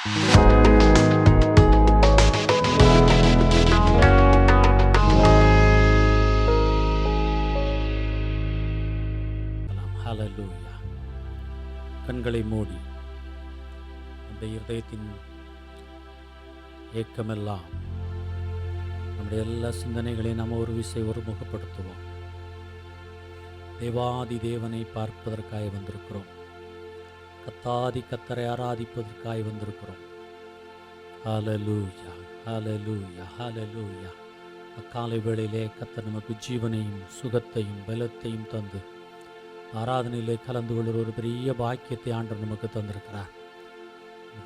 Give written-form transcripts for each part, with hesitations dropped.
ஹல்லேலூயா. கண்களை மூடி நம்முடைய இருதயத்தின் ஏக்கமெல்லாம், நம்முடைய எல்லா சிந்தனைகளையும் நம்ம ஒரு விசை ஒருமுகப்படுத்துவோம். தேவாதி தேவனை பார்ப்பதற்காக வந்திருக்கிறோம். கத்தாதி கத்தரை ஆராதிப்பதற்காக வந்திருக்கிறோம். ஹல்லேலூயா, ஹல்லேலூயா, ஹல்லேலூயா. அக்காலை வேளையிலே கர்த்தர் நமக்கு ஜீவனையும் சுகத்தையும் பலத்தையும் தந்து ஆராதனையிலே கலந்து கொள்கிற ஒரு பெரிய பாக்கியத்தை ஆண்டவர் நமக்கு தந்திருக்கிறார்.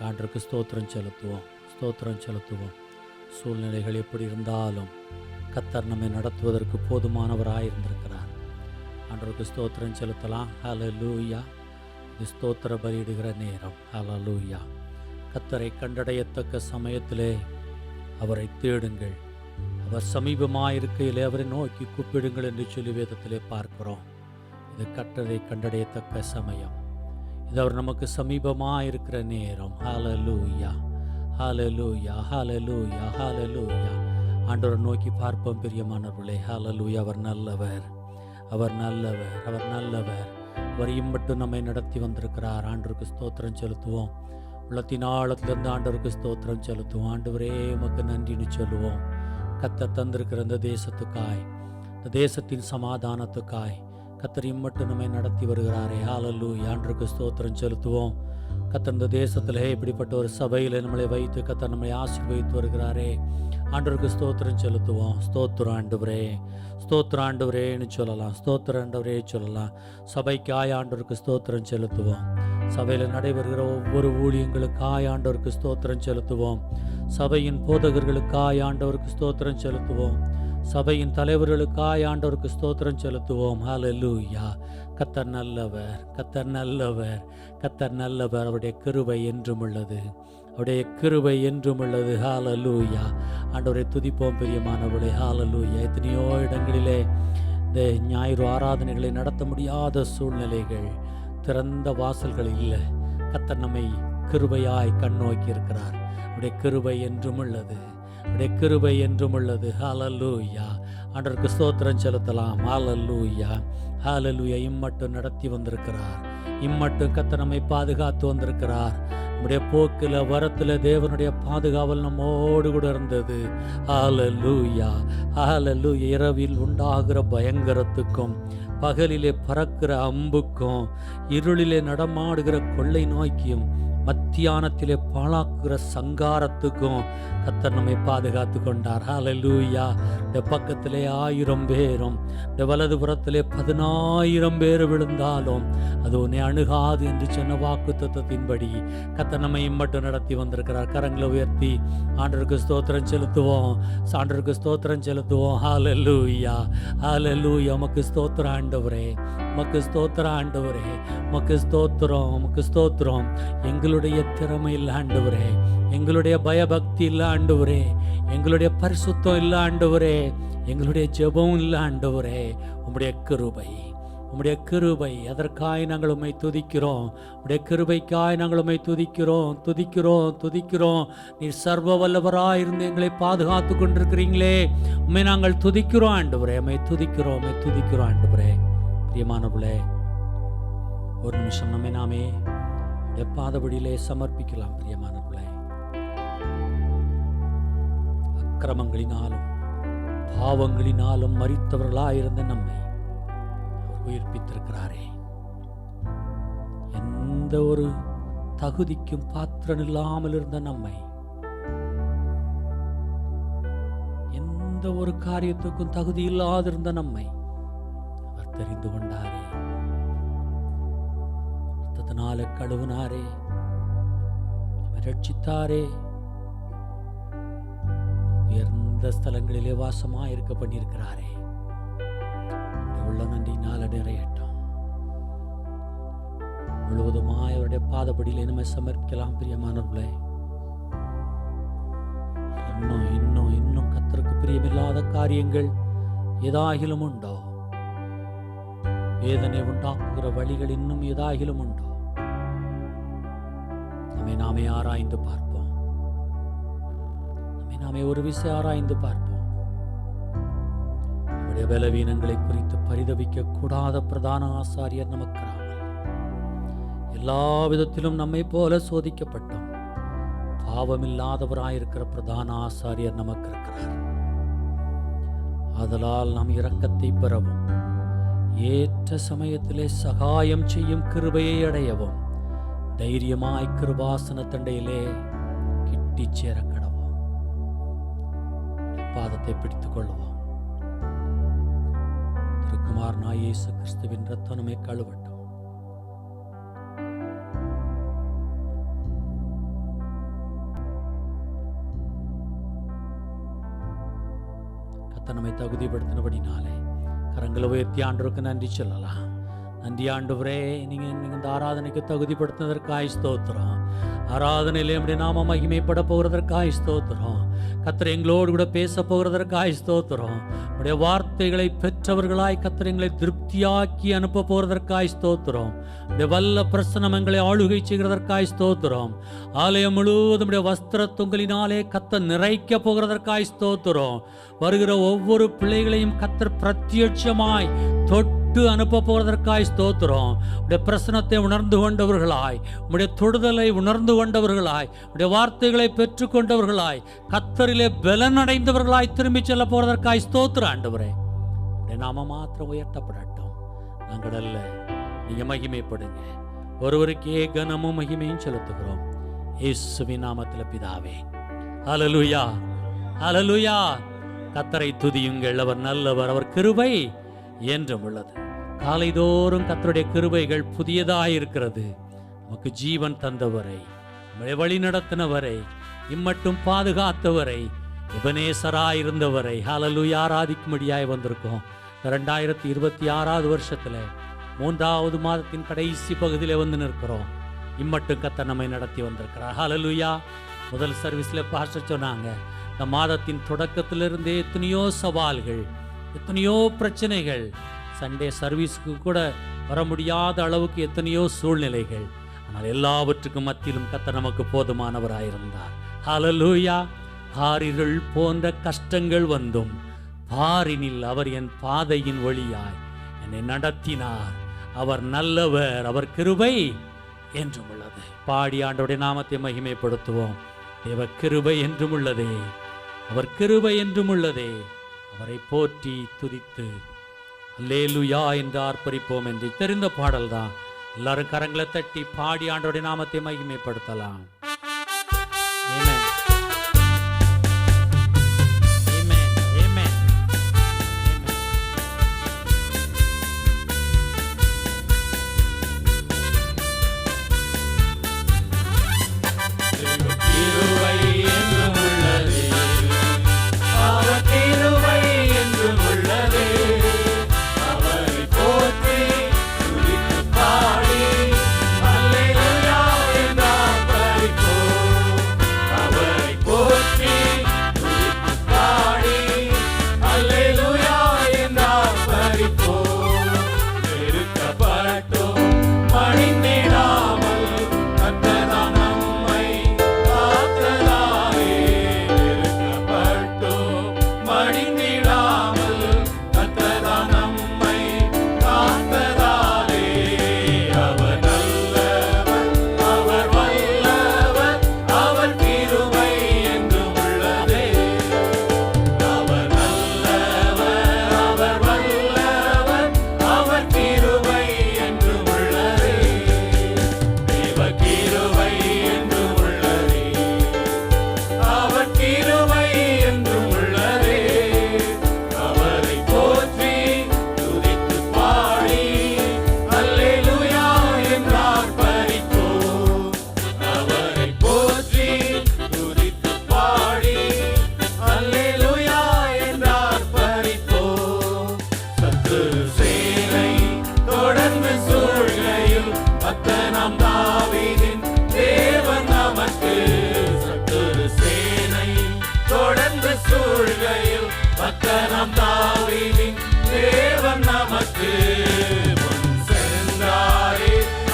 ஆண்டவருக்கு ஸ்தோத்திரம் செலுத்துவோம், ஸ்தோத்திரம் செலுத்துவோம். சூழ்நிலைகள் எப்படி இருந்தாலும் கர்த்தர் நம்மை நடத்துவதற்கு போதுமானவராயிருந்திருக்கிறார். ஆண்டவருக்கு ஸ்தோத்திரம் செலுத்தலாம். ஹல்லேலூயா. இது ஸ்தோத்திர பலியிடுகிற நேரம். ஹல்லேலூயா. கர்த்தரை கண்டடையத்தக்க சமயத்திலே அவரை தேடுங்கள், அவர் சமீபமாயிருக்கையிலே அவரை நோக்கி கூப்பிடுங்கள் என்று சொல்லி வேதத்திலே பார்க்கிறோம். இது கர்த்தரை கண்டடையத்தக்க சமயம். இது அவர் நமக்கு சமீபமாயிருக்கிற நேரம். ஹல்லேலூயா, ஹல்லேலூயா, ஹல்லேலூயா, ஹல்லேலூயா. ஆண்டவரை நோக்கி பார்ப்போம் பிரியமானவர்களே. ஹல்லேலூயா. அவர் நல்லவர், அவர் நல்லவர், அவர் நல்லவர். அவர் இம்மட்டும் நம்மை நடத்தி வந்திருக்கிறார். ஆண்டவருக்கு ஸ்தோத்திரம் செலுத்துவோம். உள்ளத்தின் ஆழத்திலிருந்து ஆண்டவருக்கு ஸ்தோத்திரம் செலுத்துவோம். ஆண்டவரே உமக்கு நன்றின்னு சொல்லுவோம். கர்த்தர் தந்திருக்கிற இந்த தேசத்துக்காய், இந்த தேசத்தின் சமாதானத்துக்காய் கர்த்தர் இம்மட்டும் நம்மை நடத்தி வருகிறாரே. ஹல்லேலூயா. ஆண்டவருக்கு ஸ்தோத்திரம் செலுத்துவோம். கர்த்தர் இந்த தேசத்திலே இப்படிப்பட்ட ஒரு சபையில் நம்மளை வைத்து கர்த்தர் நம்மை ஆசீர்வதித்து வருகிறாரே. ஆண்டவருக்கு ஸ்தோத்திரம் செலுத்துவோம். ஸ்தோத்திரம் ஆண்டவரே, ஸ்தோத்திரம் ஆண்டவரேன்னு சொல்லலாம், ஸ்தோத்திரம் ஆண்டவரே சொல்லலாம். சபைக்காய் ஆண்டவருக்கு ஸ்தோத்திரம் செலுத்துவோம். சபையில் நடைபெறுகிற ஒவ்வொரு ஊழியங்களுக்காய் ஆண்டவருக்கு ஸ்தோத்திரம் செலுத்துவோம். சபையின் போதகர்களுக்காய் ஆண்டவருக்கு ஸ்தோத்திரம் செலுத்துவோம். சபையின் தலைவர்களுக்காய் ஆண்டவருக்கு ஸ்தோத்திரம் செலுத்துவோம். ஹல்லேலூயா. கர்த்தர் நல்லவர், கர்த்தர் நல்லவர், கர்த்தர் நல்லவர். அவருடைய கிருபை என்றும் உள்ளது, அவருடைய கிருபை என்றும் உள்ளது. ஹல்லேலூயா. ஆண்டவரை துதிப்போம் பிரியமானவர்களே. ஹல்லேலூயா. எத்தனையோ இடங்களிலே இந்த ஞாயிறு ஆராதனைகளை நடத்த முடியாத சூழ்நிலைகள், திறந்த வாசல்கள் இல்லை. கர்த்தர் நம்மை கிருபையாய் கண்ணோக்கி இருக்கிறார். அவருடைய கிருபை என்றும் உள்ளது, அவருடைய கிருபை என்றும் உள்ளது. ஹல்லேலூயா. ஆண்டவருக்கு ஸ்தோத்திரம் செலுத்தலாம். ஹல்லேலூயா, ஹல்லேலூயா. இம்மட்டும் நடத்தி வந்திருக்கிறார், இம்மட்டும் கர்த்தர் நம்மை பாதுகாத்து வந்திருக்கிறார். நம்முடைய போக்கில் வரத்தில் தேவனுடைய பாதுகாவல் நம்மோடு கூட இருந்தது. ஹல்லேலூயா, ஹல்லேலூயா. இரவில் உண்டாகிற பயங்கரத்துக்கும், பகலிலே பறக்கிற அம்புக்கும், இருளிலே நடமாடுகிற கொள்ளை நோய்க்கும், மத்தியானத்திலே பாழாக்குகிற சங்காரத்துக்கும் கர்த்தர் நம்மை பாதுகாத்து கொண்டார். ஹல்லேலூயா. இந்த பக்கத்திலே 1000 பேரும், இந்த வலதுபுறத்திலே 10,000 பேர் விழுந்தாலும் அது உன்னை அணுகாது என்று சொன்ன வாக்குத்தத்தத்தின்படி கர்த்தர் நம்மை இம்மட்டும் நடத்தி வந்திருக்கிறார். கரங்களை உயர்த்தி ஆண்டவருக்கு ஸ்தோத்திரம் செலுத்துவோம், ஆண்டவருக்கு ஸ்தோத்திரம் செலுத்துவோம். ஹல்லேலூயா, ஹல்லேலூயா. உமக்கு ஸ்தோத்திரம் ஆண்டவரே, உமக்கு ஸ்தோத்திரம் ஆண்டவரே, உமக்கு ஸ்தோத்திரம், உமக்கு ஸ்தோத்திரம். எங்களுடைய திறமை இல்லை ஆண்டவரே, எங்களுடைய பயபக்தி இல்லை ஆண்டவரே, எங்களுடைய பரிசுத்தம் இல்லை ஆண்டவரே, எங்களுடைய ஜெபம் இல்லை ஆண்டவரே. உம்முடைய கிருபை, உம்முடைய கிருபை, அதற்காய் நாங்கள் உம்மை துதிக்கிறோம். உம்முடைய கிருபைக்காய் நாங்கள் உம்மை துதிக்கிறோம், துதிக்கிறோம், துதிக்கிறோம். நீர் சர்வ வல்லவராயிருந்து எங்களை பாதுகாத்து கொண்டிருக்கிறீங்களே, உம்மை நாங்கள் துதிக்கிறோம் ஆண்டவரே, உம்மை துதிக்கிறோம், உம்மை துதிக்கிறோம் ஆண்டவரே. பிரியமானவர்களே, ஒரு நிமிஷம் நம்மை நாமே பாதபடியிலே சமர்ப்பிக்கலாம். பிரியமானவர்களே, அக்கிரமங்களினாலும் பாவங்களினாலும் மரித்தவர்களாயிருந்த நம்மை அவர் உயிர்ப்பித்திருக்கிறாரே. எந்த ஒரு தகுதிக்கும் பாத்திரன் இல்லாமல் இருந்த நம்மை, எந்த ஒரு காரியத்துக்கும் தகுதி இல்லாதிருந்த நம்மை அவர் தெரிந்து கொண்டாரே, ரத்தத்தினால கழுவினாரே, ரட்சித்தாரே, உயர்ந்த ஸ்தலங்களிலே வாசமாயிருக்க பண்ணியிருக்கிறாரே. உள்ள நன்றினால் நிறையட்டும். முழுவதுமாய் அவருடைய பாதப்படியிலே நம்ம சமர்ப்பிக்கலாம். பிரியமானவர்களே, இன்னும் இன்னும் இன்னும் கர்த்தருக்கு பிரியமில்லாத காரியங்கள் ஏதாகிலும் உண்டோ? வேதனை உண்டாக்குகிற வழிகள் இன்னும் ஏதாகிலும் உண்டோ? நம்மை நாமே ஆராய்ந்து பார்ப்போம். நம்மை நாமே ஒரு விசை ஆராய்ந்து பார்ப்போம். நம்முடைய பலவீனங்களை குறித்து பரிதவிக்க கூடாத பிரதான ஆசாரியர் நமக்கு எல்லா விதத்திலும் நம்மை போல சோதிக்கப்பட்டோம். பாவமில்லாதவராயிருக்கிற பிரதான ஆசாரியர் நமக்கு இருக்கிறார். ஆதலால் நாம் இரக்கத்தை பெறவும் ஏற்ற சமயத்திலே சகாயம் செய்யும் கிருபையை அடையவும் தைரியமாய் கிருபாசன தண்டையிலே கிட்டி சேர கடவோம். பாதத்தை பிடித்துக் கொள்வோம். திருக்குமார் இயேசு கிறிஸ்துவின் இரத்தம் நம்மை கழுவட்டும். நம்மை தகுதிப்படுத்தினபடினாலே கரங்களை உயர்த்தி ஆண்டவருக்கு நன்றி சொல்லலாம். நன்றி ஆண்டவரே, நீங்க இந்த ஆராதனைக்கு தகுதிப்படுத்தினதற்காய் ஸ்தோத்திரம். ஆராதனையிலே நம்முடைய நாம மகிமைப்பட போகிறதற்காய் ஸ்தோத்திரம். கர்த்தர் எங்களோடு கூட பேச போகிறதற்காய் ஸ்தோத்திரம். உடைய வார்த்தைகளை பெற்றவர்களாய் கர்த்தர் எங்களை திருப்தியாக்கி அனுப்ப போகிறதற்காய் ஸ்தோத்திரம். உடைய வல்ல பிரசனம் எங்களை ஆளுகை செய்கிறதற்காய் ஸ்தோத்திரம். ஆலயம் முழுவதும் உடைய வஸ்திர தொங்கலினாலே கர்த்தர் நிறைக்க போகிறதற்காய் ஸ்தோத்திரம். வருகிற ஒவ்வொரு பிள்ளைகளையும் கர்த்தர் பிரத்யட்சமாய் தொட்டு அனுப்ப போவதற்காய் ஸ்தோத்திரம். உடைய பிரசனத்தை உணர்ந்து கொண்டவர்களாய், உடைய தொடுதலை உணர்ந்து கொண்டவர்களாய், உடைய வார்த்தைகளை பெற்றுக் கொண்டவர்களாய், கர்த்தரிலே பலன் அடைந்தவர்களாய் திரும்பி செல்ல போவதற்காய் ஸ்தோத்திரம். ஆண்டவரே, உடைய நாம மாத்திரம் உயர்த்தப்படட்டும். நாங்கள் அல்ல, நீங்க மகிமைப்படுங்க. ஒருவருக்கே கனமும் மகிமையும் செலுத்துகிறோம் இயேசுவின் நாமத்தில் பிதாவே. ஹல்லேலூயா, ஹல்லேலூயா. கர்த்தரை துதியுங்கள், அவர் நல்லவர், அவர் கிருபை என்றும் உள்ளது. காலைதோறும் கர்த்தருடைய கிருபைகள் புதியதாயிருக்கிறது. நமக்கு ஜீவன் தந்தவரை, நம்மை வழி நடத்தினவரை, இம்மட்டும் பாதுகாத்தவரை, எபனேசராயிருந்தவரை ஹல்லேலூயா ஆராதிக்கும்படியாய் வந்திருக்கோம். 2026 வருஷத்துல 3வது மாதத்தின் கடைசி பகுதியில வந்து நிற்கிறோம். இம்மட்டும் கர்த்தர் நம்மை நடத்தி வந்திருக்கிறார். ஹல்லேலூயா. முதல் சர்வீஸ்ல பாஸ்டர் சொன்னாங்க, இந்த மாதத்தின் தொடக்கத்திலிருந்தே எத்தனையோ சவால்கள், எத்தனையோ பிரச்சனைகள், சண்டே சர்வீஸுக்கு கூட வர முடியாத அளவுக்கு எத்தனையோ சூழ்நிலைகள், ஆனால் எல்லாவற்றுக்கும் மத்தியிலும் கர்த்தர் நமக்கு போதுமானவராயிருந்தார். ஹல்லேலூயா. பாரிருள் போன்ற கஷ்டங்கள் வந்தும் பாரினில் அவர் என் பாதையின் வழியாய் என்னை நடத்தினார். அவர் நல்லவர், அவர் கிருபை என்றும் உள்ளது. பாடி ஆண்டவருடைய நாமத்தை மகிமைப்படுத்துவோம். தேவ கிருபை என்றும் உள்ளதே, அவர் கிருபை என்றும் உள்ளதே. அவரை போற்றி துதித்து அல்லேலூயா என்று ஆர்ப்பரிப்போம் என்று தெரிந்த பாடல் தான். எல்லாரும் கரங்களை தட்டி பாடி ஆண்டவருடைய நாமத்தை மகிமைப்படுத்தலாம். ஆமென், ஆமென், ஆமென்,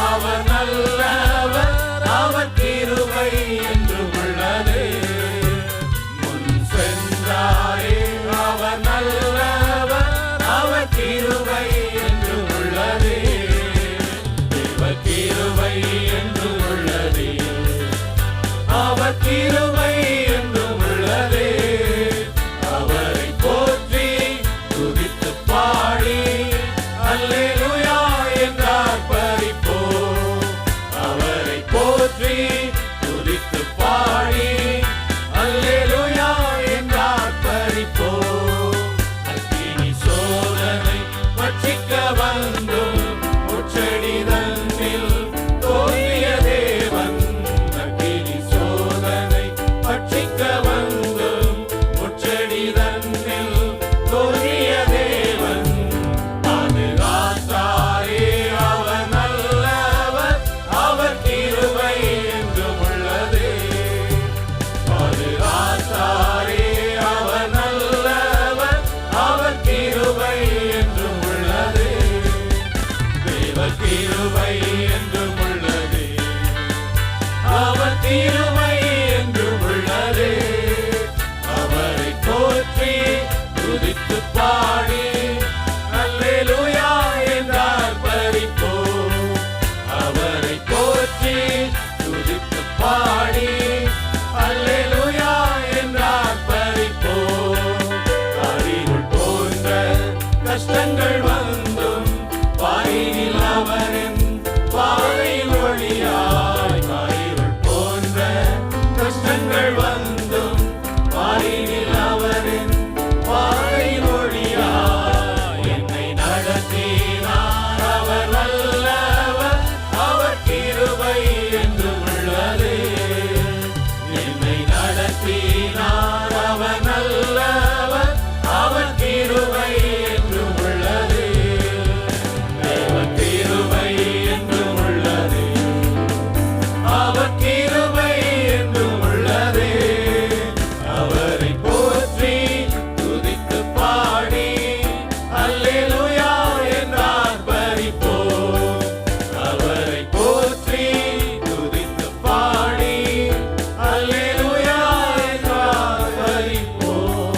அவர் நல்லவர், அவர் கிருபை போற்றி துதித்து பாடி அல்லேலூயா என்றார் பறிப்போம். அக்கினி சோதனை பட்சிக்க வந்தும் முச்செடி தன்னில் தோன்றிய தேவன். அக்கினி சோதனை பட்சிக்க வந்தும் முச்செடி தன்னில் தோன்றிய தேவன். பாதுகாத்தாரே அவர் நல்லவர், அவர் கிருபை என்றும் உள்ளது. பாதுகாத்தாரே அவர் நல்லவர், அவர் கிருபை என்றும் உள்ளது. தேவ கிருபை என்றும் உள்ளது, அவர் கிருபை என்றும் உள்ளது. அவரை போற்றி துதித்து பாடி அல்லேலூயா என்றார் பறிப்போம். அவரை போற்றி துதித்து பாடி அல்லேலூயா என்றார் பறிப்போம். அறிவுள் போன்ற கஷ்டங்கள் வந்தும் வாயினில் அவரின் பாதையில் ஒளியாய். அறிவுள் போன்ற கஷ்டங்கள் வந்தும் வாயினில் அவரின் பாதையில் ஒளியாய். என்னை நடத்தினார் அவர் நல்லவர், அவர் கிருபை என்றும் உள்ளது. என்னை நடத்தினார் அவர் நல்லவர், அவர் கிருபை என்றும் உள்ளது. தேவ கிருபை என்றும் உள்ளது, அவர் கிருபை என்றும் உள்ளது. அவரை போற்றி துதித்து பாடி அல்லேலூயா என்றார் பறிப்போம். அவரை போற்றி துதித்து பாடி அல்லேலூயா என்றார் பறிப்போம்.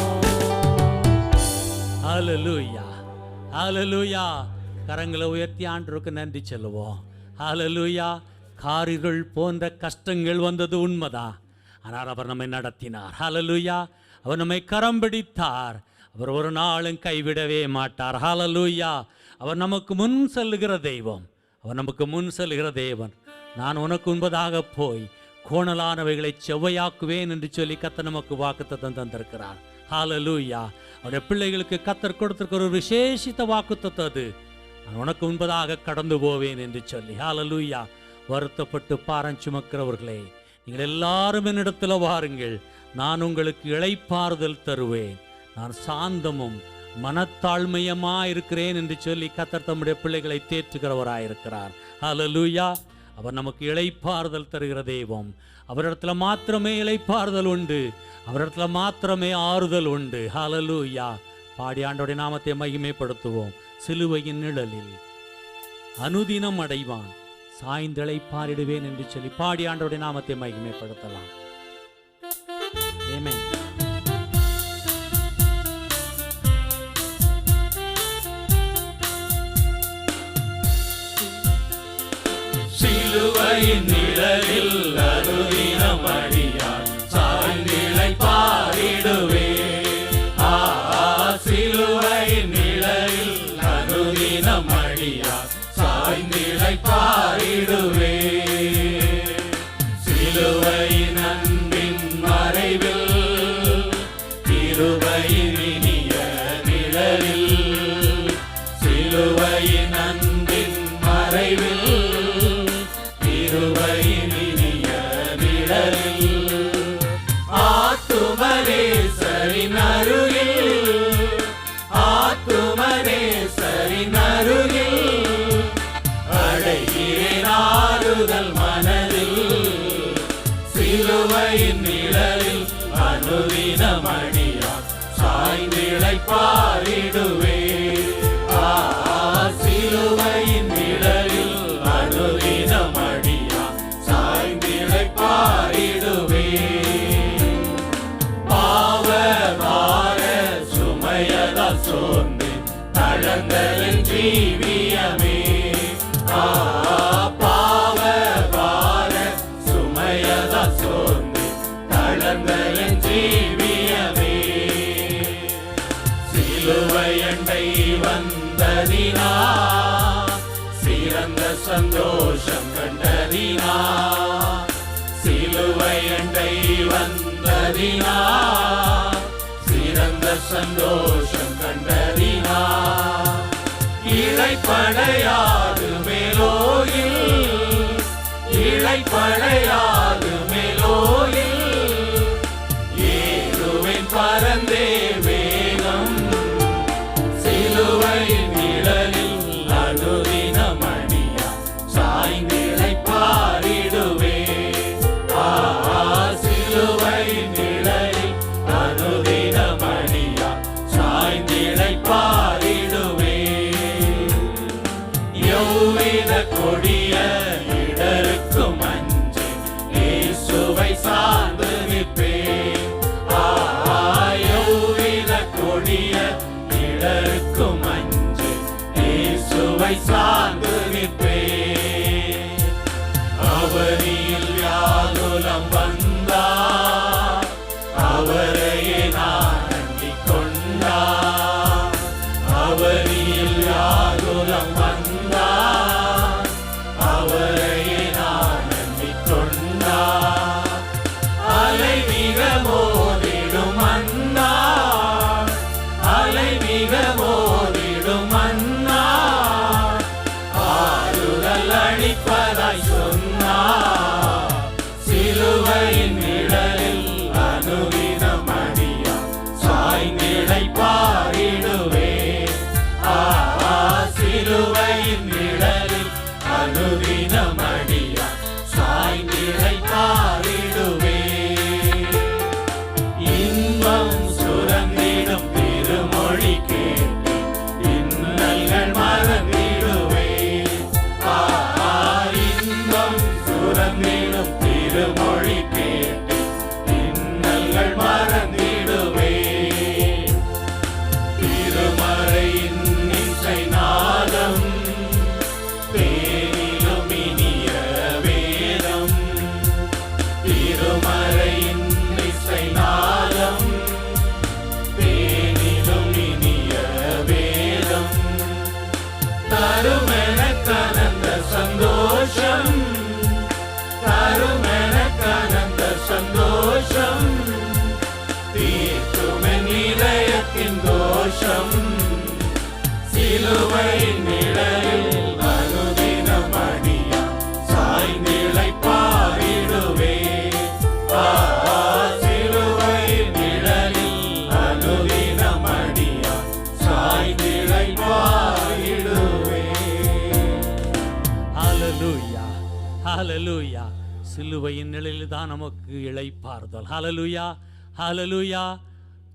ஹalleluya ஹalleluya. கரங்களை உயர்த்தி ஆண்டவருக்கு நன்றி சொல்லுவோம். ஹalleluya. காரிருள் போன்ற கஷ்டங்கள் வந்தது உண்மைதான். ஆனால் அவர் நம்மை நடத்தினார். ஹalleluya. அவர் நம்மை கரம் பிடித்தார். அவர் ஒரு நாளும் கைவிடவே மாட்டார். ஹalleluya. அவர் நமக்கு முன் செல்லுகிற தெய்வம். அவர் நமக்கு முன் செல்லுகிற தேவன். நான் உனக்கு முன்பதாக போய் கோணலானவைகளை செவ்வையாக்குவேன் என்று சொல்லி கர்த்தர் நமக்கு வாக்குத்தத்தம் தந்திருக்கிறார். ஹalleluya. அவருடைய பிள்ளைகளுக்கு கர்த்தர் கொடுத்திருக்கிற ஒரு விசேஷித்த வாக்குத்தத்தம் அது. நான் உனக்கு முன்பதாக கடந்து போவேன் என்று சொல்லி. ஹalleluya. வருத்தப்பட்டு பாரம் சுமக்கிறவர்களே, நீங்கள் எல்லாரும் என்னிடத்தில் வாருங்கள், நான் உங்களுக்கு இளைப்பாறுதல் தருவேன். நான் சாந்தமும் மனத்தாழ்மையமாயிருக்கிறேன் என்று சொல்லி கர்த்தர் தம்முடைய பிள்ளைகளை தேற்றுகிறவராயிருக்கிறார். ஹalleluya. அவர் நமக்கு இளைப்பாறுதல் தருகிற தெய்வம். அவரிடத்துல மாத்திரமே இளைப்பாறுதல் உண்டு, அவரிடத்துல மாத்திரமே ஆறுதல் உண்டு. ஹalleluya. பாடி ஆண்டவருடைய நாமத்தை மகிமைப்படுத்துவோம். சிலுவையின் நிழலில் அனுதினம் அடைவான், சாய்ந்தளை பாரிடுவேன் என்று சொல்லி பாடி ஆண்டவருடைய நாமத்தை மகிமைப்படுத்தலாம். ஆமென். சிலுவையின் நிழலில் அனுதினம் அடியார், சாய்ந்திளை பாரிடுவே. சிலுவையின் நிழலில் அனுதினம் அடியார், சாய்ந்திளை பாரிடுவே. சிலுவையின் அன்பின் மறைவில், கிருபையின் இனிய நிழலில். சிலுவையின் அன்பின் மறைவில், கிருபையின் இனிய நிழலில். ஆத்துமரேசரின் அருகில், ஆத்துமரேசரின் அருகில் அடைகிறேன் ஆறுதல் மனதில். சிலுவையின் நிழலில் அனுதினம் அடியார், சாய்ந்திளை பாரிடுவே. சிலுவையின் நிழலில் அனுதினம் அடியார், சாய்ந்திளை பாரிடுவே. பாவ பார சுமையதா சோர்ந்து தளர்ந்தலின் ஜீவியமே. பாவ பார சுமையதா சோர்ந்து தளர்ந்தலின் ஜீவியமே. சிலுவையண்டை வந்ததினா, சிறந்த சந்தோஷம் கண்டதினா. கண்டறினார், சிறந்த சந்தோஷம் கண்டறினார். இளைப்படையாது மேலோயில், இளைப்படையாது மேலோயில், ஏறுவேன் பறந்தே வேகம், சிலுவை நிழலில் அனுதினம் அணியா சாய்ந்திழைப்பாரிடுவே. சிலுவை நிழலில் அனுதினம் அணியா சாய்ந்திழைப்பாரிடுவே. யௌவின கொடிய இடருக்கும் அஞ்சே இயேசுவை சார்ந்து நிற்பேன். யௌவின கொடிய இடருக்கும் அஞ்சே இயேசுவை சார்ந்து நிற்பேன். அவரில் வியாகுலம் வந்தார், அவரையே நான் நம்பிக் கொண்டார். அவரில் வியாகுலம் வந்தார், அவரையே நான் நம்பிக் கொண்டார். அலை மிக மோதிடும் அன்னார், அலை மிக மோதிடும் அன்னார், ஆறுதல் அளிப்பதாய் சொன்னார். சிலுவையின் நிழலில் அனுதினம் அணியா சாய்ந்திழைப்பாரிடுவே. சிலுவையின் நிழலில் அனுதினம் அணியா சாய்ந்திழைப்பாரிடுவே. இன்பம் சுரந்திடும் திருமொழி கேட்டு இன்னல்கள் மறந்திடுவே. இன்பம் சுரந்திடும் திருமொழி கேட்டு இன்னல்கள் மறந்திடுவே. திருமறையின் இசை நாதம், தேனிலும் இனிய வேதம். திருமறையின் இசை நாதம், தேனிலும் இனிய வேதம். தருமென கலந்த சந்தோஷம், தருமென கலந்த சந்தோஷம், தீர்க்குமென் இதயத்தின் தோஷம். சிலுவை நிழலில் அனுதினம் அணியா சாய்ந்திழைப்பாரிடுவே. சிலுவை நிழலில் அனுதினம் அணியா சாய்ந்திழைப்பாரிடுவே. ஹalleluya, ஹalleluya. சிலுவையின் நிழலில் தான் நமக்கு இளைப்பாறுதல். ஹalleluya, ஹalleluya.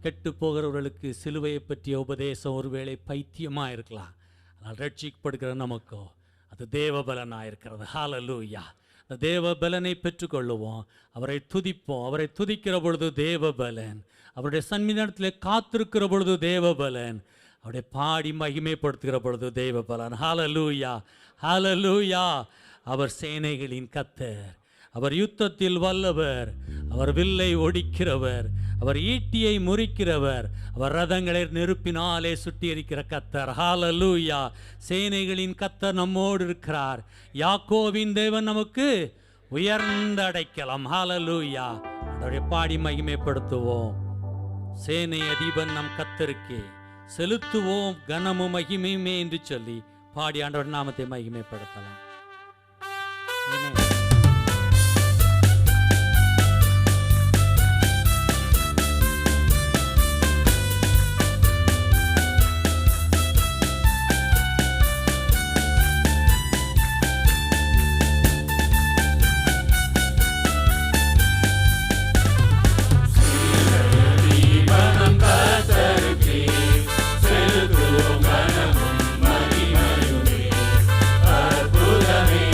கெட்டு போகிறவர்களுக்கு சிலுவையை பற்றிய உபதேசம் ஒருவேளை பைத்தியமா இருக்கலாம். ஆனால் ரட்சிக்கப்படுகிற நமக்கோ அது தேவபலனாக இருக்கிறது. ஹalleluya. அந்த தேவபலனை பெற்றுக்கொள்ளுவோம், அவரை துதிப்போம். அவரை துதிக்கிற பொழுது தேவபலன், அவருடைய சந்நிதானத்திலே காத்திருக்கிற பொழுது தேவபலன், அவருடைய பாடி மகிமைப்படுத்துகிற பொழுது தேவபலன். ஹalleluya, ஹalleluya. அவர் சேனைகளின் கர்த்தர், அவர் யுத்தத்தில் வல்லவர், அவர் வில்லை ஒடிக்கிறவர், அவர் ஈட்டியை முறிக்கிறவர், அவர் ரதங்களை நெருப்பினாலே சுட்டியிருக்கிற கர்த்தர். ஹalleluya. சேனைகளின் கர்த்தர் நம்மோடு இருக்கிறார். யாக்கோவின் தேவன் நமக்கு உயர்ந்த அடைக்கலம். ஹalleluya. அவருடைய பாடி மகிமைப்படுத்துவோம். சேனை அதிபன் நம் கர்த்தருக்கே செலுத்துவோம் கனமும் மகிமையுமே என்று சொல்லி பாடி ஆண்டவர் நாமத்தை மகிமைப்படுத்தலாம். ஆமென். செலுத்துவோம் கனமும் மகிமையுமே. அற்புதமே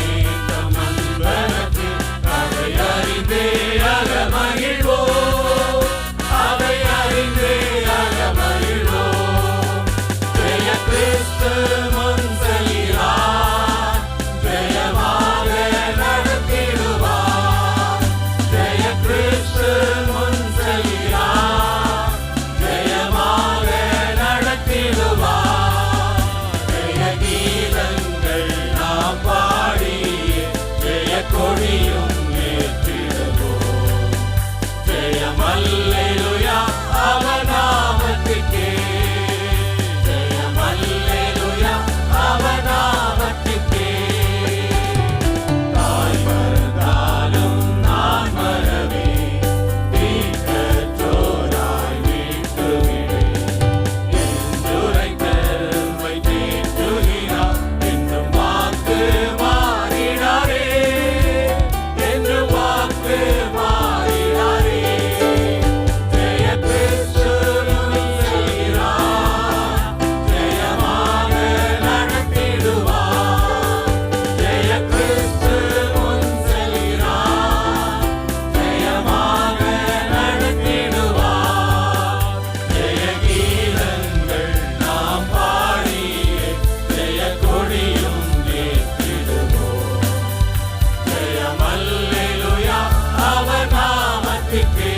நாமத்திற்கே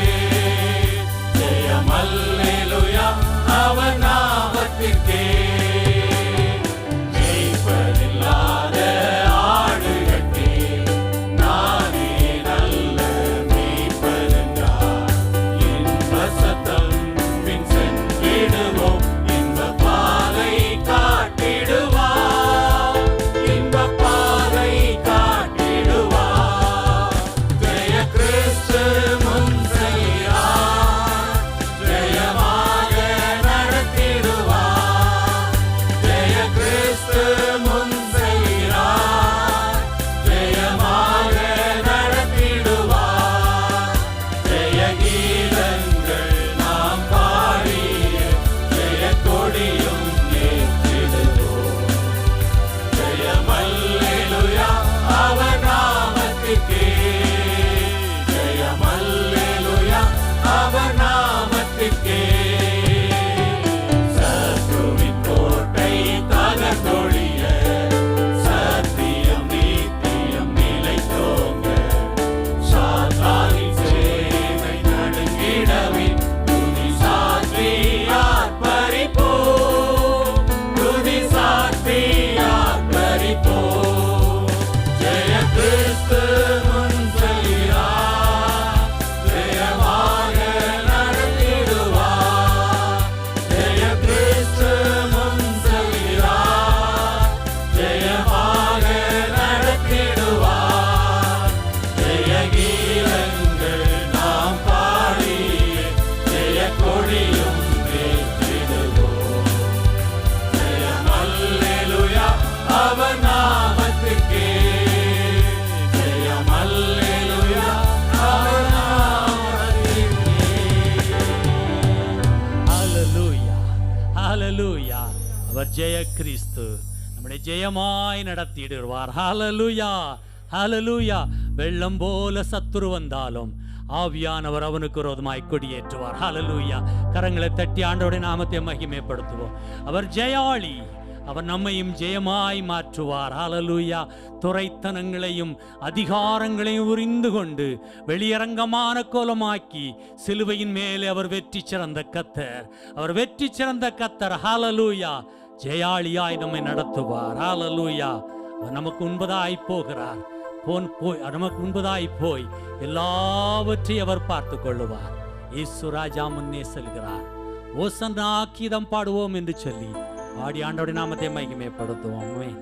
ஜெயம் அல்லேலூயா அவர் நாமத்திற்கே ஜெயிப்பதில்லாத ஆடுகட்டே நானே நல்ல மேய்ப்பதென்றார் இன்ப சத்தம் பின் சென்றிடுவோம் இன்ப பாதை காட்டிடுவார் இன்ப பாதை காட்டிடுவார் ஜெய கிறிஸ்து முன் செல்கிறார் ஜெயமாக நடத்திடுவார் ஜெய கிறிஸ்து முன் செல்கிறார் ஜெயமாக நடத்திடுவார் ஜெய கீதங்கள் நாம் பாடி ஜெய கொடியும் ஏற்றிடுவோம் ஜெயம் அல்லேலூயா அவர் நாமத்திற்கே ஜெயம் அல்லேலூயா அவர் நாமத்திற்கே சத்ருவின் கோட்டை தகர்த்தொழிய சத்தியம் நித்தியம் நிலைத்தோங்க சாத்தானின் சேனை நடுங்கிடவே துதி சாற்றி ஆர்ப்பரிப்போம் துதி சாற்றி ஆர்ப்பரிப்போம் ஜெய கிறிஸ்து முன் செல்கிறார் ஜெயமாக நடத்திடுவார் ஜெய கிறிஸ்து முன் செல்கிறார் ஜெயமாக நடத்திடுவார் ஜெய கீதங்கள் நாம் பாடி ஜெய கொடியும் ஏற்றிடுவோம் ஜெயம் அல்லேலூயா அவர் நாமத்திற்கே ஜெயம் அல்லேலூயா அவர் நாமத்திற்கே ஹalleluya ஹalleluya அவர் ஜெய கிறிஸ்து நம்மை ஜெயமாய் நடத்திடுவார் ஹalleluya ஹalleluya வெள்ளம் போல சத்துரு வந்தாலும் ஆவியானவர் அவனுக்கு விரோதமாய் கொடியேற்றுவார் ஹalleluya கரங்களை தட்டி ஆண்டவருடைய நாமத்தை மகிமைப்படுத்துவோம் அவர் ஜெயாளி அவர் நம்மையும் ஜெயமாய் மாற்றுவார் ஹalleluya துரைத்தனங்களையும் அதிகாரங்களையும் உரிந்து கொண்டு வெளியரங்கமான கோலமாக்கி சிலுவையின் மேலே அவர் வெற்றி சிறந்த கர்த்தர் அவர் வெற்றி சிறந்த கர்த்தர் ஹalleluya ஜெயாளியாய் நம்மை நடத்துவார் ஹalleluya அவர் நமக்கு முன்பதாய் போகிறார் நமக்கு முன்பதாய் போய் எல்லாவற்றையும் அவர் பார்த்து கொள்ளுவார் இயேசு ராஜா முன்னே செல்கிறார் ஓசன்னா கீதம் பாடுவோம் என்று சொல்லி பாடி ஆண்டவருடைய நாமத்தை மகிமைப்படுத்துவோம் ஆமென்.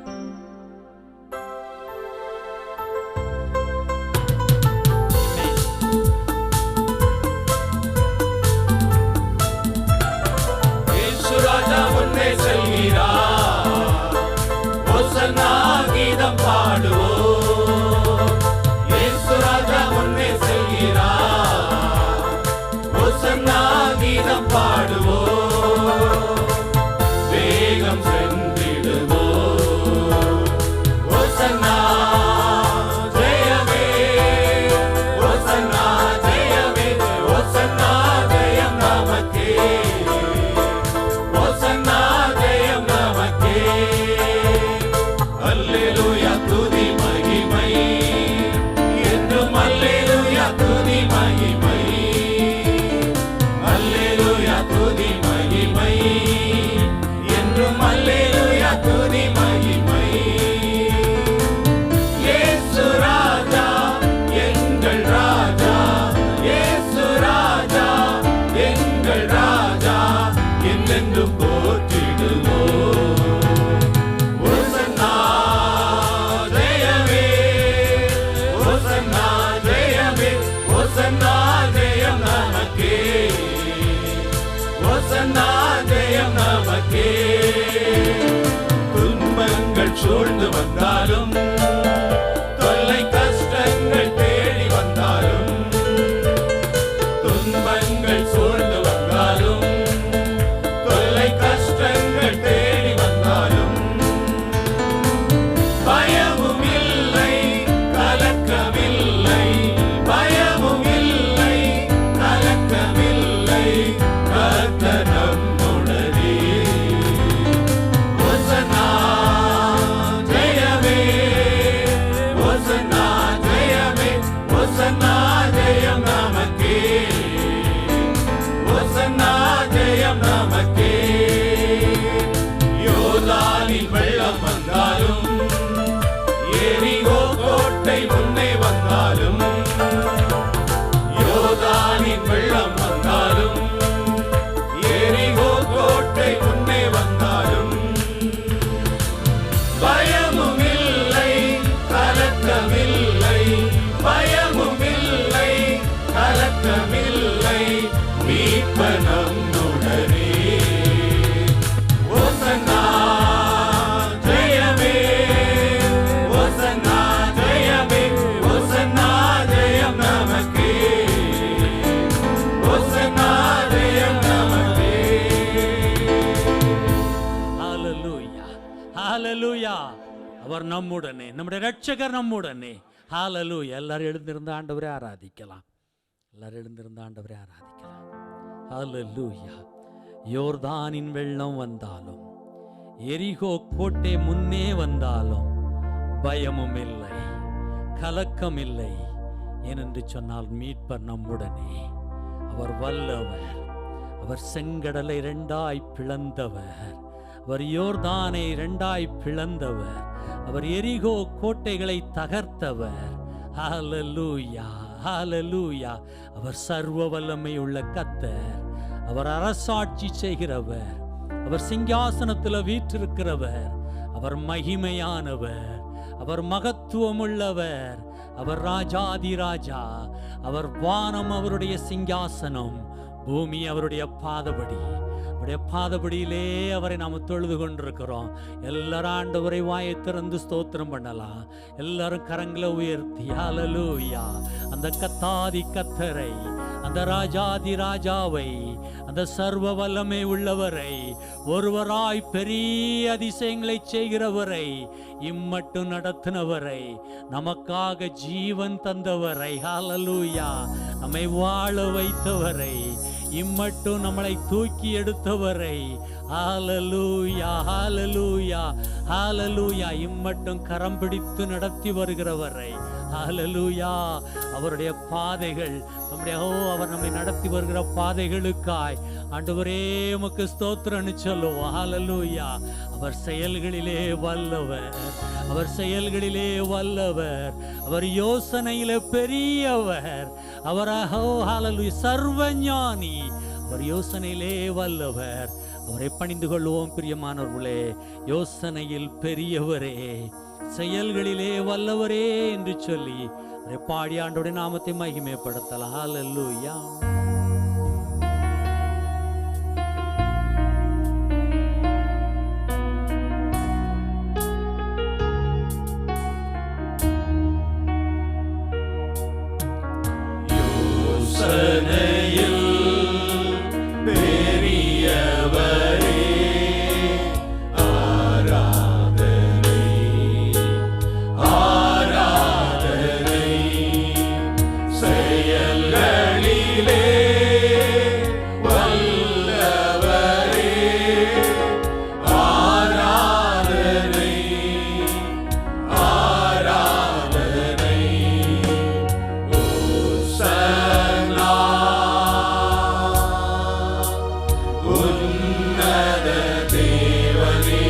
இயேசு ராஜா முன்னே செல்கிறார் ஓசன்னா கீதம் பாடுவோம் இயேசு ராஜா முன்னே செல்கிறார் ஓசன்னா கீதம் பாடுவோம் வேகம் சென்றிடுவோம் ஓசன்னா ஜெயமே ஓசன்னா ஜெயமே ஓசன்னா ஜெயம் நமக்கே ஓசன்னா ஜெயம் நமக்கே அல்லேலூயா துதி மகிமை என்றும் அல்லேலூயா துதி மகிமை அல்லேலூயா துதி மகிமை என்றும் அல்லேலூயா துதி மகிமை இயேசு ராஜா எங்கள் ராஜா இயேசு ராஜா எங்கள் ராஜா என்றென்றும் போற்றிடுவோம் ஓசன்னா ஜெயமே ஓசன்னா ஜெயமே ஓசன்னா ஜெயம் நமக்கே ஓசன்னா ஜெயம் நமக்கே துன்பங்கள் சூழ்ந்து வந்தாலும் தொல்லை கஷ்டங்கள் தேடி வந்தாலும் துன்பங்கள் சூழ்ந்து வந்தாலும் தொல்லை கஷ்டங்கள் தேடி வந்தாலும் பயமும் இல்லை கலக்கமில்லை பயமும் இல்லை கலக்கமில்லை கர்த்தர் நம்முடனே ஓசன்னா ஜெயமே அவர் நம்முடனே, நம்முடைய இரட்சகர் நம்முடனே. ஹalleluya. எல்லாரும் எழுந்திருந்த ஆண்டவரை ஆராதிக்கலாம். எல்லாரும் எழுந்திருந்த ஆண்டவரை ஆராதிக்கலாம். ஹalleluya. யோர்தானின் வெள்ளம் வந்தாலும், எரிகோ கோட்டை முன்னே வந்தாலும் பயமும் இல்லை, கலக்கம் இல்லை. ஏனென்று சொன்னால் மீட்பர் நம்முடனே. அவர் வல்லவர். அவர் செங்கடலை இரண்டாய் பிளந்தவர். அவர் யோர்தானை இரண்டாய் பிளந்தவர். அவர் எரிகோ கோட்டைகளை தகர்த்தவர். ஹalleluya, ஹalleluya. அவர் சர்வ வல்லமை உள்ள கர்த்தர். அவர் அரசாட்சி செய்கிறவர். அவர் சிங்காசனத்தில் வீற்றிருக்கிறவர். அவர் மகிமையானவர். அவர் மகத்துவமுள்ளவர். அவர் ராஜாதி ராஜா. அவர் வானம் அவருடைய சிங்காசனம், பூமி அவருடைய பாதபடி. அவருடைய பாதபடியிலே அவரை நாம் தொழுது கொண்டிருக்கிறோம். எல்லாரும் ஆண்டவரை வாயை திறந்து ஸ்தோத்திரம் பண்ணலாம். எல்லாரும் கரங்களை உயர்த்தி ஹalleluya. அந்த கத்தாதி கத்தரை, அந்த ராஜாதி ராஜாவை, அந்த சர்வ வல்லமை உள்ளவரை, ஒருவராய் பெரிய அதிசயங்களை செய்கிறவரை, இம்மட்டும் நடத்தினவரை, நமக்காக ஜீவன் தந்தவரை, ஹalleluya, நம்மை வாழ வைத்தவரை, இம்மட்டும் நம்மளை தூக்கி எடுத்தவரை, ஹalleluya, ஹalleluya, ஹalleluya, இம்மட்டும் கரம் பிடித்து நடத்தி வருகிறவரை, ஹalleluya. அவருடைய பாதைகள் நம்முடைய அவர் நம்மை நடத்தி வருகிற பாதைகளுக்காய் ஆண்டவரே உமக்கு ஸ்தோத்திரம்னு சொல்லுவோம். ஹalleluya. அவர் செயல்களிலே வல்லவர். அவர் செயல்களிலே வல்லவர். அவர் யோசனையிலே பெரியவர். அவர் ஹalleluya சர்வஞானி. அவர் யோசனையிலே வல்லவர். அவரை பணிந்து கொள்வோம் பிரியமானவர்களே. யோசனையில் பெரியவரே, செயல்களிலே வல்லவரே என்று சொல்லி அவரை பாடி ஆண்டோட நாமத்தை மகிமைப்படுத்தலாம். ஹalleluya. யோசனையில் பெரியவரே, ஆராதனை ஆராதனை, செயல்களிலே வல்லவரே, ஆராதனை ஆராதனை. ஓசன்னா உன்னத தேவனே,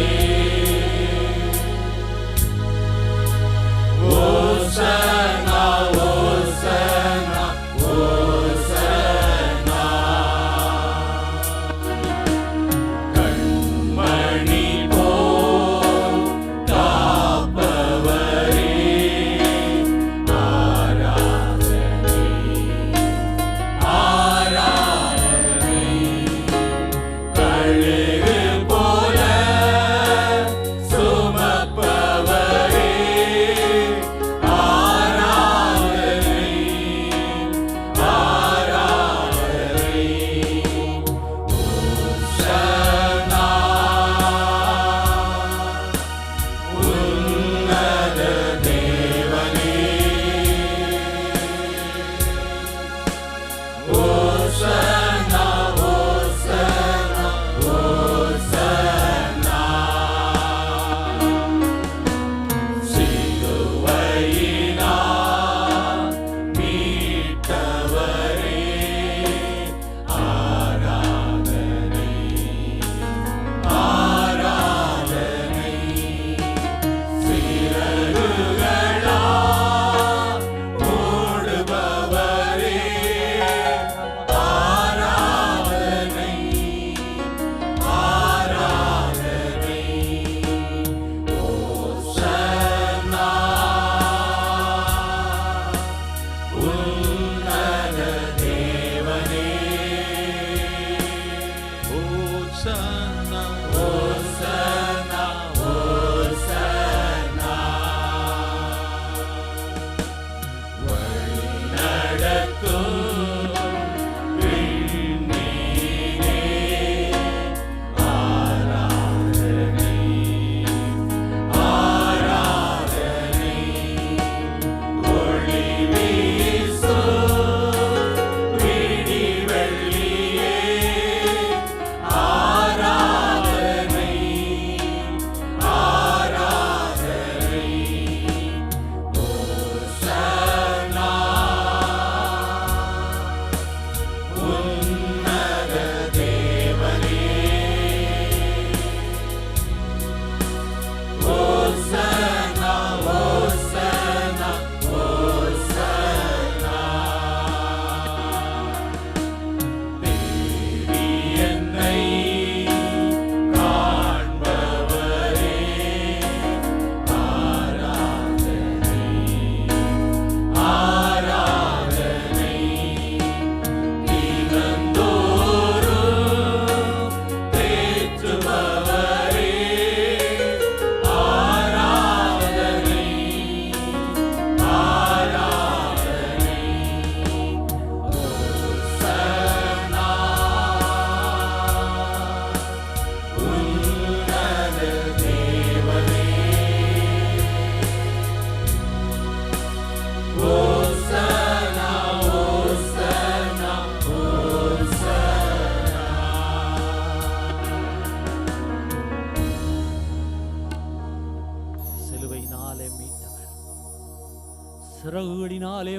ஓசன்னா ஓசன்னா ஓசன்னா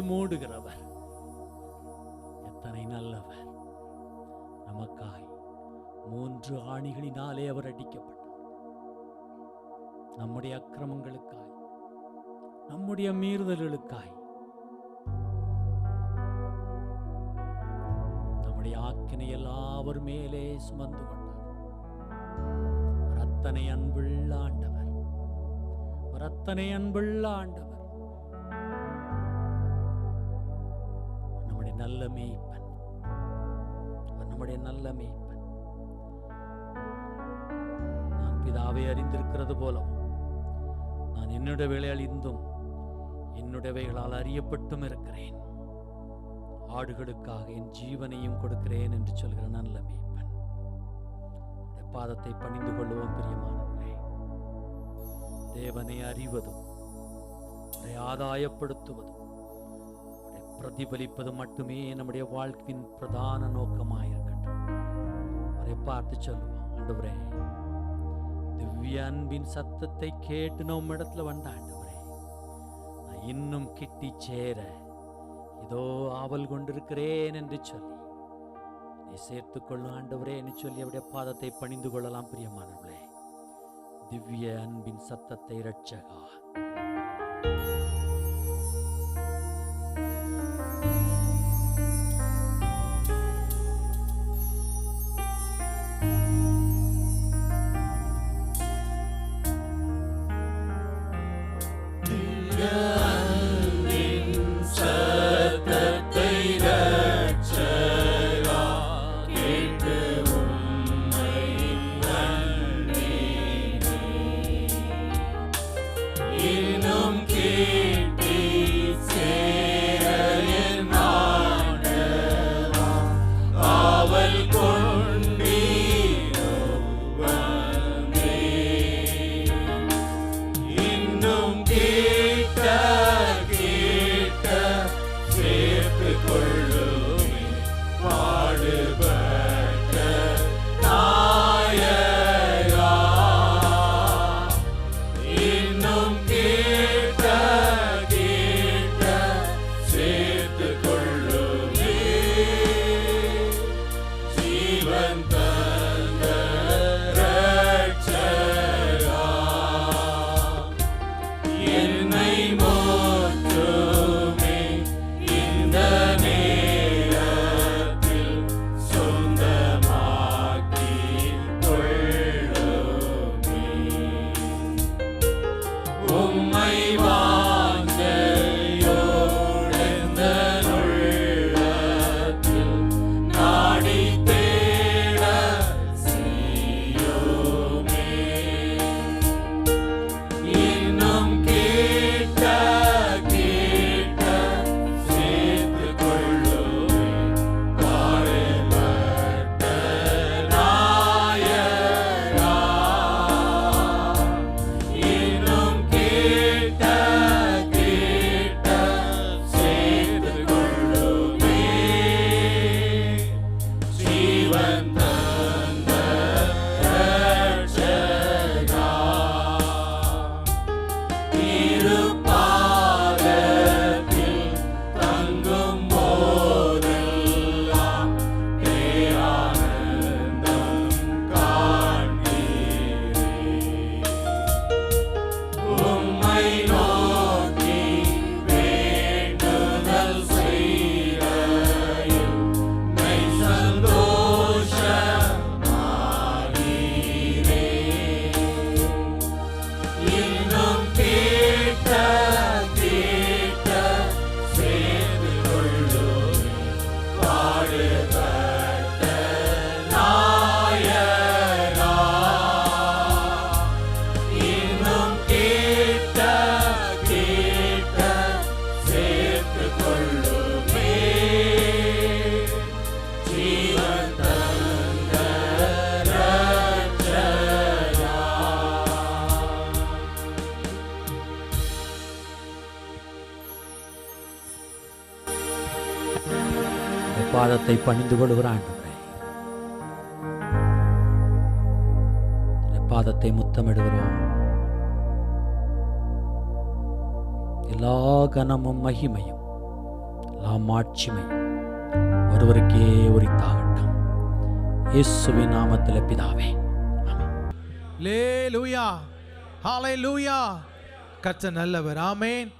மூடுகிறவர். எத்தனை நல்லவர்! நமக்காய் 3 ஆணிகளினாலே அவர் அடிக்கப்பட்டார். நம்முடைய அக்கிரமங்களுக்காய், நம்முடைய மீறுதல்களுக்காய், நம்முடைய ஆக்கினை எல்லாவர் மேலே சுமந்து கொண்டார். அத்தனை அன்புள்ள ஆண்டவர், அத்தனை அன்புள்ள ஆண்டவர், நம்முடைய நல்ல மேய்ப்பன், நம்முடைய நல்ல மேய்ப்பன். நான் பிதாவை அறிந்திருக்கிறது போலவும் நான் என்னுடையவைகளால் இந்தும் என்னுடையவைகளால் அறியப்பட்டும் இருக்கிறேன். ஆடுகளுக்காக என் ஜீவனையும் கொடுக்கிறேன் என்று சொல்கிற நல்ல மேய்ப்பன். பாதத்தை பணிந்து கொள்வோம். பிரியமானவர்களே, தேவனை அறிவதும் ஆதாயப்படுத்துவதும் பிரதிபலிப்பதும் மட்டுமே நம்முடைய வாழ்க்கையின் பிரதான நோக்கமாயிருக்கட்டும். அவரை பார்த்து சொல்லுவோம், ஆண்டவரே, திவ்ய அன்பின் சத்தத்தை கேட்டு நம்ம இடத்துல வந்த ஆண்டவரே, நான் இன்னும் கிட்டி சேர இதோ ஆவல் கொண்டிருக்கிறேன் என்று சொல்லி நீ சேர்த்துக் கொள்ளும் ஆண்டவரே என்று சொல்லி அவருடைய பாதத்தை பணிந்து கொள்ளலாம். பிரியமானவர்களே, திவ்ய அன்பின் சத்தத்தை இரட்சகா, பாதத்தை பணிந்து கொள்கிற ஆண்டவரே, பாதத்தை முத்தமிடுகிறோம். எல்லா கனமும் மகிமையும் மாட்சிமை ஒருவருக்கே உரித்தாகட்டும். இயேசுவின் நாமத்தில் பிதாவே, ஆமென். அல்லேலூயா, ஹல்லேலூயா. கர்த்தர் நல்லவர், ஆமென்.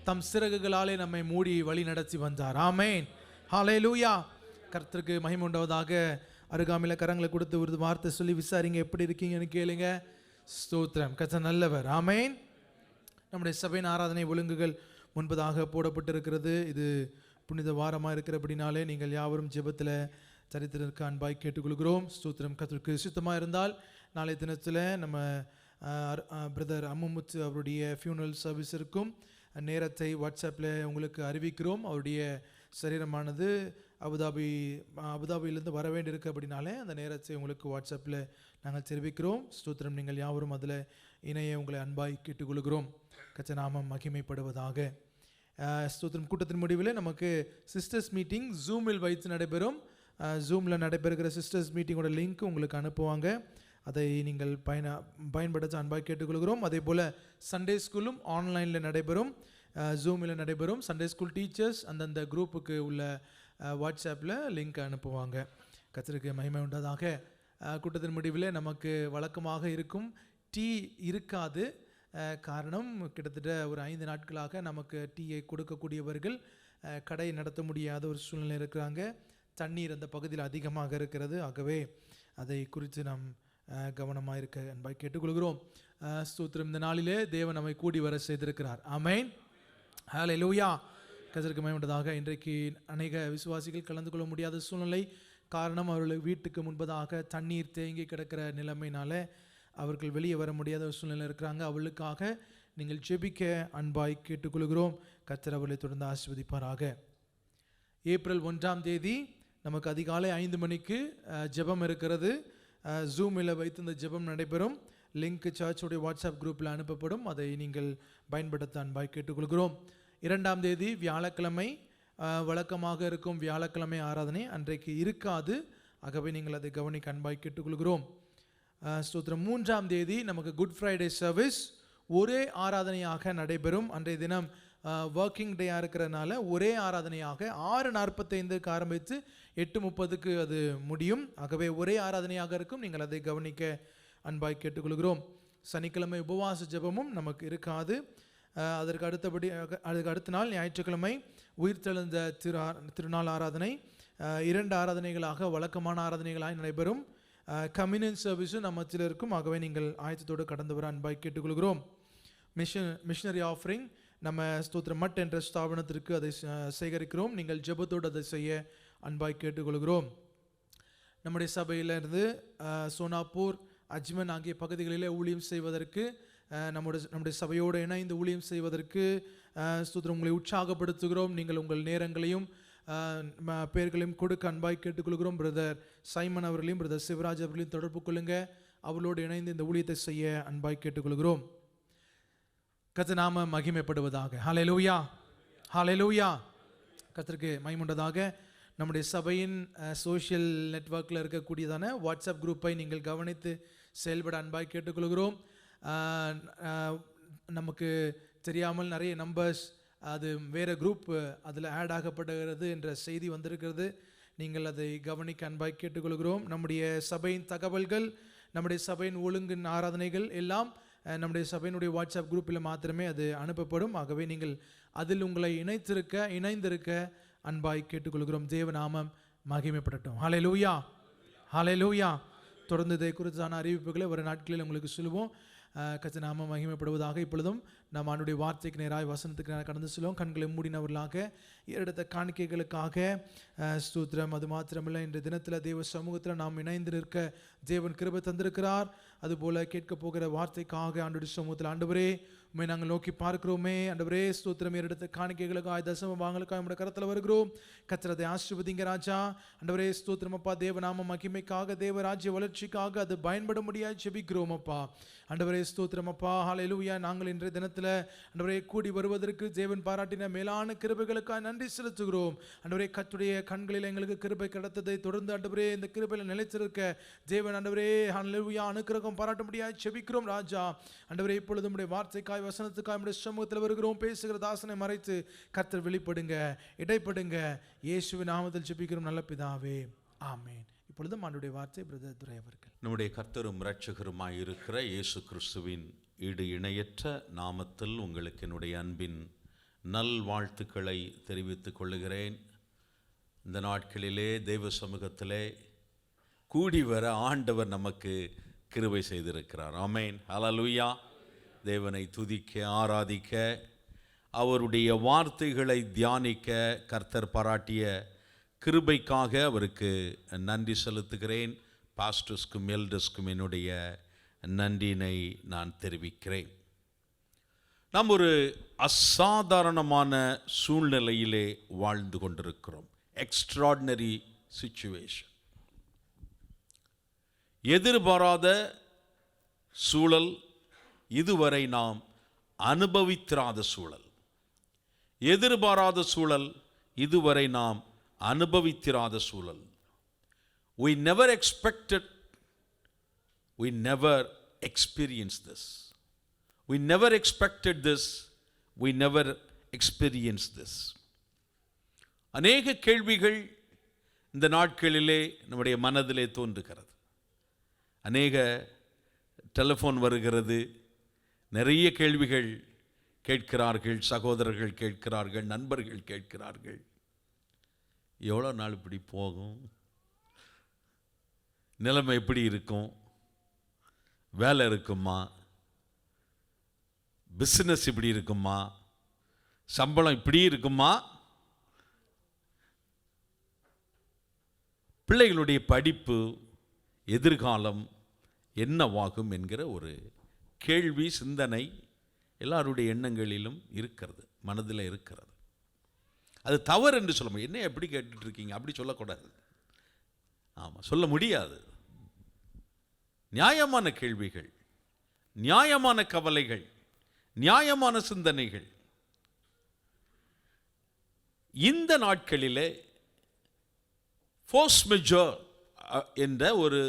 தம் சிறகுகளாலே நம்மை மூடி வழி நடத்தி வந்தார், ஆமென். ஹல்லேலூயா. கர்த்தருக்கு மகிமை உண்டாவதாக. அருகாமையில் கரங்களை கொடுத்து ஒரு வார்த்தை சொல்லி விசாரிங்க, எப்படி இருக்கீங்கன்னு கேளுங்க. ஸ்தோத்திரம். கர்த்தர் நல்லவர், ஆமென். நம்முடைய சபையின் ஆராதனை ஒழுங்குகள் முன்பதாக போடப்பட்டிருக்கிறது. இது புனித வாரமாக இருக்கிறபடினாலே நீங்கள் யாவரும் ஜெபத்தில் சரித்திரருக்கு அன்பாய் கேட்டுக்கொள்கிறோம். ஸ்தோத்திரம். கர்த்தருக்கு சுத்தமாக இருந்தால் நாளை தினத்தில் நம்ம பிரதர் அம்முமுத்து அவருடைய ஃபியூனரல் சர்வீஸ் இருக்கும். நேரத்தை வாட்ஸ்அப்பில் உங்களுக்கு அறிவிக்கிறோம். அவருடைய சரீரமானது அபுதாபியிலேருந்து வர வேண்டியிருக்கு. அப்படின்னாலே அந்த நேரத்தை உங்களுக்கு வாட்ஸ்அப்பில் நாங்கள் தெரிவிக்கிறோம். ஸ்தோத்திரம். நீங்கள் யாவரும் அதில் இணைய உங்களை அன்பாய் கேட்டுக்கொள்கிறோம். கர்த்தர் நாமம் மகிமைப்படுவதாக. ஸ்தோத்திரம். கூட்டத்தின் முடிவில் நமக்கு சிஸ்டர்ஸ் மீட்டிங் ஜூமில் வைத்து நடைபெறும். ஜூமில் நடைபெறுகிற சிஸ்டர்ஸ் மீட்டிங்கோட லிங்க் உங்களுக்கு அனுப்புவாங்க. அதை நீங்கள் பயன்படுத்த அன்பாக கேட்டுக்கொள்கிறோம். அதே போல் சண்டே ஸ்கூலும் ஆன்லைனில் நடைபெறும், ஜூமில் நடைபெறும். சண்டே ஸ்கூல் டீச்சர்ஸ் அந்தந்த குரூப்புக்கு உள்ள வாட்ஸ்அப்பில் லிங்க் அனுப்புவாங்க. கர்த்தருக்கு மகிமை உண்டதாக. கூட்டத்தின் முடிவில் நமக்கு வழக்கமாக இருக்கும் டீ இருக்காது. காரணம், கிட்டத்தட்ட ஒரு 5 நாட்களாக நமக்கு டீயை கொடுக்கக்கூடியவர்கள் கடை நடத்த முடியாத ஒரு சூழ்நிலை இருக்கிறாங்க. தண்ணீர் அந்த பகுதியில் அதிகமாக இருக்கிறது. ஆகவே அதை குறித்து நாம் கவனமாக இருக்க அன்பாய் கேட்டுக்கொள்கிறோம். ஸ்தோத்திரம். இந்த நாளிலே தேவன் நம்மை கூடி வர செய்திருக்கிறார், ஆமென். ஹல்லேலூயா. கர்த்தருக்கு மகிமை உண்டதாக. இன்றைக்கு அநேக விசுவாசிகள் கலந்து கொள்ள முடியாத சூழ்நிலை. காரணம், அவர்கள் வீட்டுக்கு முன்பதாக தண்ணீர் தேங்கி கிடக்கிற நிலைமையினால அவர்கள் வெளியே வர முடியாத ஒரு சூழ்நிலை இருக்கிறாங்க. அவளுக்காக நீங்கள் ஜெபிக்க அன்பாய் கேட்டுக்கொள்கிறோம். கர்த்தர் அவர்களை தொடர்ந்து ஆசீர்வதிப்பாராக. ஏப்ரல் 1ஆம் தேதி நமக்கு அதிகாலை 5 மணிக்கு ஜெபம் இருக்கிறது. ஜூமில் வைத்து இந்த ஜெபம் நடைபெறும். லிங்க் சர்ச்சுடைய வாட்ஸ்அப் குரூப்பில் அனுப்பப்படும். அதை நீங்கள் பயன்படுத்த அன்பாய் கேட்டுக்கொள்கிறோம். 2ஆம் தேதி வியாழக்கிழமை வழக்கமாக இருக்கும் வியாழக்கிழமை ஆராதனை அன்றைக்கு இருக்காது. ஆகவே நீங்கள் அதை கவனிக்க அன்பாய் கேட்டுக்கொள்கிறோம். ஸ்தோத்திரம். 3ஆம் தேதி நமக்கு குட் ஃப்ரைடே சர்வீஸ் ஒரே ஆராதனையாக நடைபெறும். அன்றைய தினம் ஒர்க்கிங் டேயாக இருக்கிறதுனால ஒரே ஆராதனையாக 6:45க்கு ஆரம்பித்து 8:30க்கு அது முடியும். ஆகவே ஒரே ஆராதனையாக இருக்கும். நீங்கள் அதை கவனிக்க அன்பாய் கேட்டுக்கொள்கிறோம். சனிக்கிழமை உபவாச ஜெபமும் நமக்கு இருக்காது. அதற்கு அடுத்த நாள் ஞாயிற்றுக்கிழமை உயிர்த்தெழுந்த திருநாள் ஆராதனை 2 ஆராதனைகளாக வழக்கமான ஆராதனைகளாக நடைபெறும். கம்யூனியன் சர்வீஸும் நம்மத்தில் இருக்கும். ஆகவே நீங்கள் ஆயத்தத்தோடு கடந்து வர அன்பாய் கேட்டுக்கொள்கிறோம். மிஷனரி ஆஃபரிங் நம்ம ஸ்தோத்திரம் மட் என்ற ஸ்தாபனத்திற்கு அதை சேகரிக்கிறோம். நீங்கள் ஜெபத்தோடு அதை செய்ய அன்பாய் கேட்டுக்கொள்கிறோம். நம்முடைய சபையிலிருந்து சோனாப்பூர், அஜ்மன் ஆகிய பகுதிகளிலே ஊழியம் செய்வதற்கு நம்முடைய சபையோடு இணைந்து ஊழியம் செய்வதற்கு ஸ்தோத்திரம் உங்களை உற்சாகப்படுத்துகிறோம். நீங்கள் உங்கள் நேரங்களையும் பேர்களையும் கொடுக்க அன்பாய் கேட்டுக்கொள்கிறோம். பிரதர் சைமன் அவர்களையும் பிரதர் சிவராஜ் அவர்களையும் தொடர்பு கொள்ளுங்க. அவர்களோடு இணைந்து இந்த ஊழியத்தை செய்ய அன்பாய் கேட்டுக்கொள்கிறோம். கர்த்தர் நாம மகிமைப்படுவதாக. ஹல்லேலூயா, ஹல்லேலூயா. கர்த்தருக்கு மகிமையுண்டதாக. நம்முடைய சபையின் சோஷியல் நெட்வொர்க்கில் இருக்கக்கூடியதான வாட்ஸ்அப் குரூப்பை நீங்கள் கவனித்து செயல்பட அன்பாய் கேட்டுக்கொள்கிறோம். நமக்கு தெரியாமல் நிறைய நம்பர்ஸ் அது வேறு குரூப் அதில் ஆட் ஆகப்படுகிறது என்ற செய்தி வந்திருக்கிறது. நீங்கள் அதை கவனிக்க அன்பாய் கேட்டுக்கொள்கிறோம். நம்முடைய சபையின் தகவல்கள், நம்முடைய சபையின் ஒழுங்கின் ஆராதனைகள் எல்லாம் நம்முடைய சபையினுடைய வாட்ஸ்அப் குரூப்பில் மாத்திரமே அது அனுப்பப்படும். ஆகவே நீங்கள் அதில் உங்களை இணைந்திருக்க அன்பாய் கேட்டுக்கொள்கிறோம். தேவநாமம் மகிமைப்படட்டும். ஹல்லேலூயா, ஹல்லேலூயா. தொடர்ந்து இதை குறித்தான அறிவிப்புகளை ஒரு நாட்களில் உங்களுக்கு சொல்லுவோம். கர்த்தர் நாமம் மகிமைப்படுவதாக. இப்பொழுதும் நாம் ஆண்டுடைய வார்த்தைக்கு நேராக வசனத்துக்கு நேராக கடந்து செல்வோம். கண்களை மூடினவர்களாக ஏறெடுத்த காணிக்கைகளுக்காக ஸ்தோத்திரம். அது மாத்திரமில்லை, இன்றைய தினத்தில் தேவ சமூகத்தில் நாம் இணைந்து நிற்க தேவன் கிருபை தந்திருக்கிறார். அதுபோல கேட்க போகிற வார்த்தைக்காக ஆண்டுடைய சமூகத்தில் ஆண்டவரே உண்மை நாங்கள் நோக்கி பார்க்கிறோமே. ஆண்டவரே ஸ்தோத்திரம். ஏறெடுத்த காணிக்கைகளுக்காக தசம வாங்கலுக்காக நம்முடைய கரத்தில் வருகிறோம். கர்த்தர் அதை ஆசீர்வதிங்க ராஜா. ஆண்டவரே ஸ்தோத்திரம் அப்பா. தேவநாம மகிமைக்காக, தேவராஜ்ய வளர்ச்சிக்காக அது பயன்பட முடியாது ஜெபிக்கிறோம் அப்பா. ஆண்டவரே ஸ்தோத்திரம் அப்பா. ஹல்லேலூயா. நாங்கள் இன்றைய தினத்தில் ஆண்டவரே கூடி வருவதற்கு தேவன் பாராட்டின மேலான கிருபைகளுக்காக நன்றி செலுத்துகிறோம். ஆண்டவரே கர்த்தருடைய கண்களில் எங்களுக்கு கிருபை கிடைத்ததை தொடர்ந்து ஆண்டவரே இந்த கிருபையில் நிலைத்திருக்க தேவன் ஆண்டவரே ஹல்லேலூயா அனுக்கிரகம் பாராட்ட முடியாது ஜெபிக்கிறோம் ராஜா. ஆண்டவரே இப்பொழுது உம்முடைய வார்த்தைக்காய் வார்த்தைகளுக்காய் வசனத்துக்காய் நம்முடைய சமூகத்தில் வருகிறோம். பேசுகிற தாசனை மறைத்து கர்த்தர் வெளிப்படுங்க, இடைப்படுங்க. இயேசுவின் நாமத்தில் ஜெபிக்கிறோம் நல்ல பிதாவே, ஆமென். இப்பொழுது ஆண்டவருடைய வார்த்தை பிரதர் துரை அவர்கள். நம்முடைய கர்த்தரும் இரட்சகருமாய் இருக்கிற இயேசு கிறிஸ்துவின் ஈடு இணையற்ற நாமத்தில் உங்களுக்கு என்னுடைய அன்பின் நல் வாழ்த்துக்களை தெரிவித்துக் கொள்ளுகிறேன். இந்த நாட்களிலே தெய்வ சமூகத்திலே கூடி வர ஆண்டவர் நமக்கு கிருபை செய்திருக்கிறார். ஆமென், ஹல்லேலூயா. தேவனை துதிக்க, ஆராதிக்க, அவருடைய வார்த்தைகளை தியானிக்க கர்த்தர் பாராட்டிய கிருபைக்காக அவருக்கு நன்றி செலுத்துகிறேன். பாஸ்டர்ஸ்க்கும் எல்டர்ஸ்க்கும் என்னுடைய நன்றியினை நான் தெரிவிக்கிறேன். நாம் ஒரு அசாதாரணமான சூழ்நிலையிலே வாழ்ந்து கொண்டிருக்கிறோம். Extraordinary situation. எதிர்பாராத சூழல், இதுவரை நாம் அனுபவித்திராத சூழல். எதிர்பாராத சூழல், இதுவரை நாம் அனுபவித்திராத சூழல். We never expected, we never experienced this. We never expected this, we never experienced this. அநேக கேள்விகள் இந்த நாட்களிலே நம்முடைய மனதிலே தோன்றுகிறது. அநேக டெலிஃபோன் வருகிறது, நிறைய கேள்விகள் கேட்கிறார்கள், சகோதரர்கள் கேட்கிறார்கள், நண்பர்கள் கேட்கிறார்கள். எவ்வளோ நாள் இப்படி போகும்? நிலைமை எப்படி இருக்கும்? வேலை இருக்குமா? பிஸ்னஸ் இப்படி இருக்குமா? சம்பளம் இப்படி இருக்குமா? பிள்ளைகளுடைய படிப்பு, எதிர்காலம் என்னவாகும் என்கிற ஒரு கேள்வி, சிந்தனை எல்லாருடைய எண்ணங்களிலும் இருக்கிறது, மனதில் இருக்கிறது. அது தவறு என்று சொல்ல முடியும். என்ன எப்படி கேட்டுட்டு இருக்கீங்க? அப்படி சொல்லக்கூடாது. ஆமாம், சொல்ல முடியாது. நியாயமான கேள்விகள், நியாயமான கவலைகள், நியாயமான சிந்தனைகள். இந்த நாட்களிலே ஃபோர்ஸ் மெஜர் என்ற ஒரு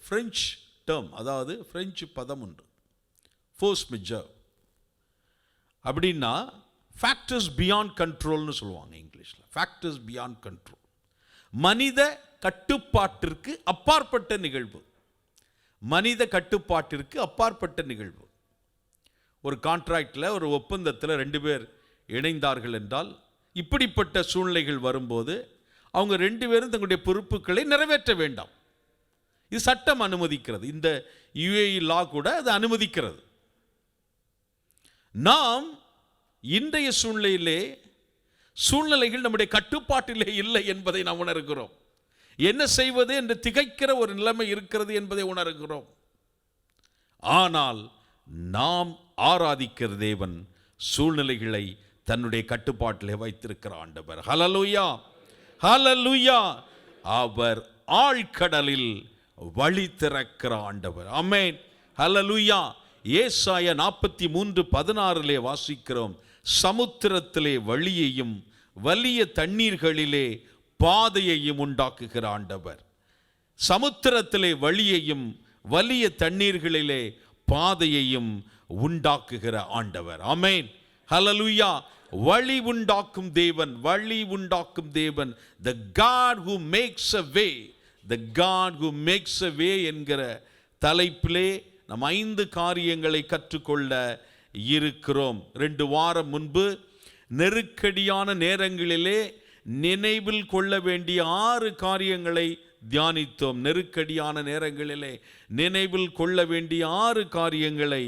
பிரெஞ்சு டேர்ம், அதாவது பிரெஞ்சு பதம் உண்டு. ஃபோர்ஸ் மெஜர் அப்படின்னா ஃபேக்டர்ஸ் பியாண்ட் கண்ட்ரோல்னு சொல்லுவாங்க இங்கிலீஷில். ஃபேக்டர்ஸ் பியாண்ட் கண்ட்ரோல், மனித கட்டுப்பாட்டிற்கு அப்பாற்பட்ட நிகழ்வு. மனித கட்டுப்பாட்டிற்கு அப்பாற்பட்ட நிகழ்வு. ஒரு கான்ட்ராக்டில், ஒரு ஒப்பந்தத்தில் 2 பேர் இணைந்தார்கள் என்றால், இப்படிப்பட்ட சூழ்நிலைகள் வரும்போது அவங்க 2 பேரும் தங்களுடைய பொறுப்புகளை நிறைவேற்ற வேண்டாம். இது சட்டம் அனுமதிக்கிறது. இந்த யுஏஇ லா கூட அது அனுமதிக்கிறது. நாம் இன்றைய சூழ்நிலைகள் நம்முடைய கட்டுப்பாட்டிலே இல்லை என்பதை நாம் உணர்கிறோம். என்ன செய்வது என்று திகைக்கிற ஒரு நிலைமை இருக்கிறது என்பதை உணர்கிறோம். ஆனால் நாம் ஆராதிக்கிற தேவன் சூழ்நிலைகளை தன்னுடைய கட்டுப்பாட்டிலே வைத்திருக்கிற ஆண்டவர். ஹல்லேலூயா, ஹல்லேலூயா. அவர் ஆழ்கடலில் வழி திறக்கிற ஆண்டவர். ஆமென், ஹல்லேலூயா. ஏசாயா 43:16 வாசிக்கிறோம், சமுத்திரத்திலே வழியையும் வலிய தண்ணீர்களிலே பாதையையும் உண்டாக்குகிற ஆண்டவர். சமுத்திரத்திலே வழியையும் வலிய தண்ணீர்களிலே பாதையையும் உண்டாக்குகிற ஆண்டவர். ஆமென், ஹல்லேலூயா. வழி உண்டாக்கும் தேவன், வழி உண்டாக்கும் தேவன். The God who makes a way, the God who makes a way என்கிற தலைப்பிலே நாம் 5 காரியங்களை கற்றுக்கொள்ள இருக்கிறோம். 2 வாரம் முன்பு நெருக்கடியான நேரங்களிலே நினைவில் கொள்ள வேண்டிய 6 காரியங்களை தியானித்தோம். நெருக்கடியான நேரங்களிலே நினைவில் கொள்ள வேண்டிய 6 காரியங்களை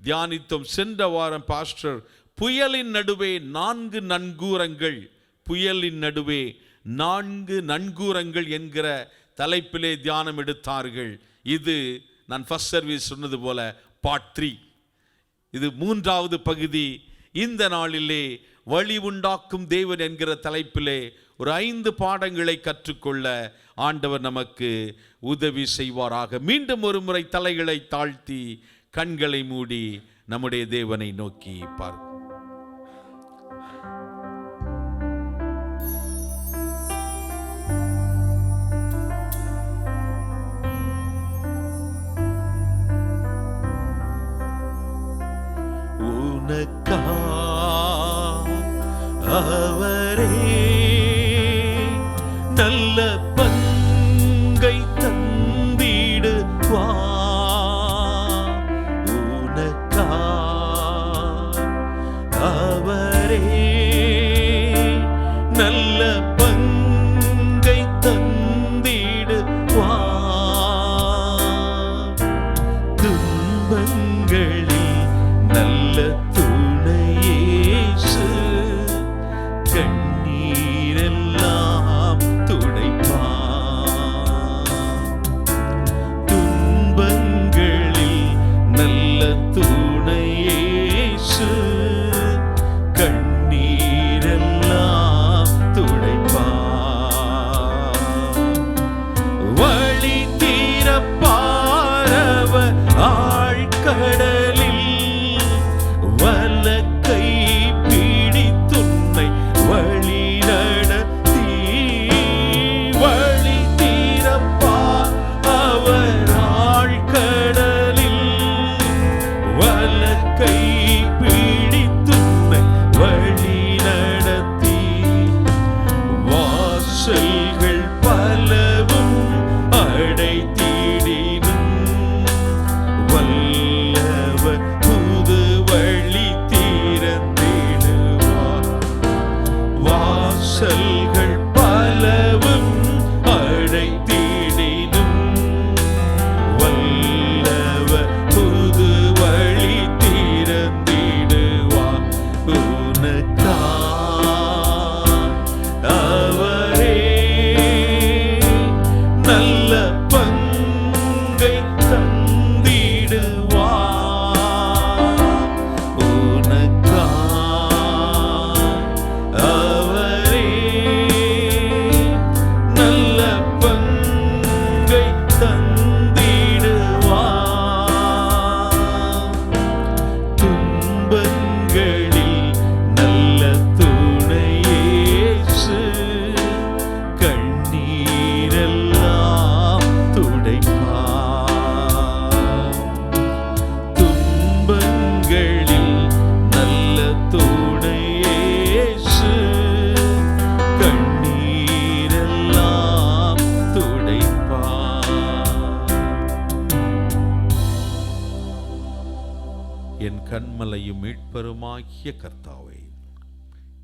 தியானித்தோம். சென்ற வாரம் பாஸ்டர் புயலின் நடுவே 4 நங்கூரங்கள், புயலின் நடுவே 4 நங்கூரங்கள் என்கிற தலைப்பிலே தியானம் எடுத்தார்கள். இது நான் ஃபர்ஸ்ட் சர்வீஸ் சொன்னது போல பார்ட் 3. இது 3வது பகுதி. இந்த நாளிலே வழி உண்டாக்கும் தேவன் என்கிற தலைப்பிலே ஒரு 5 பாடங்களை கற்றுக்கொள்ள ஆண்டவர் நமக்கு உதவி செய்வாராக. மீண்டும் ஒரு முறை தலைகளை தாழ்த்தி கண்களை மூடி நம்முடைய தேவனை நோக்கி பார்ப்போம். நல்ல பங்கை தந்திடுவா உனக்கா அவரே நல்ல பங்கை தந்திடுவா துன்பங்களில் நல்ல துணையேசு கண்ணீரெல்லாம் துடைப்பா துன்பங்களில் நல்ல துணையேசு கண்ணீரெல்லாம் துடைப்பா வழி தீரப்பாரவ ஆழ்கடலில் வலக்கை பிடித்துன்னை வழி நடத்தி வழி தீரப்பா அவர் ஆழ்கடலில் வலக்கை பிடித்துன்னை வழி நடத்தி வாசல்கள் பலவும் அடைத்திடினும் வல்லவர் புது வழி திறந்திடுவார் வாசல்கள் பலவும் அடைத்திடினும் வல்லவர் புது வழி திறந்திடுவார் உனக்கா அவரே நல்ல பங்கை தந்திடுவா உனக்கா அவரே நல்ல பங்கை தந்திடுவா துன்பங்களில் நல்ல துணையேசு கண்ணீரெல்லாம் துடைப்பா துன்பங்களில் நல்ல துணையேசு கண்ணீரெல்லாம் துடைப்பா என் கண்மலையும் மீட்பருமாகிய கர்த்தாவே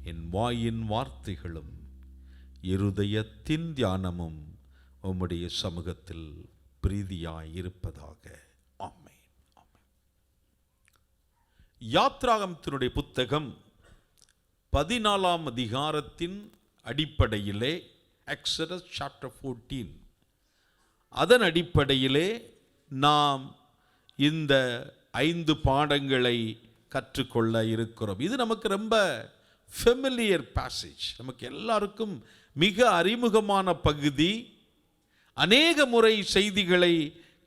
என் வாயின் வார்த்தைகளும் இருதயத்தின் தியானமும் உம்முடைய சமூகத்தில் பிரீதியாயிருப்பதாக. ஆமென். யாத்ராகமத்தினுடைய புத்தகம் 14ஆம் அதிகாரத்தின் அடிப்படையிலே எக்ஸடஸ் சாப்டர் 14 அதன் அடிப்படையிலே நாம் இந்த 5 பாடங்களை கற்றுக்கொள்ள இருக்கிறோம். இது நமக்கு ரொம்ப ஃபெமிலியர் பேசேஜ், நமக்கு எல்லாருக்கும் மிக அறிமுகமான பகுதி. அநேக முறை செய்திகளை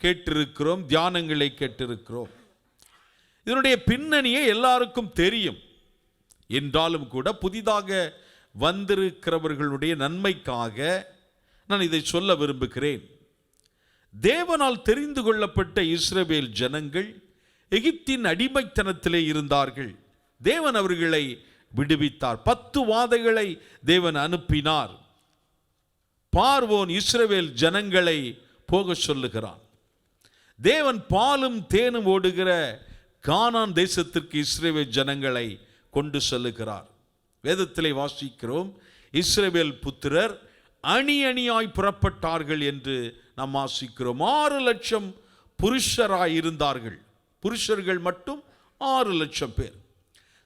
கேட்டிருக்கிறோம், தியானங்களை கேட்டிருக்கிறோம். இதனுடைய பின்னணியை எல்லாருக்கும் தெரியும் என்றாலும் கூட புதிதாக வந்திருக்கிறவர்களுடைய நன்மைக்காக நான் இதை சொல்ல விரும்புகிறேன். தேவனால் தெரிந்து கொள்ளப்பட்ட இஸ்ரவேல் ஜனங்கள் எகிப்தின் அடிமைத்தனத்திலே இருந்தார்கள். தேவன் அவர்களை விடுவித்தார். 10 வாதைகளை தேவன் அனுப்பினார். பார்வோன் இஸ்ரவேல் ஜனங்களை போக சொல்லுகிறான். தேவன் பாலும் தேனும் ஓடுகிற கானான் தேசத்திற்கு இஸ்ரவேல் ஜனங்களை கொண்டு செல்லுகிறார். வேதத்திலே வாசிக்கிறோம், இஸ்ரவேல் புத்திரர் அணி அணியாய் புறப்பட்டார்கள் என்று நாம் வாசிக்கிறோம். 6 லட்சம் புருஷராய் இருந்தார்கள். புருஷர்கள் மட்டும் 6 லட்சம் பேர்.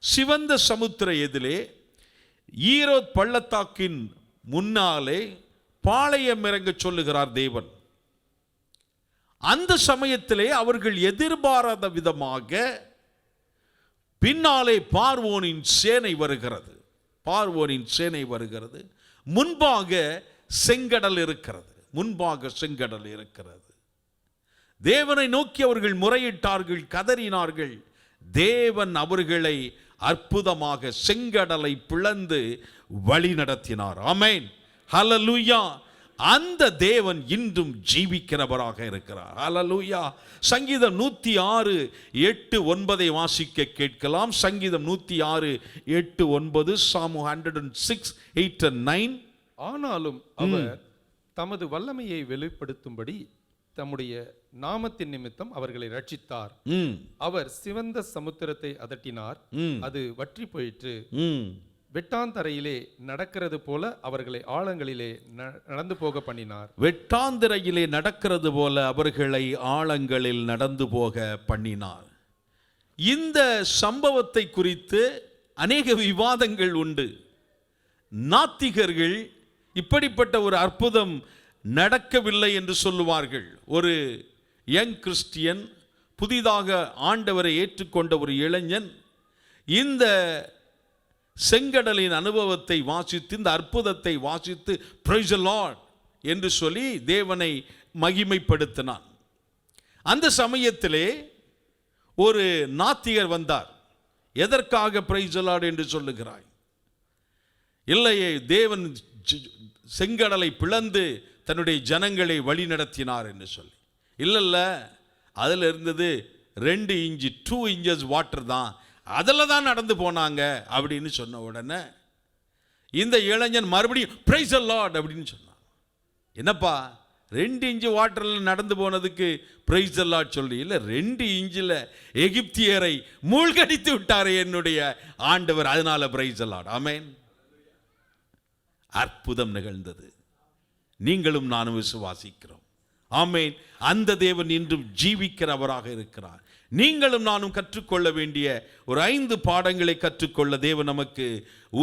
சிவந்த சமுத்திர எதிலே ஈரோத் பள்ளத்தாக்கின் முன்னாலே பாளையம் இறங்க சொல்லுகிறார் தேவன். அந்த சமயத்திலே அவர்கள் எதிர்பாராத விதமாக பின்னாலே பார்வோனின் சேனை வருகிறது. பார்வோனின் சேனை வருகிறது. முன்பாக செங்கடல் இருக்கிறது. முன்பாக செங்கடல் இருக்கிறது. தேவனை நோக்கி அவர்கள் முறையிட்டார்கள், கதறினார்கள். தேவன் அவர்களை அற்புதமாக செங்கடலை பிளந்து வழி நடத்தினார். ஆமென், ஹல்லேலூயா. அந்த தேவன் இன்றும் ஜீவிக்கிறவராக இருக்கிறார். ஹல்லேலூயா. சங்கீதம் 106 8 9 வாசிக்க கேட்கலாம். சங்கீதம் 106 8 9, Psalm 106 8 and 9. ஆனாலும் அவர் தமது வல்லமையை வெளிப்படுத்தும்படி தம்முடைய நாமத்தின் நிமித்தம் அவர்களை ரட்சித்தார். அவர் சிவந்த சமுத்திரத்தை அதட்டினார், அது வற்றி போயிற்று. வெட்டாந்தரையிலே நடக்கிறது போல அவர்களை ஆழங்களிலே நடந்து போக பண்ணினார். வெட்டாந்தரையிலே நடக்கிறது போல அவர்களை ஆழங்களில் நடந்து போக பண்ணினார். இந்த சம்பவத்தை குறித்து அநேக விவாதங்கள் உண்டு. நாத்திகர்கள் இப்படிப்பட்ட ஒரு அற்புதம் நடக்கவில்லை என்று சொல்லுவார்கள். ஒரு யங் கிறிஸ்டியன், புதிதாக ஆண்டவரை ஏற்றுக்கொண்ட ஒரு இளைஞன் இந்த செங்கடலின் அனுபவத்தை வாசித்து, இந்த அற்புதத்தை வாசித்து பிரைஸ் தி லார்ட் என்று சொல்லி தேவனை மகிமைப்படுத்தினான். அந்த சமயத்திலே ஒரு நாத்திகர் வந்தார். எதற்காக பிரைஸ் தி லார்ட் என்று சொல்லுகிறாய்? இல்லையே, தேவன் செங்கடலை பிளந்து தன்னுடைய ஜனங்களை வழி நடத்தினார் என்று சொல்லி. இல்ல, அதில் இருந்தது 2 இன்ச் 2 inches வாட்டர் தான், அதில் தான் நடந்து போனாங்க அப்படின்னு சொன்ன உடனே இந்த இளைஞன் மறுபடியும் பிரைஸ் தி லார்ட் அப்படின்னு சொன்னான். என்னப்பா 2 இன்ச் வாட்டரில் நடந்து போனதுக்கு பிரைஸ் தி லார்ட் சொல்லி? இல்லை, 2 இன்ச்சில் எகிப்தியரை மூழ்கடித்து விட்டாரே என்னுடைய ஆண்டவர், அதனால பிரைஸ் தி லார்ட். ஆமென். அற்புதம் நிகழ்ந்தது. நீங்களும் நானும் விசுவாசிக்கிறோம். ஆமென். அந்த தேவன் இன்றும் ஜீவிக்கிறவராக இருக்கிறார். நீங்களும் நானும் கற்றுக்கொள்ள வேண்டிய ஒரு 5 பாடங்களை கற்றுக்கொள்ள தேவன் நமக்கு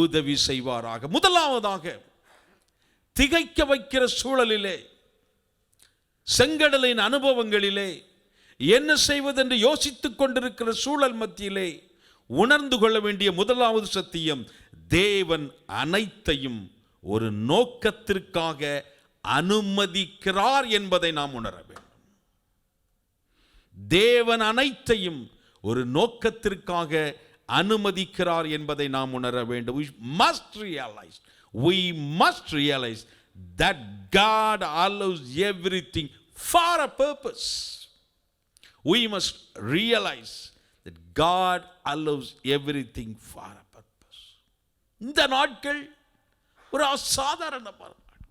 உதவி செய்வாராக. முதலாவதாக, திகைக்க வைக்கிற சூழலிலே, செங்கடலின் அனுபவங்களிலே என்ன செய்வதென்று யோசித்துக் கொண்டிருக்கிற சூழல் மத்தியிலே உணர்ந்து கொள்ள வேண்டிய முதலாவது சத்தியம், தேவன் அனைத்தையும் ஒரு நோக்கத்திற்காக அனுமதிக்கிறார் என்பதை நாம் உணர வேண்டும். தேவன் அனைத்தையும் ஒரு நோக்கத்திற்காக அனுமதிக்கிறார் என்பதை நாம் உணர வேண்டும். We must realize that God allows everything for a purpose. We must realize that God allows everything for a purpose. இந்த நாட்கள் ஒரு அசாதாரணமான நாட்கள்.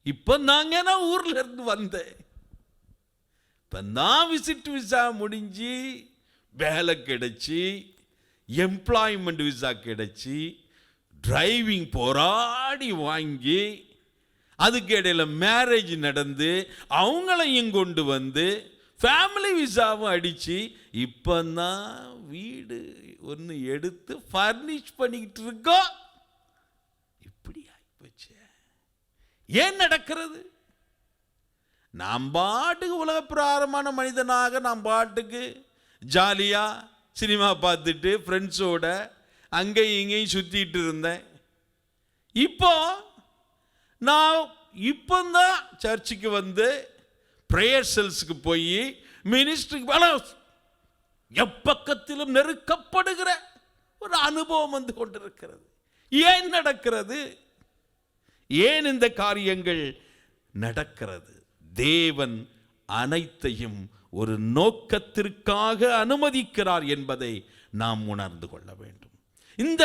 இப்ப நாங்க ஊர்ல இருந்து வந்தேன். இப்ப நான் விசிட் விசா முடிஞ்சு வேலை கிடைச்சி, எம்ப்ளாய்மெண்ட் விசா கிடைச்சி, டிரைவிங் போராடி வாங்கி, அதுக்கு இடையில மேரேஜ் நடந்து, அவங்களையும் கொண்டு வந்து ஃபேமிலி விசாவும் அடிச்சு, இப்பதான் வீடு ஒன்று எடுத்து ஃபர்னிஷ் பண்ணிக்கிட்டு இருக்கோம். இப்படி ஆயிப்போச்சு. ஏன் நடக்கிறது? நாம் பாட்டுக்கு உலக பிரகாரமான மனிதனாக நாம் பாட்டுக்கு ஜாலியா சினிமா பார்த்துட்டு ஃப்ரெண்ட்ஸோட அங்கேயும் இங்கேயும் சுற்றிட்டு இருந்தேன். இப்போ நான் இப்போதான் சர்ச்சுக்கு வந்து ப்ரேயர் செல்ஸுக்கு போய் மினிஸ்ட்ரிக்கு எப்பக்கத்திலும் நெருக்கப்படுகிற ஒரு அனுபவம் வந்து கொண்டிருக்கிறது. ஏன் நடக்கிறது? ஏன் இந்த காரியங்கள் நடக்கிறது? தேவன் அனைத்தையும் ஒரு நோக்கத்திற்காக அனுமதிக்கிறார் என்பதை நாம் உணர்ந்து கொள்ள வேண்டும். இந்த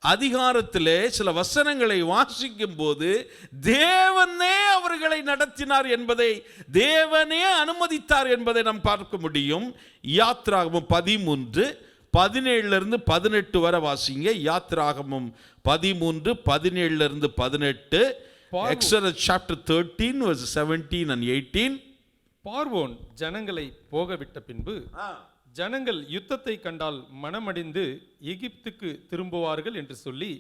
அதிகாரத்திலே சில வசனங்களை வாசிக்கும் போது தேவனே அவர்களை நடத்தினார் என்பதை, தேவனே அனுமதித்தார் என்பதை நாம் பார்க்க முடியும். யாத்ராகமம் 13:17 வரை வாசிங்க. யாத்ராகமம் 13:17 Exodus chapter 13 verse 17 and 18. பார்வோன் ஜனங்களை போகவிட்ட பின்பு ஜனங்கள் யுத்தத்தை கண்டால் மனமடிந்து எகிப்துக்கு திரும்புவார்கள் என்று சொல்லி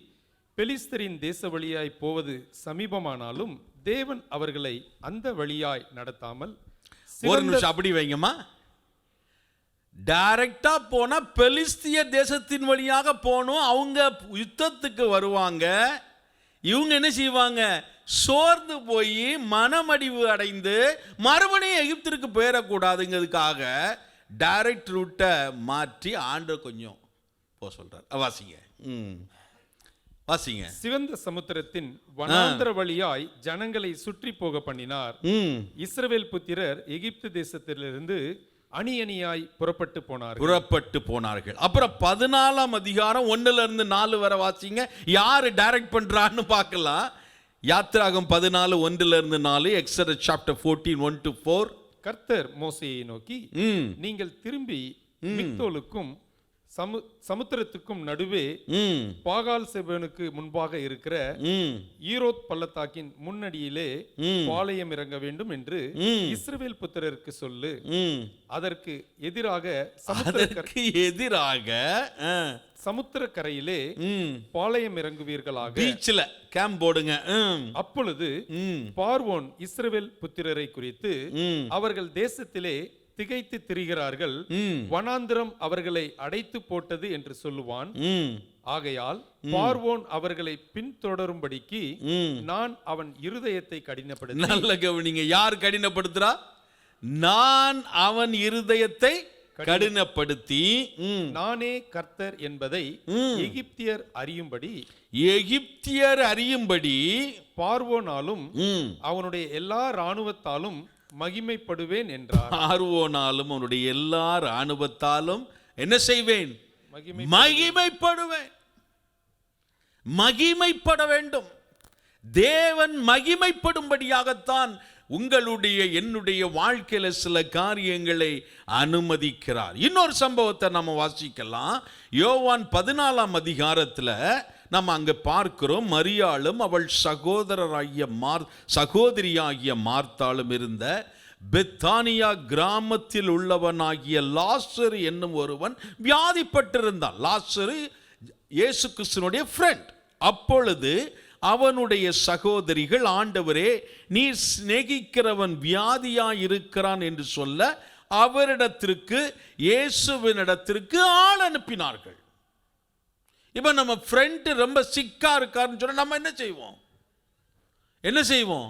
பெலிஸ்தரின் தேச வழியாய் போவது சமீபமானாலும் தேவன் அவர்களை அந்த வழியாய் நடத்தாமல், ஒரு நிமிஷம் அப்படி வைங்கம்மா. டைரக்டா போனா பெலிஸ்திய தேசத்தின் வழியாக போனோம். அவங்க யுத்தத்துக்கு வருவாங்க. இவங்க என்ன செய்வாங்க? சோர்ந்து போய் மனமடிவு அடைந்து மறுபடியும் எகிப்திற்கு போயிடக்கூடாதுங்கிறதுக்காக டைரக்ட் ரூட்டை மாற்றி ஆண்டவர் கொஞ்சம் போ சொல்றார். வாசிங்க. சிவந்த சமுத்திரத்தின் வனாந்தர வழியாய் ஜனங்களை சுற்றி போக பண்ணினார். இஸ்ரவேல் புத்திரர் எகிப்து தேசத்திலிருந்து அணி அணியாய் புறப்பட்டு போனார்கள். அப்புறம் 14ஆம் அதிகாரம் 1-4 வரை வாசிங்க. யாரு டைரக்ட் பண்றான்னு பார்க்கலாம். யாத்திராகம் 14:1-4, எக்ஸோடஸ் சாப்டர் 14:1-4. கர்த்தர் மோசேயை நோக்கி, நீங்கள் திரும்பி மிக்தோலுக்கும் சமுத்திரத்துக்கும் நடுவே பாகால் செபனுக்கு முன்பாக இருக்கிற ஈரோத் பள்ளத்தாக்கின் முன்னடியிலே பாளையம் இறங்க வேண்டும் என்று இஸ்ரவேல் புத்திரருக்கு சொல்லு. அதற்கு எதிராக சமுத்திரக்கரையிலே பாளையம் இறங்குவீர்களாக. பீச்ல கேம்ப் போடுங்க. அப்பொழுது பார்வோன் இஸ்ரவேல் புத்திரரை குறித்து, அவர்கள் தேசத்திலே திகைத்து திரிகிறார்கள், வனாந்திரம் அவர்களை அடைத்து போட்டது என்று சொல்லுவான். ஆகையால் பார்வோன் அவர்களை பின்தொடரும்படிக்கு நான் அவன் இருதயத்தை கடினப்படுத்தி. நல்ல கவனிங்க, யார் கடினப்படுத்துறா? நான் அவன் இருதயத்தை கடினப்படுத்தி நானே கர்த்தர் என்பதை எகிப்தியர் அறியும்படி பார்வோனாலும் அவனுடைய எல்லா இராணுவத்தாலும் மகிமைப்படுவேன் என்றார். பார்வோனாலும் அவனுடைய எல்லா இராணுவத்தாலும் என்ன செய்வேன்? மகிமைப்படுவேன். மகிமைப்பட வேண்டும். தேவன் மகிமைப்படும்படியாகத்தான் உங்களுடைய என்னுடைய வாழ்க்கையில சில காரியங்களை அனுமதிக்கிறார். இன்னொரு சம்பவத்தை நம்ம வாசிக்கலாம். யோவான் 14ஆம் அதிகாரத்தில் நம்ம அங்க பார்க்கிறோம். மரியாளும் அவள் சகோதரியாகிய மார்த்தாளும் இருந்த பெத்தானியா கிராமத்தில் உள்ளவனாகிய லாசரு என்னும் ஒருவன் வியாதிப்பட்டிருந்தான். லாசரு இயேசு கிறிஸ்துவினுடைய ஃப்ரெண்ட். அப்பொழுது அவனுடைய சகோதரிகள், ஆண்டவரே நீர் சிநேகிக்கிறவன் வியாதியாய் இருக்கிறான் என்று சொல்ல அவரிடத்திற்கு இயேசுவினிடத்திற்கு ஆள் அனுப்பினார்கள். இப்ப நம்ம ஃப்ரெண்ட் ரொம்ப சிக்கா இருக்காருன்னு சொன்னா நம்ம என்ன செய்வோம்?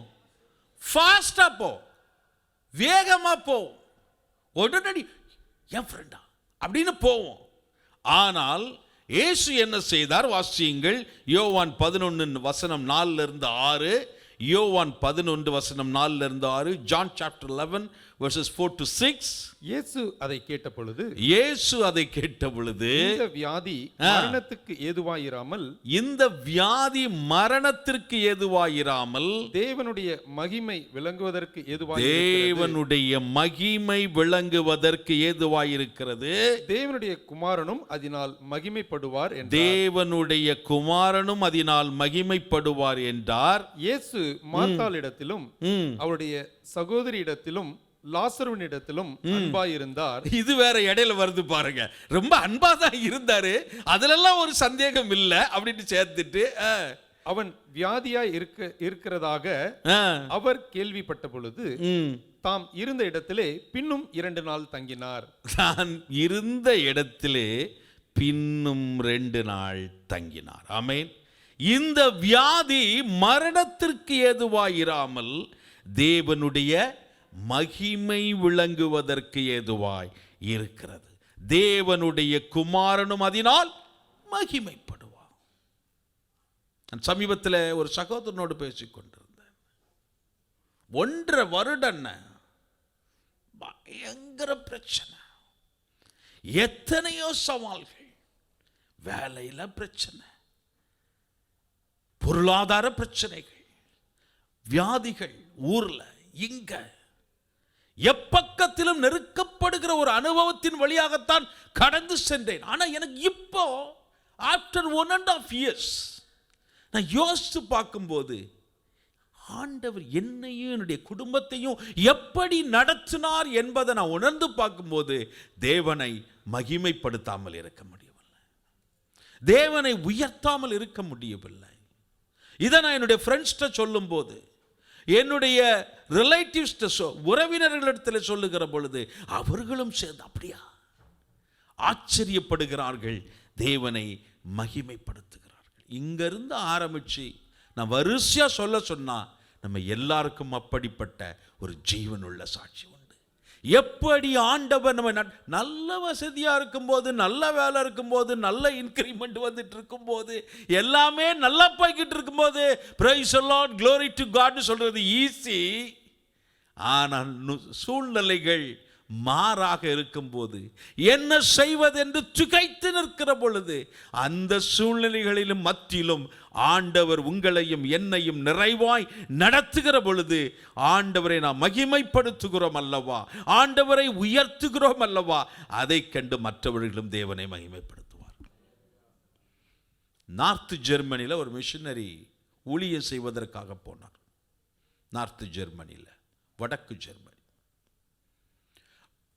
ஃபாஸ்டா போ, வேகமா போ, உடனடி என் ஃப்ரெண்டா அப்படின்னு போவோம். ஆனால் இயேசு என்ன செய்தார்? வாசியுங்கள். யோவான் 11:4-6, யோவான் 11:4-6, ஜான் சாப்டர் 11 verses 4-6. இயேசு அதை கேட்ட பொழுது இந்த வியாதி மரணத்திற்கு ஏதுவாயிராமல் தேவனுடைய மகிமை விளங்குவதற்கு ஏதுவாயிருக்கிறது. தேவனுடைய குமாரனும் அதனால் மகிமைப்படுவார் என்றார். இயேசு மார்த்தாளிடத்திலும் அவருடைய சகோதரியிடத்திலும் லாசருவினிடத்திலும் அன்பாயிருந்தார். இது வேற இடையில வருது பாருங்க. ரொம்ப அன்பாதான் இருந்தாரு, அதுலெல்லாம் ஒரு சந்தேகம் இல்லை அப்படின்னு சேர்த்துட்டு அவன் வியாதியாய் இருக்கிறதாக அவர் கேள்விப்பட்ட பொழுது தாம் இருந்த இடத்திலே பின்னும் 2 நாள் தங்கினார். தான் இருந்த இடத்திலே பின்னும் 2 நாள் தங்கினார். ஆமென். இந்த வியாதி மரணத்திற்கு ஏதுவாயிராமல் தேவனுடைய மகிமை விளங்குவதற்கு ஏதுவாய் இருக்கிறது. தேவனுடைய குமாரனும் அதனால் மகிமைப்படுவார். நான் சமீபத்தில் ஒரு சகோதரனோடு பேசிக்கொண்டிருந்தேன். 1.5 வருடம் பயங்கர பிரச்சனை, எத்தனையோ சவால்கள், வேலையில பிரச்சனை, பொருளாதார பிரச்சனைகள், வியாதிகள், ஊர்ல இங்க எப்பக்கத்திலும் நெருக்கப்படுகிற ஒரு அனுபவத்தின் வழியாகத்தான் கடந்து சென்றேன். ஆனா எனக்கு இப்போ ஆஃப்டர் 1.5 years நான் யோசித்து பார்க்கும்போது ஆண்டவர் என்னையும் என்னுடைய குடும்பத்தையும் எப்படி நடத்தினார் என்பதை நான் உணர்ந்து பார்க்கும்போது தேவனை மகிமைப்படுத்தாமல் இருக்க முடியவில்லை, தேவனை உயர்த்தாமல் இருக்க முடியவில்லை. இதை நான் என்னுடைய ஃப்ரெண்ட்ஸ்கிட்ட சொல்லும் போது, என்னுடைய ரிலேட்டிவ்ஸ் உறவினர்களிடத்தில் சொல்லுகிற பொழுது அவர்களும் சேர்ந்து அப்படியா ஆச்சரியப்படுகிறார்கள், தேவனை மகிமைப்படுத்துகிறார்கள். இங்கிருந்து ஆரம்பிச்சு நான் வரிசையா சொன்னா நம்ம எல்லாருக்கும் அப்படிப்பட்ட ஒரு ஜீவனுள்ள சாட்சி உண்டு. எப்படி ஆண்டவர் நம்ம நல்ல வசதியா இருக்கும்போது, நல்ல வேலை இருக்கும்போது, நல்ல இன்கிரிமெண்ட் வந்துட்டு இருக்கும்போது, எல்லாமே நல்லா போய்கிட்டு இருக்கும்போது praise the Lord, glory to God சொல்றது ஈஸி. ஆனால் சூழ்நிலைகள் மாறாக இருக்கும்போது, என்ன செய்வதென்று திகைத்து நிற்கிற பொழுது, அந்த சூழ்நிலைகளிலும் மத்தியிலும் ஆண்டவர் உங்களையும் என்னையும் நிறைவாய் நடத்துகிற பொழுது, ஆண்டவரை நாம் மகிமைப்படுத்துகிறோம் அல்லவா, ஆண்டவரை உயர்த்துகிறோம் அல்லவா, அதை கண்டு மற்றவர்களும் தேவனை மகிமைப்படுத்துவார். நார்த் ஜெர்மனியில் ஒரு மிஷனரி ஊழியம் செய்வதற்காக போனார். நார்த் ஜெர்மனியில், வடக்கு ஜெர்மனி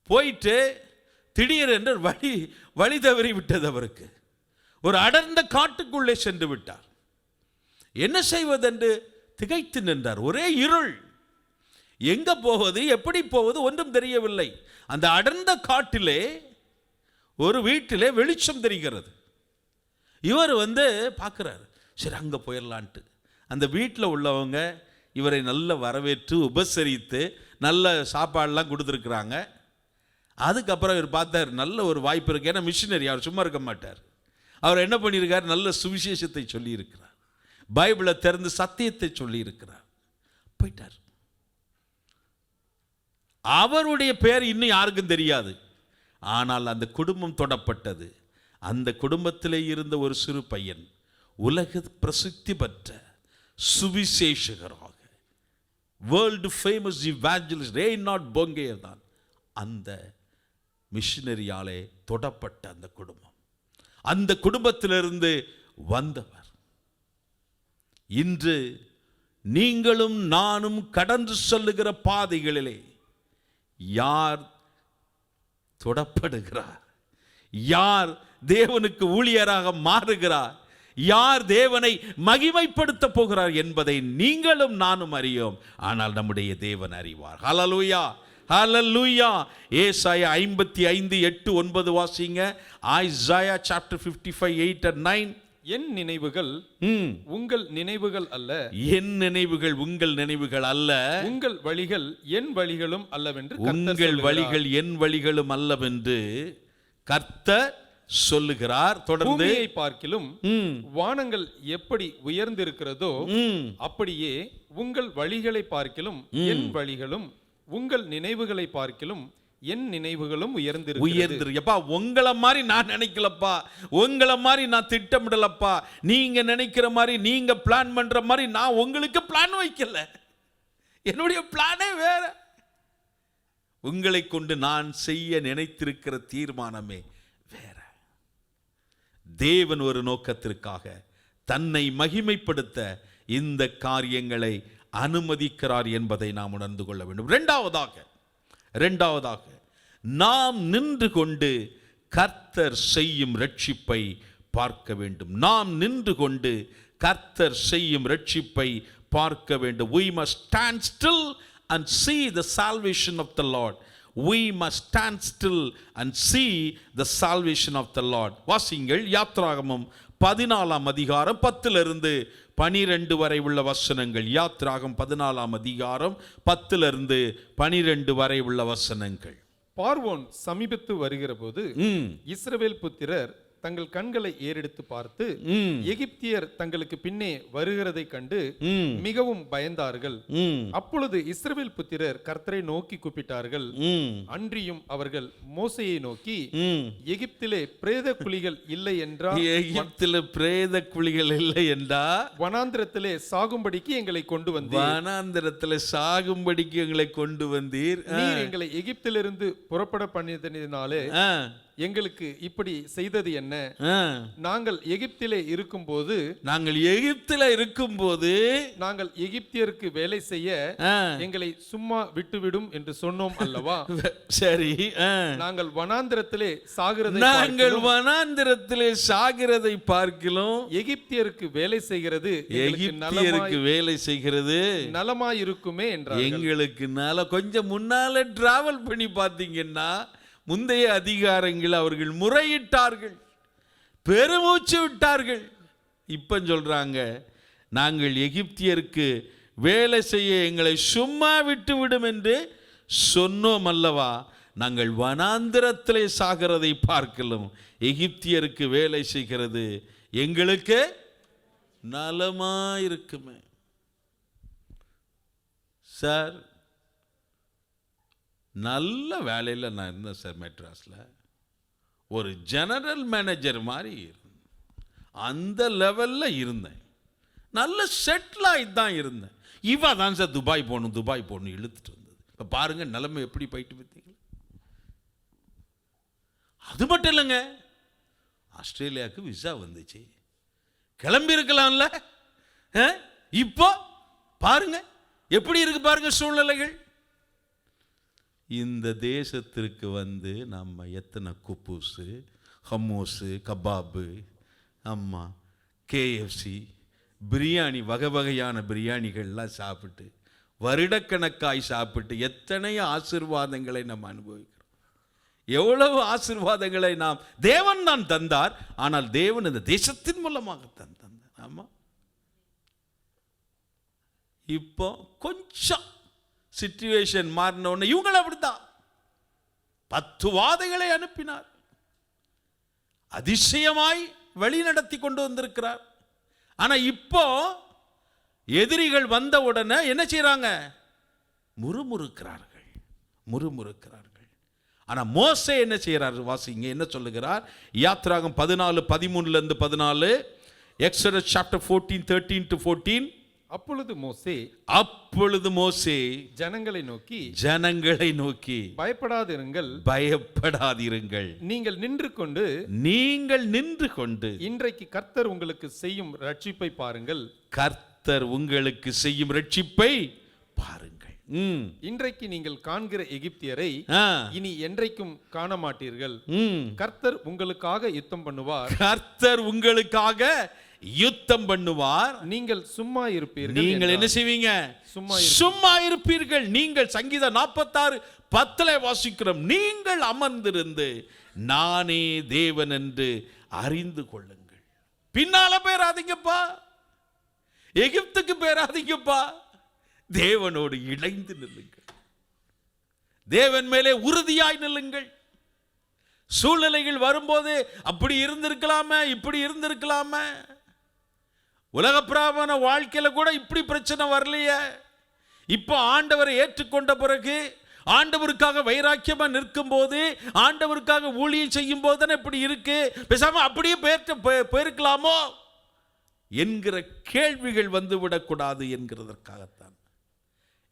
போயிட்டு திடீரென்று வழி தவறி விட்டது. அவருக்கு ஒரு அடர்ந்த காட்டுக்குள்ளே சென்று விட்டார். என்ன செய்வதென்று திகைத்து நின்றார். ஒரே இருள், எங்க போவது எப்படி போவது ஒன்றும் தெரியவில்லை. அந்த அடர்ந்த காட்டிலே ஒரு வீட்டிலே வெளிச்சம் தெரிகிறது. இவர் பார்க்கிறார், சரி அங்க போயிடலான்ட்டு. அந்த வீட்டில் உள்ளவங்க இவரை நல்ல வரவேற்று உபசரித்து நல்ல சாப்பாடெல்லாம் கொடுத்துருக்குறாங்க. அதுக்கப்புறம் இவர் பார்த்தார், நல்ல ஒரு வாய்ப்பு இருக்கு. ஏன்னா மிஷினரி, அவர் சும்மா இருக்க மாட்டார். அவர் என்ன பண்ணியிருக்கார், நல்ல சுவிசேஷத்தை சொல்லி இருக்கிறார், பைபிளை திறந்து சத்தியத்தை சொல்லி இருக்கிறார். போயிட்டார். அவருடைய பெயர் இன்னும் யாருக்கும் தெரியாது. ஆனால் அந்த குடும்பம் தொடப்பட்டது. அந்த குடும்பத்திலே இருந்த ஒரு சிறு பையன் உலக பிரசித்தி பெற்ற சுவிசேஷகராக, வேர்ல்டு ஃபேமஸ் இவாஞ்சலிஸ்ட் ரெய்னார்ட் போங்கே தான் அந்த மிஷனரியாலே தொடப்பட்ட அந்த குடும்பம். அந்த குடும்பத்திலிருந்து வந்தவர். இன்று நீங்களும் நானும் கடந்து செல்லுகிற பாதைகளிலே யார் தொடப்படுகிறார், யார் தேவனுக்கு ஊழியராக மாறுகிறார், யார் தேவனை மகிமைப்படுத்த போகிறார் என்பதை நீங்களும் நானும் அறியோம். ஆனால் நம்முடைய தேவன் அறிவார். ஹல்லேலூயா, ஹல்லேலூயா. ஏசாயா 55:8-9 வாசிங்க. Isaiah chapter 55:8-9. என் நினைவுகள் உங்கள் நினைவுகள் அல்ல, என் நினைவுகள் உங்கள் நினைவுகள் அல்ல, உங்கள் வழிகள் என் வழிகளும் அல்லவென்று உங்கள் வழிகள் என் வழிகளும் அல்லவென்று கர்த்தர் சொல்லுகிறார். தொடர்ந்து, பூமியை பார்க்கிலும் வானங்கள் எப்படி உயர்ந்திருக்கிறதோ அப்படியே உங்கள் வழிகளை பார்க்கிலும் என் வழிகளும், உங்கள் நினைவுகளை பார்க்கிலும் என் நினைவுகளும் உயர்ந்திருப்பா. உங்களை மாதிரி நான் நினைக்கலப்பா, உங்களை மாதிரி நான் திட்டமிடலப்பா, நீங்க நினைக்கிற மாதிரி நீங்க பிளான் பண்ற மாதிரி நான் உங்களுக்கு பிளான் வைக்கல. என்னுடைய பிளானே வேற. உங்களை கொண்டு நான் செய்ய நினைத்திருக்கிற தீர்மானமே வேற. தேவன் ஒரு நோக்கத்திற்காக தன்னை மகிமைப்படுத்த இந்த காரியங்களை அனுமதிக்கிறார் என்பதை நாம் உணர்ந்து கொள்ள வேண்டும். இரண்டாவதாக நாம் நின்று கொண்டு கர்த்தர் செய்யும் ரட்சிப்பை பார்க்க வேண்டும். நாம் நின்று கொண்டு கர்த்தர் செய்யும் ரட்சிப்பை பார்க்க வேண்டும். We must stand still and see the salvation of the Lord. We must stand still and see the salvation of the Lord. வாசிங்கள் யாத்ராகமம் 14ஆம் அதிகாரம் 10-12 வரை உள்ள வசனங்கள். யாத்ராகம் 14ஆம் அதிகாரம் 10-12 வரை உள்ள வசனங்கள். பார்வோன் சமீபத்து வருகிற போது இஸ்ரவேல் புத்திரர் தங்கள் கண்களை ஏறெடுத்து பார்த்து எகிப்தியர் தங்களுக்கு பின்னே வருகிறதை கண்டு மிகவும் பயந்தார்கள். அப்பொழுது இஸ்ரவேல் புத்திரர் கர்த்தரை நோக்கி கூப்பிட்டார்கள். அன்றியும் அவர்கள் மோசையை நோக்கி, எகிப்திலே பிரேத குழிகள் இல்லை என்றா, எகிப்திலே பிரேத குழிகள் இல்லை என்றா, வனாந்திரத்திலே சாகும்படிக்கு எங்களை கொண்டு வந்தீர், வனாந்திரத்திலே சாகும்படிக்கு எங்களை கொண்டு வந்தீர், நீர் எங்களை எகிப்திலிருந்து புறப்பட பண்ணியதினாலே எங்களுக்கு இப்படி செய்தது என்ன? நாங்கள் எகிப்திலே இருக்கும்போது நாங்கள் எகிப்தியருக்கு வேலை செய்ய எங்களை சும்மா விட்டுவிடும் என்று சொன்னோம் அல்லவா? சரி, நாங்கள் வனாந்திரத்திலே சாகிறதை பார்க்கிறோம் எகிப்தியருக்கு வேலை செய்கிறது நலமாயிருக்குமே என்றார். எங்களுக்கு கொஞ்சம் முன்னால டிராவல் பண்ணி பார்த்தீங்கன்னா முந்தைய அதிகாரங்கள் அவர்கள் முறையிட்டார்கள், பெருமூச்சு விட்டார்கள். இப்ப சொல்றாங்க, நாங்கள் எகிப்தியருக்கு வேலை செய்ய எங்களை சும்மா விட்டு விடும் என்று சொன்னோம் அல்லவா? நாங்கள் வனாந்திரத்திலே சாகிறதை பார்க்கலாம், எகிப்தியருக்கு வேலை செய்கிறது எங்களுக்கு நலமாயிருக்குமே. சார், நல்ல வேலையில் நான் இருந்தேன் சார் மெட்ராஸில். ஒரு ஜெனரல் மேனேஜர் மாதிரி இருந்தேன், அந்த லெவலில் இருந்தேன், நல்ல செட்டில் ஆகிட்டு தான் இருந்தேன். இவ தான் சார் துபாய் போகணும் இழுத்துட்டு வந்தது. இப்போ பாருங்கள் நிலைமை எப்படி போயிட்டு பார்த்தீங்களா. அது மட்டும் இல்லைங்க, ஆஸ்திரேலியாவுக்கு விசா வந்துச்சு, கிளம்பி இருக்கலாம்ல. இப்போ பாருங்க எப்படி இருக்கு பாருங்க சூழ்நிலைகள். இந்த தேசத்திற்கு வந்து நம்ம எத்தனை குப்பூஸு, ஹம்மூஸு, கபாபு, அம்மா கேஎஃப்சி, பிரியாணி, வகை வகையான பிரியாணிகள்லாம் சாப்பிட்டு வருடக்கணக்காய் சாப்பிட்டு எத்தனை ஆசீர்வாதங்களை நம்ம அனுபவிக்கிறோம். எவ்வளவு ஆசீர்வாதங்களை நாம் தேவன் தான் தந்தார், ஆனால் தேவன் இந்த தேசத்தின் மூலமாக தந்தார். ஆமா, இப்போ கொஞ்சம் சிச்சுவேஷன் மாறினோன்னு இவங்களை அப்படித்தான் 10 வாதைகளை அனுப்பினார், அதிசயமாய் வழி நடத்தி கொண்டு வந்திருக்கிறார். ஆனா இப்போ எதிரிகள் வந்த உடனே என்ன செய்யறாங்க? முறுமுறுக்கிறார்கள். ஆனா மோசே என்ன செய்யறார்? வாசிங்க, என்ன சொல்லுகிறார்? யாத்ராகம் 14:13-14, எக்ஸோடஸ் சாப்டர் 14:13-14. அப்பொழுது மோசே ஜனங்களை நோக்கி பயப்படாதிருங்கள், நீங்கள் நின்று கொண்டு இன்றைக்கு கர்த்தர் உங்களுக்கு செய்யும் ரட்சிப்பை பாருங்கள். கர்த்தர் உங்களுக்கு செய்யும் ரட்சிப்பை பாருங்கள். இன்றைக்கு நீங்கள் காண்கிற எகிப்தியரை இனி என்றைக்கும் காண மாட்டீர்கள். கர்த்தர் உங்களுக்காக யுத்தம் பண்ணுவார். நீங்கள் சும்மா இருப்பீர்கள். நீங்கள் என்ன செய்வீங்க? சும்மா இருப்பீர்கள். நீங்கள் சங்கீதம் 46:10 வாசிக்கிறோம், நீங்கள் அமர்ந்திருந்து நானே தேவன் என்று அறிந்து கொள்ளுங்கள். பின்னால பேராதீங்கப்பா, எகிப்துக்கு பேராதீங்கப்பா, தேவனோடு இணைந்து நில்லுங்கள், தேவன் மேலே உறுதியாய் நில்லுங்கள். சூழ்நிலைகள் வரும்போது அப்படி இருந்திருக்கலாமே, இப்படி இருந்திருக்கலாமே, உலகப்பிரகாரமான வாழ்க்கையில கூட இப்படி பிரச்சனை வரலையே. இப்போ ஆண்டவரை ஏற்றுக்கொண்ட பிறகு, ஆண்டவருக்காக வைராக்கியமா நிற்கும் போது, ஆண்டவருக்காக ஊழியம் செய்யும் போது தானே இப்படி இருக்கு. பேசாம அப்படியே போயிருக்கலாமோ என்கிற கேள்விகள் வந்து விடக்கூடாது என்கிறதற்காகத்தான்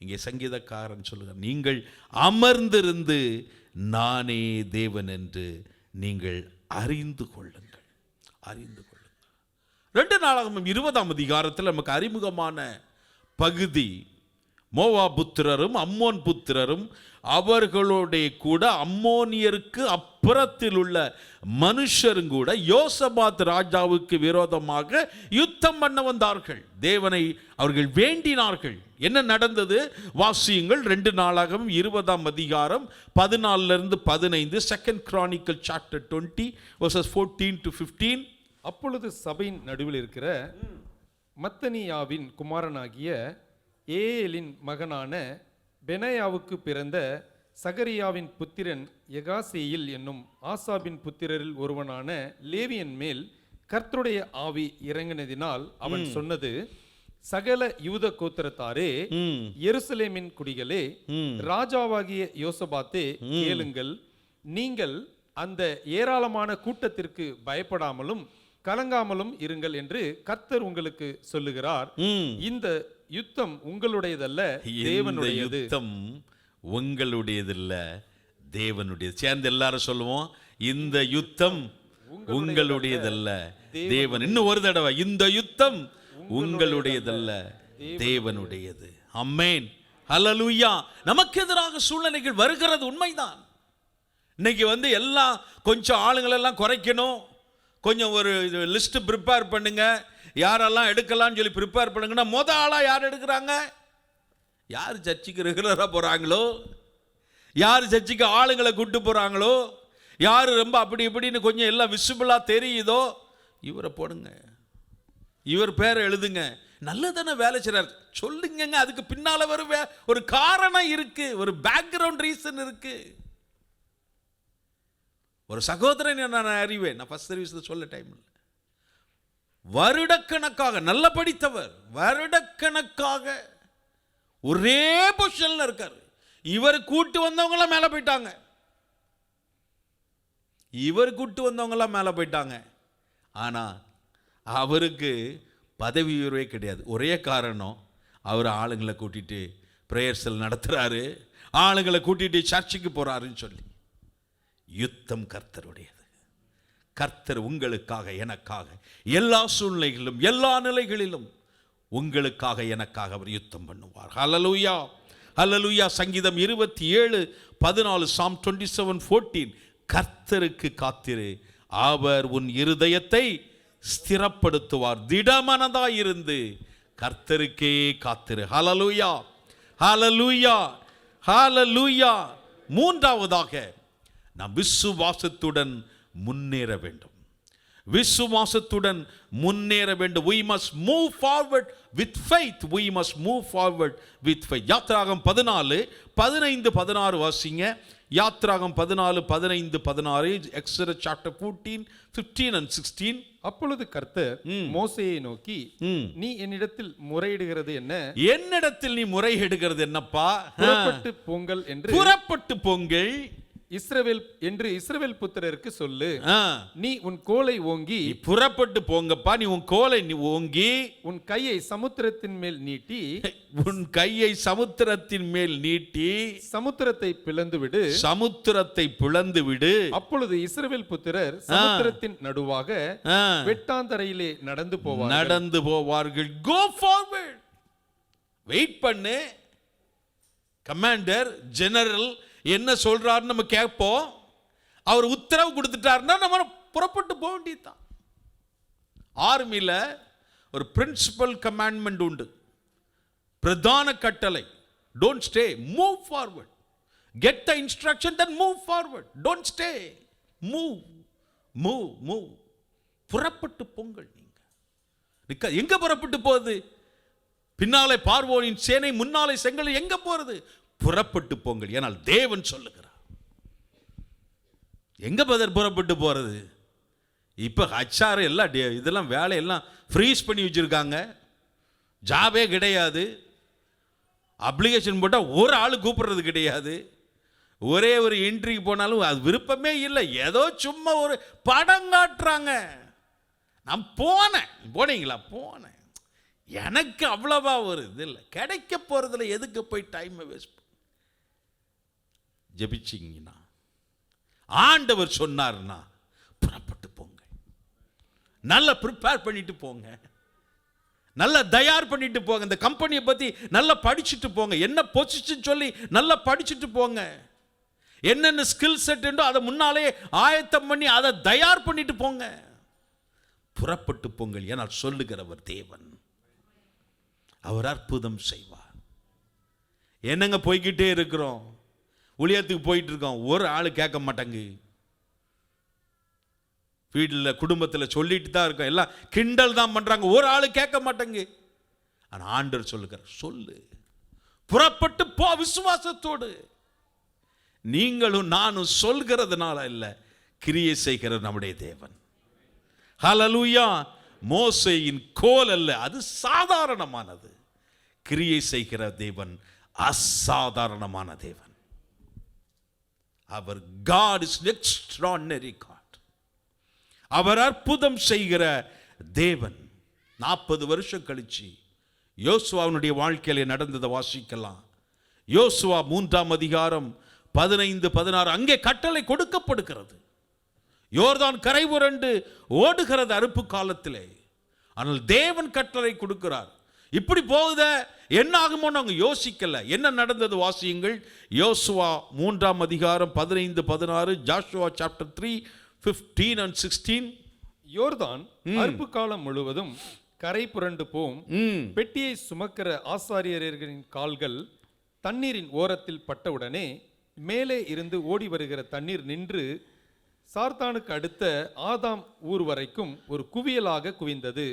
இங்கே சங்கீதக்காரன் சொல்லுகிறார், நீங்கள் அமர்ந்திருந்து நானே தேவன் என்று நீங்கள் அறிந்து கொள்ளுங்கள். 2 நாளாகமம் 20ஆம் அதிகாரத்தில் நமக்கு அறிமுகமான பகுதி, மோவாப் புத்திரரும் அம்மோன் புத்திரரும் அவர்களுடைய கூட அம்மோனியருக்கு அப்புறத்தில் உள்ள மனுஷரும் கூட யோசபாத் ராஜாவுக்கு விரோதமாக யுத்தம் பண்ண வந்தார்கள். தேவனை அவர்கள் வேண்டினார்கள். என்ன நடந்தது? வாசியுங்கள். 2 நாளாகமம் 20ஆம் அதிகாரம் 14-15, 2 Chronicle chapter 20 verses 14-15. அப்பொழுது சபையின் நடுவில் இருக்கிற மத்தனியாவின் குமாரனாகிய ஏலின் மகனான பெனாயாவுக்கு பிறந்த சகரியாவின் புத்திரன் யகாசேயில் என்னும் ஆசாபின் புத்திரரில் ஒருவனான லேவியன் மேல் கர்த்தருடைய ஆவி இறங்கினதினால் அவன் சொன்னது, சகல யூத கோத்திரத்தாரே, எருசலேமின் குடிகளே, ராஜாவாகிய யோசபாத்தே, கேளுங்கள். நீங்கள் அந்த ஏராளமான கூட்டத்திற்கு பயப்படாமலும் கலங்காமலும் இருங்கள் என்று கர்த்தர் உங்களுக்கு சொல்லுகிறார். இந்த யுத்தம் உங்களுடையதல்ல, தேவனுடையது. யுத்தம் உங்களுடையதல்ல, தேவனுடையது. சேர்ந்து எல்லாரும் சொல்லுவோம், இந்த யுத்தம் உங்களுடையதல்ல, தேவன். இன்னும் ஒரு தடவை, இந்த யுத்தம் உங்களுடையதல்ல, தேவனுடையது. ஆமென், ஹல்லேலூயா. நமக்கு எதிராக சூழ்நிலைகள் வருகிறது உண்மைதான். இன்னைக்கு எல்லாம் கொஞ்சம் ஆளுங்களெல்லாம் குறைக்கணும், கொஞ்சம் ஒரு லிஸ்ட் ப்ரிப்பேர் பண்ணுங்க, யாரெல்லாம் எடுக்கலாம்னு சொல்லி ப்ரிப்பேர் பண்ணுங்கன்னா மொதல் ஆளாக யார் எடுக்கிறாங்க? யார் சர்ச்சுக்கு ரெகுலராக போகிறாங்களோ, யார் சர்ச்சுக்கு ஆளுங்களை கூட்டு போகிறாங்களோ, யார் ரொம்ப அப்படி இப்படின்னு கொஞ்சம் எல்லாம் விசிபிளாக தெரியுதோ, இவரை போடுங்க, இவர் பேரை எழுதுங்க. நல்லதானே வேலை செய்கிறார் சொல்லுங்க. அதுக்கு பின்னால் ஒரு காரணம் இருக்கு, ஒரு பேக்ரவுண்ட் ரீசன் இருக்கு. ஒரு சகோதரன் நான் அறிவேன், நான் ஃபர்ஸ்ட் சர்வீஸில் சொல்ல டைம் இல்லை, வருடக்கணக்காக நல்ல படித்தவர், வருடக்கணக்காக ஒரே பொசிஷன்ல இருக்காரு. இவர் கூட்டு வந்தவங்களாம் மேலே போயிட்டாங்க. இவர் கூட்டு வந்தவங்களாம் மேலே போயிட்டாங்க. ஆனால் அவருக்கு பதவி உயர்வே கிடையாது. ஒரே காரணம், அவர் ஆளுங்களை கூட்டிட்டு பிரேயர்ஸில் நடத்துகிறாரு, ஆளுங்களை கூட்டிட்டு சர்ச்சுக்கு போகிறாருன்னு சொல்லி. யுத்தம் கர்த்தருடையது. கர்த்தர் உங்களுக்காக எனக்காக எல்லா சூழ்நிலைகளிலும் எல்லா நிலைகளிலும் உங்களுக்காக எனக்காக அவர் யுத்தம் பண்ணுவார். ஹல்லேலூயா, ஹல்லேலூயா. சங்கீதம் 27:14, Psalm 27:14, கர்த்தருக்கு காத்திரு, அவர் உன் இருதயத்தை ஸ்திரப்படுத்துவார், திடமனதாயிருந்து கர்த்தருக்கே காத்திரு. ஹல்லேலூயா, ஹல்லேலூயா, ஹல்லேலூயா. மூன்றாவதாக, நாம் விசுவாசத்துடன் முன்னேற வேண்டும். விசுவாசத்துடன் முன்னேற வேண்டும். We must move forward with faith. We must move forward with faith. யாத்ராகம் 14:15-16 வாசிங்க. யாத்ராகம் 14:15-16, Exodus chapter 14, 15 and 16. அப்பொழுது கர்த்தர் மோசேயை நோக்கி, நீ என்னிடத்தில் முறையிடுகிறது என்ன? என்னிடத்தில் நீ முறையிடுகிறது என்னப்பா? புறப்பட்டு போங்கள் என்று, புறப்பட்டு போங்கள் இஸ்ரவேல் புத்திரருக்கு சொல்லு. நீ உன் கோலை ஓங்கி, புறப்பட்டு போங்கப்பா, நீ உன் கோலை ஓங்கி உன் கையை சமுத்திரத்தின் மேல் நீட்டி, உன் கையை சமுத்திரத்தின் மேல் நீட்டி சமுத்திரத்தை பிளந்து விடு, சமுத்திரத்தை பிளந்து விடு. அப்பொழுது இஸ்ரவேல் புத்திரர் சமுத்திரத்தின் நடுவாக வெட்டாந்தரையிலே நடந்து போவார்கள். Go forward. வெயிட் பண்ணு. கமாண்டர் ஜெனரல் என்ன சொல்றாரு நம்ம கேட்போம். அவர் உத்தரவு கொடுத்துட்டாருன்னா நம்ம புறப்பட்டு போக வேண்டியதுதான். ஆர்மியில் ஒரு பிரின்சிபல் கமாண்ட்மெண்ட் உண்டு, பிரதான கட்டளை. Don't stay, move forward. Get the instruction, then move forward. Don't stay, move move move. புறப்பட்டு போங்கள். நீங்க எங்க புறப்பட்டு போகுது? பின்னாலே பார்வோனின் சேனை, முன்னாலே செங்கல். எங்க போறது? புறப்பட்டு போங்கள். ஏனால் தேவன் சொல்லுகிறார். எங்க பதர் புறப்பட்டு போறது? இப்ப HR எல்லாம் இதெல்லாம் வேலையெல்லாம் ஃப்ரீஸ் பண்ணி வச்சிருக்காங்க. ஜாபே கிடையாது. அப்ளிகேஷன் போட்டால் ஒரு ஆள் கூப்பிடுறது கிடையாது. ஒரே ஒரு என்ட்ரிக்கு போனாலும் அது விருப்பமே இல்லை. ஏதோ சும்மா ஒரு படம் காட்டுறாங்க. நான் போனீங்களா? போனேன். எனக்கு அவ்வளவா ஒரு இது இல்லை. கிடைக்க போறதுல எதுக்கு போய் டைமை வேஸ்ட்? ஜெபிச்சிங்கன்னா, ஆண்டவர் சொன்னார்னா புறப்பட்டு போங்க. நல்லா ப்ரிப்பேர் பண்ணிட்டு போங்க. நல்லா தயார் பண்ணிட்டு போங்க. இந்த கம்பெனியை பத்தி நல்லா படிச்சுட்டு போங்க. என்ன பொசிஷன் சொல்லி நல்லா படிச்சுட்டு போங்க. என்னென்ன ஸ்கில் செட் உண்டோ அதை முன்னாலே ஆயத்தம் பண்ணி அதை தயார் பண்ணிட்டு போங்க. புறப்பட்டு போங்கள். ஏனால் சொல்லுகிறவர் தேவன். அவர் அற்புதம் செய்வார். என்னங்க போய்கிட்டே இருக்கிறோம், ஊழியத்துக்கு போயிட்டு இருக்கோம், ஒரு ஆள் கேட்க மாட்டாங்க. வீட்டில் குடும்பத்தில் சொல்லிட்டு தான் இருக்கோம், எல்லாம் கிண்டல் தான் பண்றாங்க, ஒரு ஆள் கேட்க மாட்டாங்க. ஆனால் ஆண்டவர் சொல்லுகிறார், சொல்லு, புறப்பட்டு போ விசுவாசத்தோடு. நீங்களும் நானும் சொல்கிறதுனால இல்லை, கிரியை செய்கிற நம்முடைய தேவன். ஹல்லேலூயா. மோசேயின் கோல் அல்ல, அது சாதாரணமானது. கிரியை செய்கிற தேவன் அசாதாரணமான தேவன். அவர் God is an extraordinary God. அவர் அற்புதம் செய்கிற தேவன். 40 வருஷம் கழிச்சு யோசுவாவுடைய வாழ்க்கையில நடந்ததை வாசிக்கலாம். யோசுவா 3:15-16 அங்கே கட்டளை கொடுக்கப்படுகிறது. யோர்தான் கரை புரண்டு ஓடுகிறது அறுப்பு காலத்திலே. ஆனால் தேவன் கட்டளை கொடுக்கிறார். இப்படி போகுத என்ன ஆகுமோ அவங்க யோசிக்கல. என்ன நடந்தது வாசியுங்கள். யோசுவா 3:15-16, ஜாஷுவா chapter 3:15 and 16. யோர்தான் அறுப்பு காலம் முழுவதும் கரை புரண்டு போம். பெட்டியை சுமக்கிற ஆசாரியர்களின் கால்கள் தண்ணீரின் ஓரத்தில் பட்டவுடனே மேலே இருந்து ஓடி வருகிற தண்ணீர் நின்று சார்தானுக்கு அடுத்த ஆதாம் ஊர் வரைக்கும் ஒரு குவியலாக குவிந்தது.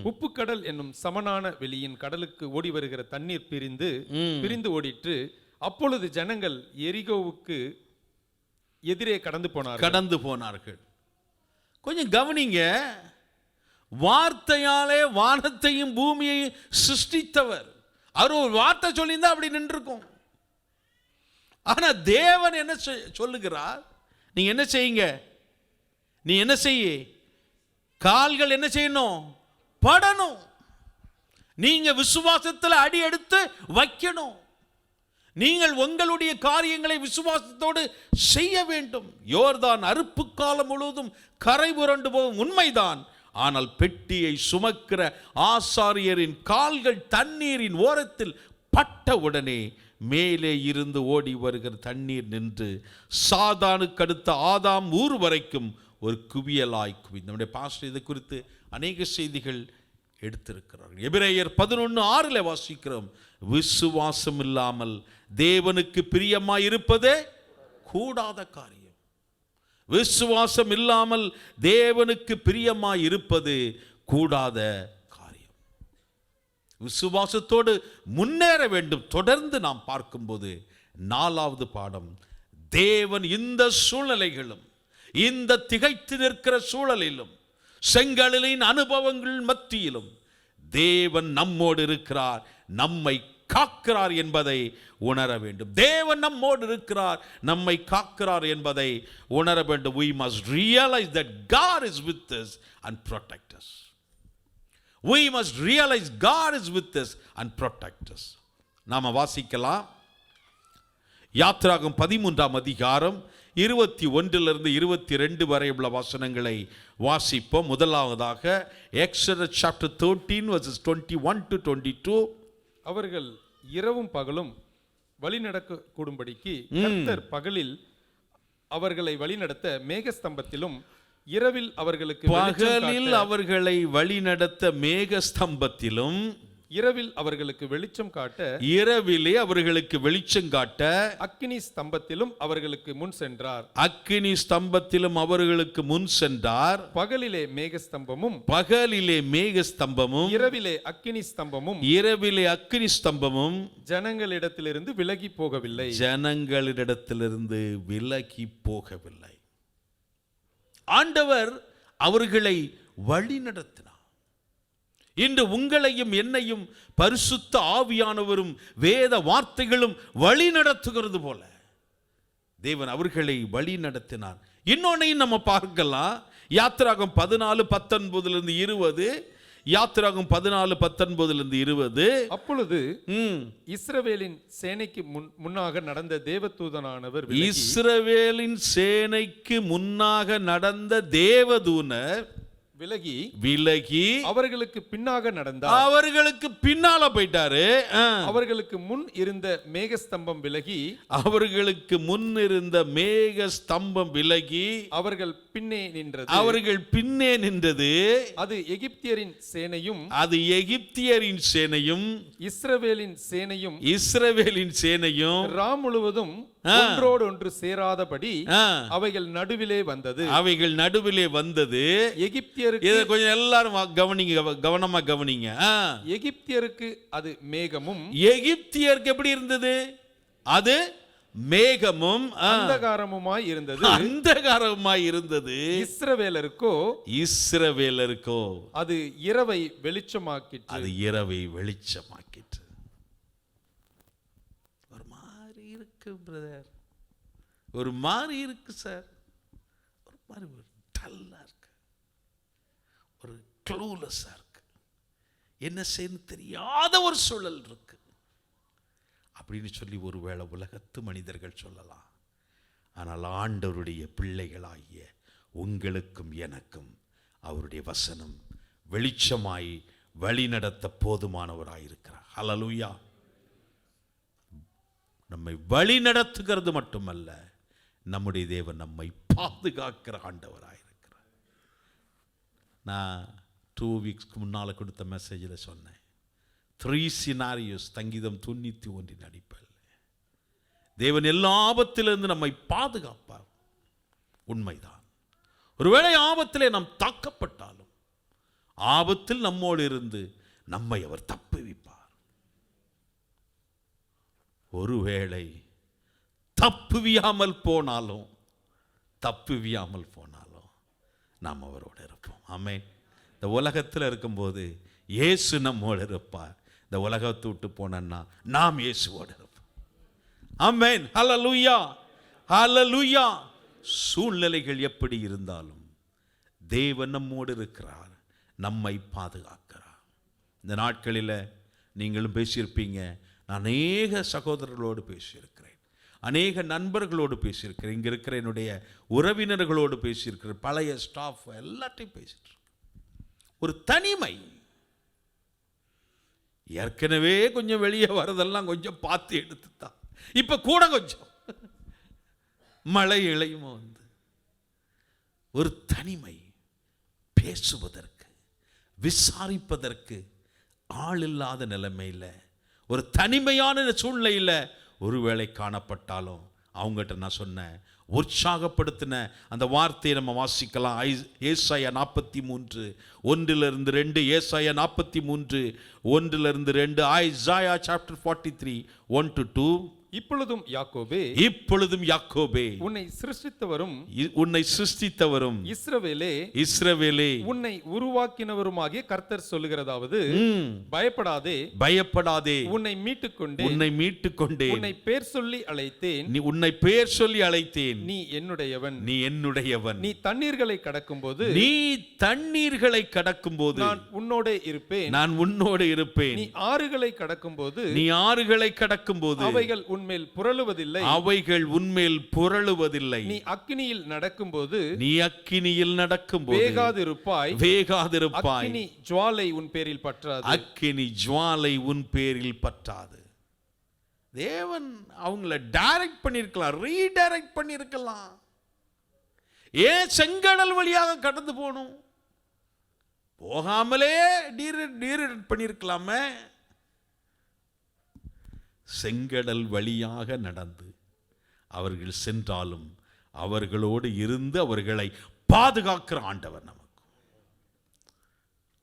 உப்பு கடல் என்னும் சமனான வெளியின் கடலுக்கு ஓடி வருகிற தண்ணீர் பிரிந்து ஓடிற்று. அப்பொழுது ஜனங்கள் எரிகோவுக்கு எதிரே கடந்து போனார்கள். கொஞ்சம் கவனிங்க. வார்த்தையாலே வானத்தையும் பூமியையும் சிருஷ்டித்தவர். அவர் ஒரு வார்த்தை சொல்லியிருந்தா அப்படி நின்றுக்கும். ஆனா தேவன் என்ன சொல்லுகிறார்? நீங்க என்ன செய்யுங்க? நீ என்ன செய்ய? கால்கள் என்ன செய்யணும்? படணும். நீங்க விசுவாசத்தில் அடி எடுத்து வைக்கணும். நீங்கள் உங்களுடைய காரியங்களை விசுவாசத்தோடு செய்ய வேண்டும். யோர்தான் அறுப்பு காலம் முழுவதும் கரை புரண்டு போகும், உண்மைதான். ஆனால் பெட்டியை சுமக்கிற ஆசாரியரின் கால்கள் தண்ணீரின் ஓரத்தில் பட்டவுடனே மேலே இருந்து ஓடி வருகிற தண்ணீர் நின்று சாதானுக்கு அடுத்த ஆதாம் ஊர் வரைக்கும் ஒரு குவியலாய் குவி. நம்முடைய பாஸ்டர் இதை குறித்து அநேக செய்திகள் எடுத்திருக்கிறார்கள். எபிரேயர் 11:6 வாசிக்கிறோம், விசுவாசம் இல்லாமல் தேவனுக்கு பிரியமாய் இருப்பதே கூடாத காரியம். விசுவாசம் இல்லாமல் தேவனுக்கு பிரியமாய் இருப்பது கூடாத காரியம். விசுவாசத்தோடு முன்னேற வேண்டும். தொடர்ந்து நாம் பார்க்கும்போது 4வது பாடம், தேவன் இந்த சூழ்நிலைகளும் இந்த திகைத்து நிற்கிற சூழலிலும் செங்கடலின் அனுபவங்கள் மத்தியிலும் தேவன் நம்மோடு இருக்கிறார், நம்மை காக்கிறார் என்பதை உணர வேண்டும். தேவன் நம்மோடு இருக்கிறார், நம்மை காக்கிறார் என்பதை உணர வேண்டும். We must realize that God is with us and protect us. We must realize God is with us and protect us. நாம வாசிக்கலாம். யாத்ராகமம் 13ஆம் அதிகாரம் 21 22 வரை உள்ள வசனங்களை வாசிப்போம். முதலாவதாக Exodus chapter 13 verses 21 to 22. அவர்கள் இரவும் பகலும் வழிநடக்க கூடும்படிக்கு கர்த்தர் பகலில் அவர்களை வழிநடத்த மேகஸ்தம்பத்திலும் இரவில் அவர்களுக்கு பகலில் அவர்களை வழிநடத்த மேகஸ்தம்பத்திலும் இரவில் அவர்களுக்கு வெளிச்சம் காட்ட இரவிலே அவர்களுக்கு வெளிச்சம் காட்ட அக்கினி ஸ்தம்பத்திலும் அவர்களுக்கு முன் சென்றார். அக்கினி ஸ்தம்பத்திலும் அவர்களுக்கு முன் சென்றார். பகலிலே மேகஸ்தம்பமும் பகலிலே மேகஸ்தம்பமும் இரவிலே அக்கினி ஸ்தம்பமும் இரவிலே அக்கினி ஸ்தம்பமும் ஜனங்களிடத்திலிருந்து விலகி போகவில்லை. ஜனங்களிடத்திலிருந்து விலகி போகவில்லை. ஆண்டவர் அவர்களை வழி நடத்தினார். இன்று உங்களையும் என்னையும் பரிசுத்த ஆவியானவரும் வேத வார்த்தைகளும் வழி நடத்துகிறது போல தேவன் அவர்களை வழி நடத்தினார். இன்னொன்னையும் நம்ம பார்க்கலாம். யாத்திராகமம் 14:19 20. யாத்திராகமம் 14:19 20. அப்பொழுது இஸ்ரவேலின் சேனைக்கு முன்னாக நடந்த தேவதூதனானவர் இஸ்ரவேலின் சேனைக்கு முன்னாக நடந்த தேவதூதர் விலகி அவர்களுக்கு பின்னாக நடந்தார். அவர்களுக்கு பின்னால போயிட்டாரு. அவர்களுக்கு முன் இருந்த மேகஸ்தம்பம் விலகி அவர்களுக்கு முன் இருந்த மேகஸ்தம்பம் விலகி அவர்கள் பின்னே நின்றது. அது எகிப்தியரின் சேனையும் இஸ்ரவேலின் சேனையும் ராம் முழுவதும் ஒன்றோடு ஒன்று சேராதபடி அவைகள் நடுவிலே வந்தது. எகிப்தியருக்கு கொஞ்சம் எல்லாரும் கவனமா கவனிங்க. எகிப்தியருக்கு அது மேகமும், எகிப்தியருக்கு எப்படி இருந்தது? அது மேகமும் அந்தகாரமுமாய் இருந்தது. இஸ்ரவேலருக்கோ அது இரவை வெளிச்சமாக்கிற்று. பிரதர், ஒரு மாதிரி இருக்கு சார், ஒரு மாதிரி டல்லா இருக்கு, ஒரு க்ளூலெஸ்ஸா இருக்கு, என்ன செய்யணும் தெரியாத ஒரு சூழல் இருக்கு அப்படின்னு சொல்லி ஒருவேளை உலகத்து மனிதர்கள் சொல்லலாம். ஆனால் ஆண்டவருடைய பிள்ளைகளாகிய உங்களுக்கும் எனக்கும் அவருடைய வசனம் வெளிச்சமாய் வழி நடத்த போதுமானவராயிருக்கிறார். ஹல்லேலூயா. நம்மை வழி நடத்துகிறது மட்டுமல்ல, நம்முடைய தேவன் நம்மை பாதுகாக்கிற ஆண்டவராயிருக்கிறார். நான் 2 வீக்ஸ்க்கு முன்னால் கொடுத்த மெசேஜில் சொன்னேன், 3 scenarios சங்கீதம் 91 அடிப்படையில் தேவன் எல்லா ஆபத்திலிருந்து நம்மை பாதுகாப்பார். உண்மைதான். ஒருவேளை ஆபத்திலே நாம் தாக்கப்பட்டாலும் ஆபத்தில் நம்மோடு இருந்து நம்மை அவர் தப்புவிப்பார். ஒருவேளை தப்புவியாமல் போனாலும் நாம் அவரோடு இருப்போம். ஆமென். இந்த உலகத்தில் இருக்கும்போது இயேசு நம்மோடு இருப்பார். இந்த உலகத்தை விட்டு போனோன்னா நாம் இயேசுவோடு இருப்போம். ஆமென். ஹல்லேலூயா, ஹல்லேலூயா. சூழ்நிலைகள் எப்படி இருந்தாலும் தேவன் நம்மோடு இருக்கிறார், நம்மை பாதுகாக்கிறார். இந்த நாட்களில் நீங்களும் பேசியிருப்பீங்க. நான் அநேக சகோதரர்களோடு பேசியிருக்கிறேன், அநேக நண்பர்களோடு பேசியிருக்கிறேன், இங்கே இருக்கிற என்னுடைய உறவினர்களோடு பேசியிருக்கிறேன், பழைய ஸ்டாஃப் எல்லாத்தையும் பேசிட்டு. ஒரு தனிமை. ஏற்கனவே கொஞ்சம் வெளியே வரதெல்லாம் கொஞ்சம் பார்த்து எடுத்துத்தான், இப்போ கூட கொஞ்சம் மழை இளையுமோ வந்து ஒரு தனிமை. பேசுவதற்கு, விசாரிப்பதற்கு ஆள் இல்லாத நிலைமையில், ஒரு தனிமையான சூழ்நிலையில் ஒருவேளை காணப்பட்டாலும் அவங்ககிட்ட நான் சொன்னேன், உற்சாகப்படுத்தின அந்த வார்த்தையை நம்ம வாசிக்கலாம். ஏசாயா 43 1-2, ஏசாயா 43 1-2, ஐசாயா சாப்டர் 43 1-2. இப்பொழுதும் யாக்கோபே, இப்பொழுதும் யாக்கோபே, உன்னை சிருஷ்டித்தவரும் உன்னை சிருஷ்டித்தவரும் இஸ்ரவேலே, இஸ்ரவேலே, உன்னை உருவாக்கினவருமாகிய கர்த்தர் சொல்லுகிறதாவது, பயப்படாதே, பயப்படாதே, உன்னை மீட்டுக்கொண்டேன், உன்னை மீட்டுக்கொண்டேன், உன்னை பேர் சொல்லி அழைத்தேன், உன்னை பேர் சொல்லி அழைத்தேன், நீ என்னுடையவன், நீ என்னுடையவன், நீ தண்ணீர்களை கடக்கும்போது, நீ தண்ணீர்களை கடக்கும்போது நான் உன்னோடே இருப்பேன், நான் உன்னோடு இருப்பேன், நீ ஆறுகளை கடக்கும்போது, நீ ஆறுகளை கடக்கும்போது அவைகள் உன்மேல் புரளுவதில்லை, அவைகள் உன்மேல் புரளுவதில்லை, நீ அக்கினியில் நடக்கும்போது, நீ அக்கினியில் நடக்கும்போது வேகாதிருப்பாய், வேகாதிருப்பாய், அக்கினி ஜுவாலை உன் பேரில் பற்றாது, அக்கினி ஜுவாலை உன் பேரில் பற்றாது. தேவன் அவங்கள டைரக்ட் பண்ணியிருக்கலாம், ரீடைரக்ட் பண்ணியிருக்கலாம். ஏன் செங்கடல் வழியாக கடந்து போகணும்? போகாமலே டீரைரக்ட் பண்ணியிருக்கலாமே. செங்கடல் வழியாக நடந்து அவர்கள் சென்றாலும் அவர்களோடு இருந்து அவர்களை பாதுகாக்கிற ஆண்டவர் நமக்கு.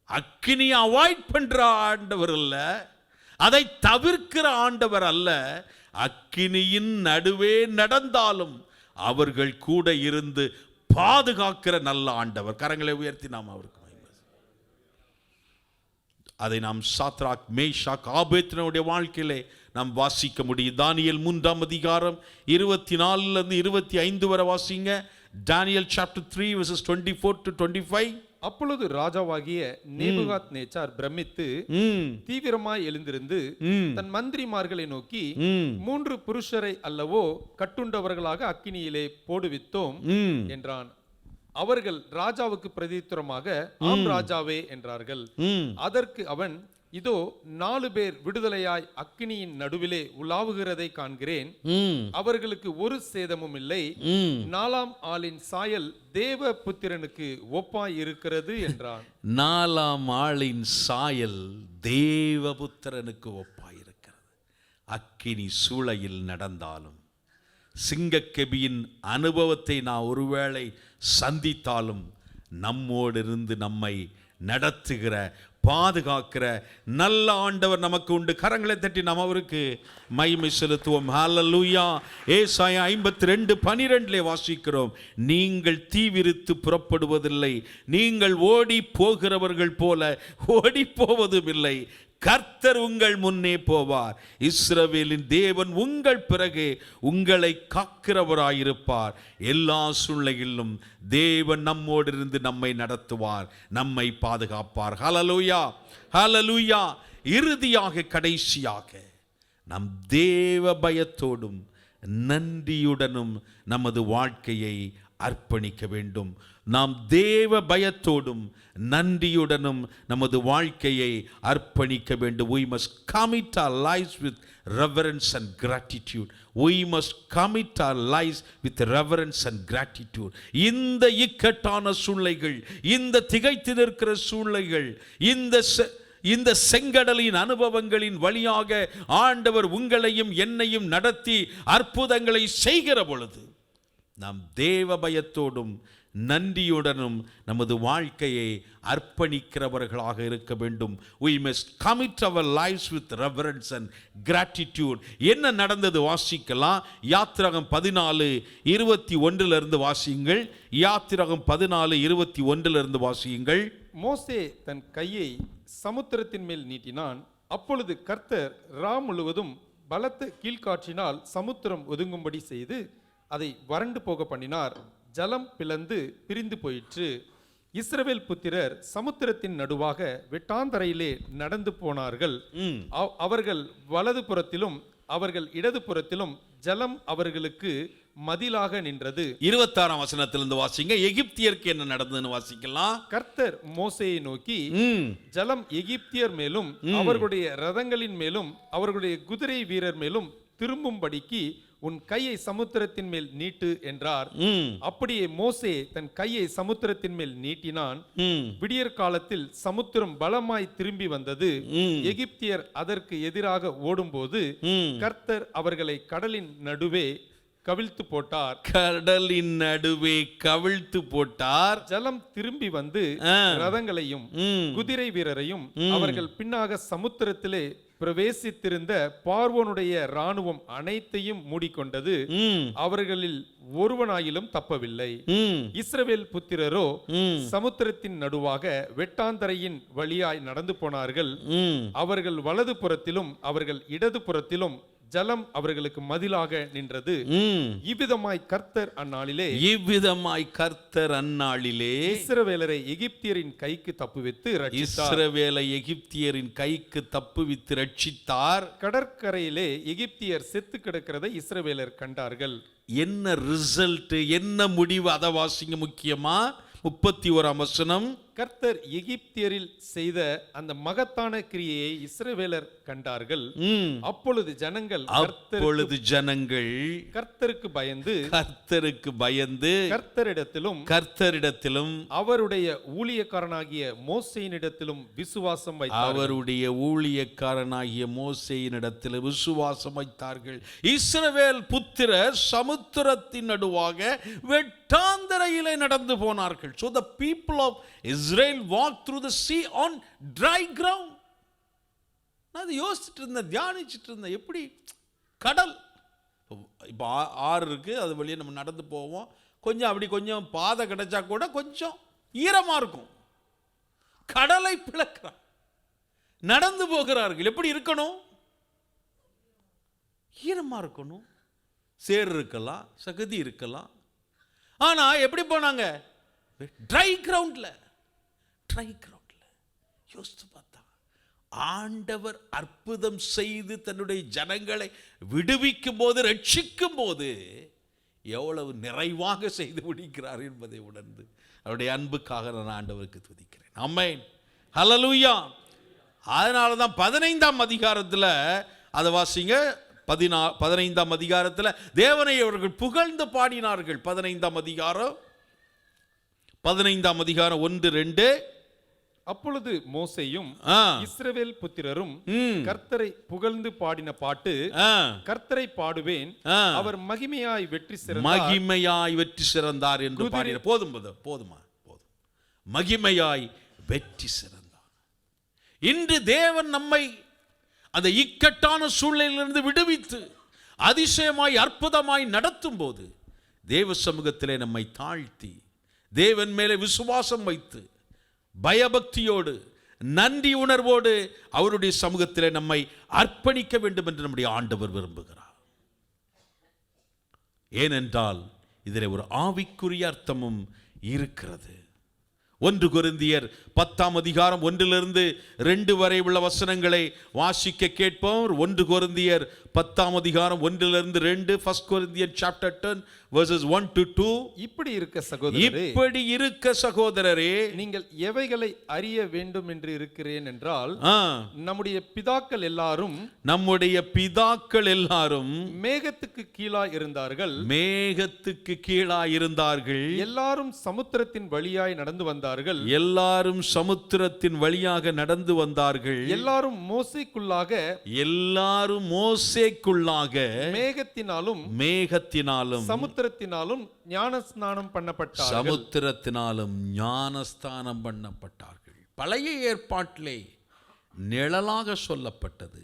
அக்கினியை அவாய்ட் பண்ற ஆண்டவர் அல்ல, அதை தவிர்க்கிற ஆண்டவர் அல்ல. அக்கினியின் நடுவே நடந்தாலும் அவர்கள் கூட இருந்து பாதுகாக்கிற நல்ல ஆண்டவர். கரங்களை உயர்த்தி நாம் அவருக்கு அதை நாம் சாத்ராக், மேஷாக், ஆபேத்னோடைய வாழ்க்கையிலே நாம் வாசிக்க முடியும். தானியேல் 3 அதிகாரம் 24 25 வரை வாசிங்க. Daniel chapter 3 verses 24-25. அப்பொழுது ராஜாவாகிய நேபுகாத் நேச்சார் பிரமித்து தீவிரமாய் எழுந்திருந்து தன் மந்திரிமார்களை நோக்கி, 3 புருஷரை அல்லவோ கட்டுண்டவர்களாக அக்கினியிலே போடுவித்தோம் என்றான். அவர்கள் ராஜாவுக்கு பிரதியுத்தரமாக, ஆம் ராஜாவே என்றார்கள். அதற்கு அவன், இதோ 4 பேர் விடுதலையாய் அக்கினியின் நடுவிலே உலாவுகிறதை காண்கிறேன், அவர்களுக்கு ஒரு சேதமும் இல்லை, 4ஆம் ஆளின் சாயல் தேவ புத்திரனுக்கு ஒப்பாய் இருக்கிறது என்றான். 4ஆம் ஆளின் சாயல் தேவபுத்திரனுக்கு ஒப்பாய் இருக்கிறது. அக்கினி சூளையில் நடந்தாலும், சிங்கக்கெபியின் அனுபவத்தை நான் ஒருவேளை சந்தித்தாலும், நம்மோடு இருந்து நம்மை நடத்துகிற, பாதுகாக்கிற நல்ல ஆண்டவர் நமக்கு உண்டு. கரங்களை தட்டி நாம் அவருக்கு மகிமை செலுத்துவோம். ஹல்லேலூயா. ஏசாயா 52:12 வாசிக்கிறோம், நீங்கள் தீவிரித்து புறப்படுவதில்லை, நீங்கள் ஓடி போகிறவர்கள் போல ஓடி போவதும் இல்லை, கர்த்தர் உங்கள் முன்னே போவார், இஸ்ரவேலின் தேவன் உங்கள் பிறகே உங்களை காக்கிறவராயிருப்பார். எல்லா சூழ்நிலைகளிலும் தேவன் நம்மோடு இருந்து நம்மை நடத்துவார், நம்மை பாதுகாப்பார். ஹல்லேலூயா, ஹல்லேலூயா. இறுதியாக, கடைசியாக, நம் தேவ பயத்தோடும் நன்றியுடனும் நமது வாழ்க்கையை அர்ப்பணிக்க வேண்டும். நாம் தேவ பயத்தோடும் நன்றியுடனும் நமது வாழ்க்கையை அர்ப்பணிக்க வேண்டும். We must commit our lives with reverence and gratitude. We must commit our lives with reverence and gratitude. இந்த இக்கட்டான சூழ்நிலைகள், இந்த திகைத்து நிற்கிற சூழ்நிலைகள், இந்த செங்கடலின் அனுபவங்களின் வழியாக ஆண்டவர் உங்களையும் என்னையும் நடத்தி அற்புதங்களை செய்கிற பொழுது, நாம் தேவ பயத்தோடும் நன்றியுடனும் நமது வாழ்க்கையை அர்ப்பணிக்கிறவர்களாக இருக்க வேண்டும். We must commit our lives with reverence and gratitude. என்ன நடந்தது வாசிக்கலாம். யாத்திராகம் 14:21 வாசியுங்கள். யாத்திராகம் 14:21 வாசியுங்கள். மோசே தன் கையை சமுத்திரத்தின் மேல் நீட்டினான். அப்பொழுது கர்த்தர் ரா முழுவதும் பலத்த கீழ்காற்றினால் சமுத்திரம் ஒதுங்கும்படி செய்து அதை வறண்டு போக பண்ணினார். ஜலம் பிளந்து பிரிந்து போயிற்று. இஸ்ரவேல் புத்திரர் சமுத்திரத்தின் நடுவாக வெட்டாந்தரையிலே நடந்து போனார்கள். அவர்கள் வலது புறத்திலும் அவர்கள் இடது புறத்திலும் ஜலம் அவர்களுக்கு மதிலாக நின்றது. 26ஆம் வசனத்திலிருந்து வாசிங்க. எகிப்தியருக்கு என்ன நடந்ததுன்னு வாசிக்கலாம். கர்த்தர் மோசேயை நோக்கி, ஜலம் எகிப்தியர் மேலும் அவர்களுடைய ரதங்களின் மேலும் அவர்களுடைய குதிரை வீரர் மேலும் திரும்பும்படிக்கு உன் கையை சமுத்திரத்தின் மேல் நீட்டு என்றார். அப்படியே மோசே தன் கையை சமுத்திரத்தின் மேல் நீட்டினான். விடியற் காலத்தில் சமுத்திரம் பலமாய் திரும்பி வந்தது. எகிப்தியர் அதற்கு எதிராக ஓடும்போது கர்த்தர் அவர்களை கடலின் நடுவே கவிழ்த்து போட்டார். கடலின் நடுவே கவிழ்த்து போட்டார். ஜலம் திரும்பி வந்து ரதங்களையும் குதிரை வீரரையும் அவர்கள் பின்னாக சமுத்திரத்திலே பிரவேசித்திருந்த பார்வோனுடைய ராணுவம் அனைத்தையும் மூடிக்கொண்டது. அவர்களில் ஒருவனாயிலும் தப்பவில்லை. இஸ்ரவேல் புத்திரரோ சமுத்திரத்தின் நடுவாக வெட்டாந்தரையின் வழியாய் நடந்து போனார்கள். அவர்கள் வலது புறத்திலும் அவர்கள் இடது புறத்திலும் ஜலம் அவர்களுக்கு மதிலாக நின்றது. இவ்விதமாய் கர்த்தர் அந்நாளிலே இஸ்ரவேலரை எகிப்தியரின் கைக்கு தப்புவித்து ரட்சித்தார். கடற்கரையிலே எகிப்தியர் செத்து கிடக்கிறதை இஸ்ரவேலர் கண்டார்கள். என்ன ரிசல்ட், என்ன முடிவு, அதை வாசிங்க. முக்கியமா 31ஆம் வசனம். கர்த்தர் எகிப்தியரில் செய்த அந்த மகத்தான கிரியையை இஸ்ரவேலர் கண்டார்கள். அப்பொழுது ஜனங்கள் கர்த்தருக்கு பயந்து கர்த்தரிடத்திலும் அவருடைய ஊழியக்காரனாகிய மோசேயினிடத்திலும் விசுவாசம் வைத்தார்கள். இஸ்ரவேல் புத்திரர் சமுத்திரத்தின் நடுவாக வெட்டாந்தரையிலே நடந்து போனார்கள். So the people of Israel walked through the sea on dry ground. நான் யோசிச்சுட்டு இருந்தேன், தியானிச்சுட்டு இருந்தேன். எப்படி கடல், இப்போ ஆறு இருக்கு, அது வழியே நம்ம நடந்து போவோம். கொஞ்சம் அப்படி கொஞ்சம் பாதை கிடைச்சா கூட கொஞ்சம் ஈரமா இருக்கும். கடலை பிளக்கிறார், நடந்து போகிறார்கள். எப்படி இருக்கணும்? ஈரமா இருக்கணும். சேர் இருக்கலாம், சகதி இருக்கலாம். ஆனா எப்படி போனாங்க? ட்ரை கிரவுண்ட்ல. யோசித்து பார்த்தா ஆண்டவர் அற்புதம் செய்து தன்னுடைய ஜனங்களை விடுவிக்கும் போது, ரட்சிக்கும் போது எவ்வளவு நிறைவாக செய்து முடிக்கிறார் என்பதை உணர்ந்து அவருடைய அன்புக்காக நான் ஆண்டவருக்கு துதிக்கிறேன். ஆமென், ஹல்லேலூயா. அதனால தான் 15ஆம் அதிகாரத்தில் அதை வாசிங்க. 15ஆம் அதிகாரத்தில் தேவனை அவர்கள் புகழ்ந்து பாடினார்கள். 15ஆம் அதிகாரம் 1-2. அப்பொழுது மோசேயும் இஸ்ரவேல் புத்திரரும் கர்த்தரை புகழ்ந்து பாடின பாட்டு, கர்த்தரை பாடுவேன், அவர் மகிமையாய் வெற்றி சிறந்தார் என்று பாடின. போதுமா? மகிமையாய் வெற்றி சிறந்தார். இன்று தேவன் நம்மை அந்த இக்கட்டான சூழ்நிலையிலிருந்து விடுவித்து அதிசயமாய் அற்புதமாய் நடத்தும் போது தேவ சமூகத்திலே நம்மை தாழ்த்தி தேவன் மேலே விசுவாசம் வைத்து பயபக்தியோடு நன்றி உணர்வோடு அவருடைய சமூகத்திலே நம்மை அர்ப்பணிக்க வேண்டும் என்று நம்முடைய ஆண்டவர் விரும்புகிறார். ஏனென்றால் இதில் ஒரு ஆவிக்குரிய அர்த்தமும் இருக்கிறது. 1 கொரிந்தியர் 10ஆம் அதிகாரம் 1-2 வரை உள்ள வசனங்களை வாசிக்க கேட்போம். 1 கொரிந்தியர் 10ஆம் அதிகாரம் 1-2. 1 Corinthians chapter 10 verses 1-2. இப்படி இருக்க சகோதரரே, நீங்கள் எவைகளை அறிய வேண்டும் என்று இருக்கிறேன் என்றால், நம்முடைய பிதாக்கள் எல்லாரும் மேகத்துக்கு கீழாய் இருந்தார்கள். எல்லாரும் சமுத்திரத்தின் வழியாய் நடந்து வந்தார்கள். எல்லாரும் மோசேக்குள்ளாக மேகத்தினாலும் சமுத்திரத்தினாலும் ஞானஸ்நானம் பண்ணப்பட்டார்கள். பழைய ஏற்பாட்டிலே நிழலாக சொல்லப்பட்டது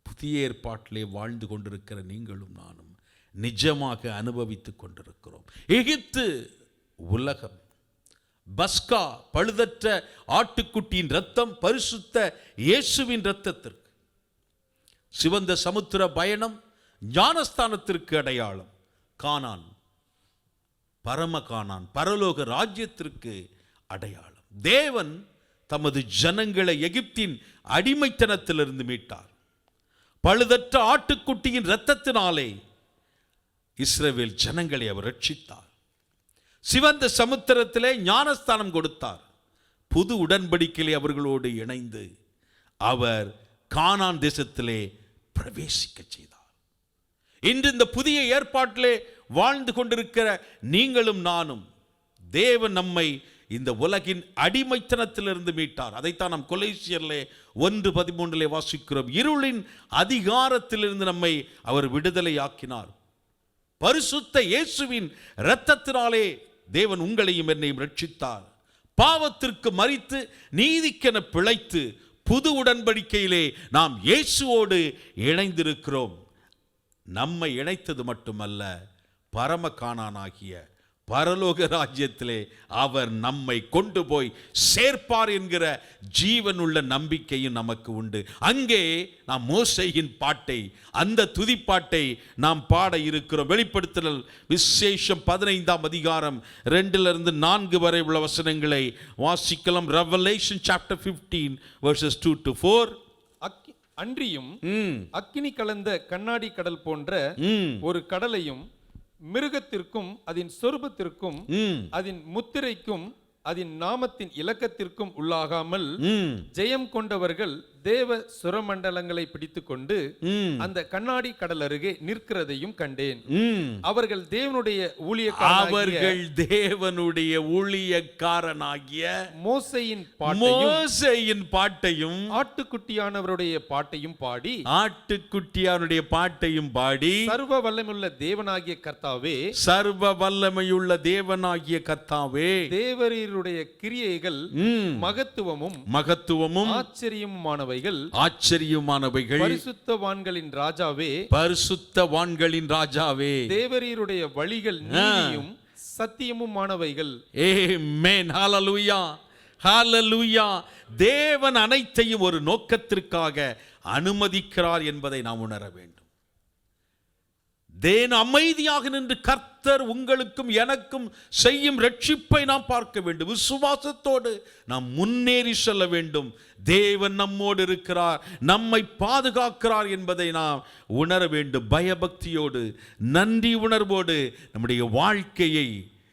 புதிய ஏற்பாட்டிலே வாழ்ந்து கொண்டிருக்கிற நீங்களும் நானும் நிஜமாக அனுபவித்துக் கொண்டிருக்கிறோம். எகிப்து உலகம், பஸ்கா பழுதற்ற ஆட்டுக்குட்டியின் ரத்தம் பரிசுத்த இயேசுவின் ரத்தத்திற்கு சிவந்த சமுத்திர பயணம் ஞானஸ்தானத்திற்கு அடையாளம். கானான், பரம கானான், பரலோக ராஜ்யத்திற்கு அடையாளம். தேவன் தமது ஜனங்களை எகிப்தின் அடிமைத்தனத்திலிருந்து மீட்டார். பழுதற்ற ஆட்டுக்குட்டியின் இரத்தத்தினாலே இஸ்ரவேல் ஜனங்களை அவர் ரட்சித்தார். சிவந்த சமுத்திரத்திலே ஞானஸ்தானம் கொடுத்தார். புது உடன்படிக்கையிலே அவர்களோடு இணைந்து அவர் கானான் தேசத்திலே பிரவேசிக்க செய்தார். இன்று இந்த புதிய ஏற்பாட்டிலே வாழ்ந்து கொண்டிருக்கிற நீங்களும் நானும், தேவன் நம்மை இந்த உலகின் அடிமைத்தனத்திலிருந்து மீட்டார். அதைத்தான் நாம் கொலோசியர்லே 1:13 வாசிக்கிறோம். இருளின் அதிகாரத்திலிருந்து நம்மை அவர் விடுதலை ஆக்கினார். பரிசுத்த இயேசுவின் இரத்தத்தினாலே தேவன் உங்களையும் என்னையும் ரட்சித்தார். பாவத்திற்கு மரித்து நீதிக்கென பிழைத்து புது உடன்படிக்கையிலே நாம் இயேசுவோடு இணைந்திருக்கிறோம். நம்மை இணைத்தது மட்டுமல்ல, பரம கானானாகிய பரலோக ராஜ்யத்திலே அவர் நம்மை கொண்டு போய் சேர்ப்பார் என்கிற ஜீவனுள்ள நம்பிக்கையும் நமக்கு உண்டு. அங்கே நாம் மோசேயின் பாட்டை, அந்த துதிப்பாட்டை நாம் பாட இருக்கிறோம். வெளிப்படுத்தல் விசேஷம் 15ஆம் அதிகாரம் 2-4 வரை உள்ள வசனங்களை வாசிக்கலாம். Revelation chapter 15 verses 2-4. அன்றியும் அக்கினி கலந்த கண்ணாடி கடல் போன்ற ஒரு கடலையும் மிருகத்திற்கும் அதன் சொரூபத்திற்கும் அதன் முத்திரைக்கும் அதன் நாமத்தின் இலக்கத்திற்கும் உள்ளாகாமல் ஜெயம் கொண்டவர்கள் தேவ சுரமண்டலங்களை பிடித்துக்கொண்டு அந்த கண்ணாடி கடல் அருகே நிற்கிறதையும் கண்டேன். அவர்கள் தேவனுடைய ஊழியக்காரனாகிய மோசேயின் பாட்டையும் ஆட்டுக்குட்டியானவருடைய பாட்டையும் பாடி சர்வ வல்லமையுள்ள தேவனாகிய கர்த்தாவே, தேவரீருடைய கிரியைகள் மகத்துவமும் ஆச்சரியமானவைகள் பரிசுத்தவான்களின் ராஜாவே, தேவரீருடைய வழிகள் நீதியும் சத்தியமுமானவைகள். ஆமென். ஹல்லேலூயா, ஹல்லேலூயா. தேவன் அனைத்தையும் ஒரு நோக்கத்திற்காக அனுமதிக்கிறார் என்பதை நாம் உணர வேண்டும். தேவன் அமைதியாக நின்று கர்த்தர் உங்களுக்கும் எனக்கும் செய்யும் ரட்சிப்பை நாம் பார்க்க வேண்டும். விசுவாசத்தோடு நாம் முன்னேறி செல்ல வேண்டும். தேவன் நம்மோடு இருக்கிறார், நம்மை பாதுகாக்கிறார் என்பதை நாம் உணர வேண்டும். பயபக்தியோடு நன்றி உணர்வோடு நம்முடைய வாழ்க்கையை